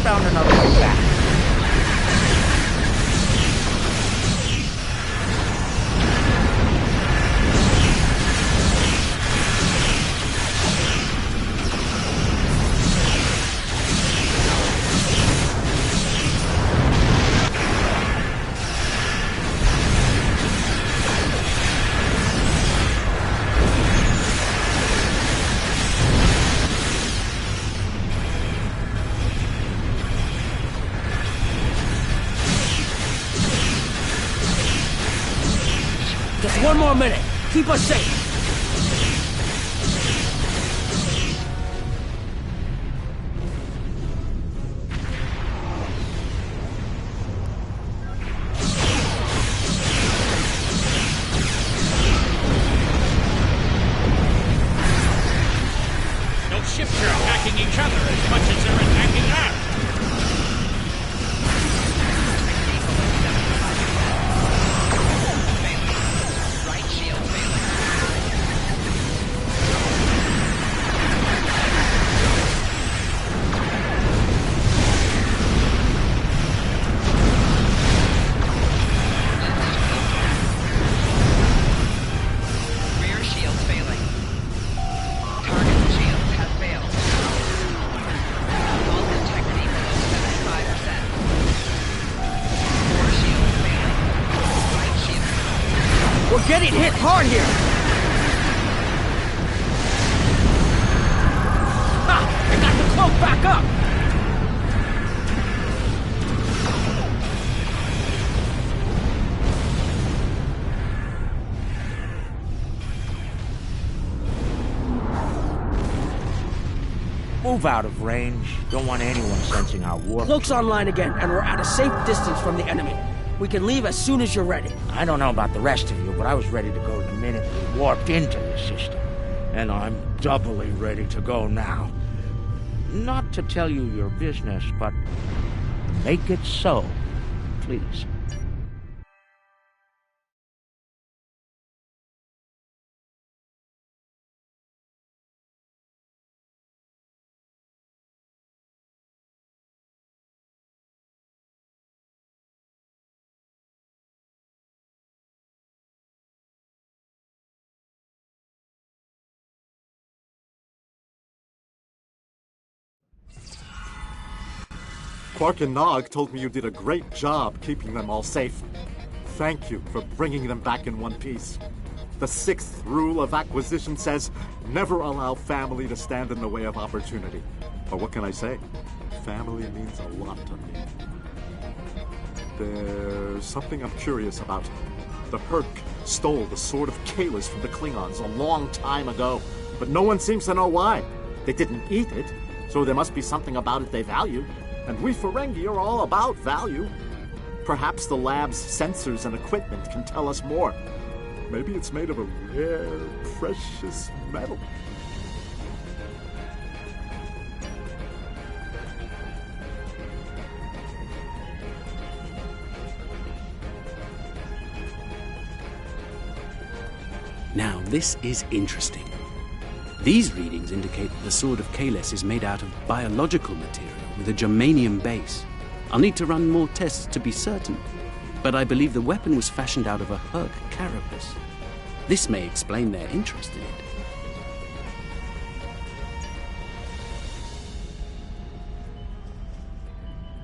Found another way back. Just one more minute. Keep us safe. Those ships are attacking each other as much as they're attacking us. We're getting hit hard here! Ha! I got the cloak back up! Move out of range. Don't want anyone sensing our warp. Cloak's online again, and we're at a safe distance from the enemy. We can leave as soon as you're ready. I don't know about the rest of you, but I was ready to go the minute we warped into the system. And I'm doubly ready to go now. Not to tell you your business, but make it so, please. Quark and Nog told me you did a great job keeping them all safe. Thank you for bringing them back in one piece. The 6th rule of acquisition says, never allow family to stand in the way of opportunity. Or what can I say? Family means a lot to me. There's something I'm curious about. The Herc stole the Sword of Kalis from the Klingons a long time ago, but no one seems to know why. They didn't eat it, so there must be something about it they value. And we Ferengi are all about value. Perhaps the lab's sensors and equipment can tell us more. Maybe it's made of a rare, precious metal. Now, this is interesting. These readings indicate that the Sword of Kalis is made out of biological material with a germanium base. I'll need to run more tests to be certain, but I believe the weapon was fashioned out of a Herc carapace. This may explain their interest in it.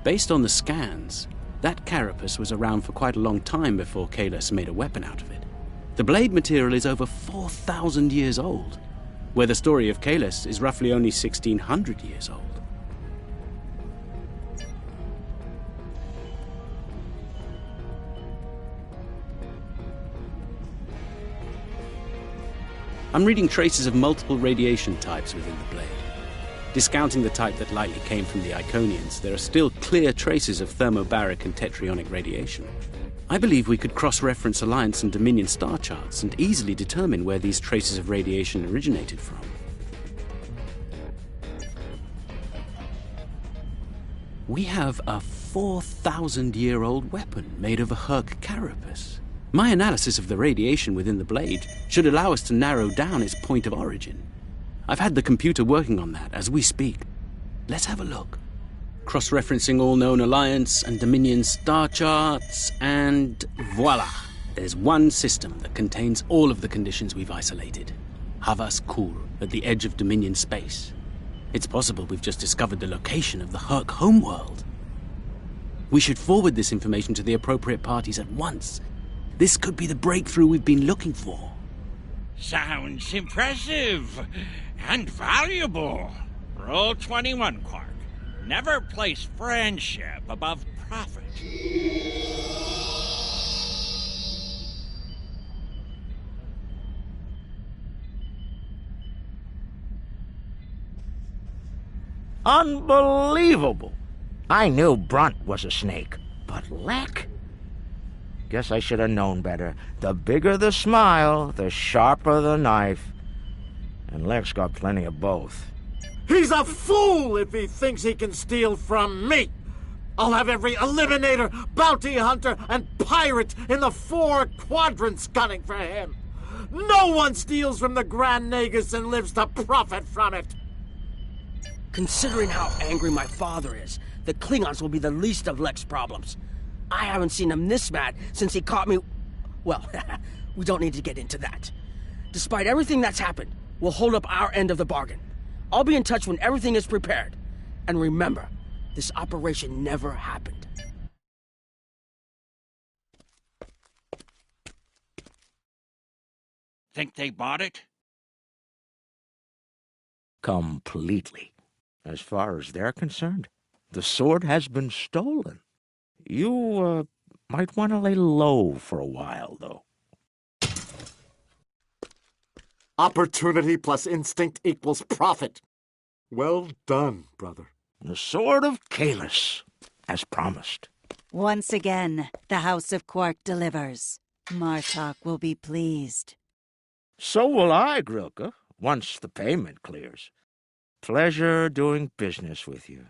Based on the scans, that carapace was around for quite a long time before Kalis made a weapon out of it. The blade material is over 4,000 years old, where the story of Kalis is roughly only 1,600 years old. I'm reading traces of multiple radiation types within the blade. Discounting the type that likely came from the Iconians, there are still clear traces of thermobaric and tetrionic radiation. I believe we could cross-reference Alliance and Dominion star charts and easily determine where these traces of radiation originated from. We have a 4,000-year-old weapon made of a Herc carapace. My analysis of the radiation within the blade should allow us to narrow down its point of origin. I've had the computer working on that as we speak. Let's have a look. Cross-referencing all known Alliance and Dominion star charts, and voila! There's one system that contains all of the conditions we've isolated. Havas Kur, at the edge of Dominion space. It's possible we've just discovered the location of the Herc homeworld. We should forward this information to the appropriate parties at once. This could be the breakthrough we've been looking for. Sounds impressive and valuable. Rule 21, Quark. Never place friendship above profit. Unbelievable! I knew Brunt was a snake, but Lek? Guess I should have known better. The bigger the smile, the sharper the knife. And Lek's got plenty of both. He's a fool if he thinks he can steal from me! I'll have every eliminator, bounty hunter, and pirate in the 4 quadrants gunning for him! No one steals from the Grand Nagus and lives to profit from it! Considering how angry my father is, the Klingons will be the least of Lek's problems. I haven't seen him this mad since he caught me... Well, we don't need to get into that. Despite everything that's happened, we'll hold up our end of the bargain. I'll be in touch when everything is prepared. And remember, this operation never happened. Think they bought it? Completely. As far as they're concerned, the sword has been stolen. You, might want to lay low for a while, though. Opportunity plus instinct equals profit. Well done, brother. The Sword of Kahless, as promised. Once again, the House of Quark delivers. Martok will be pleased. So will I, Grilka, once the payment clears. Pleasure doing business with you.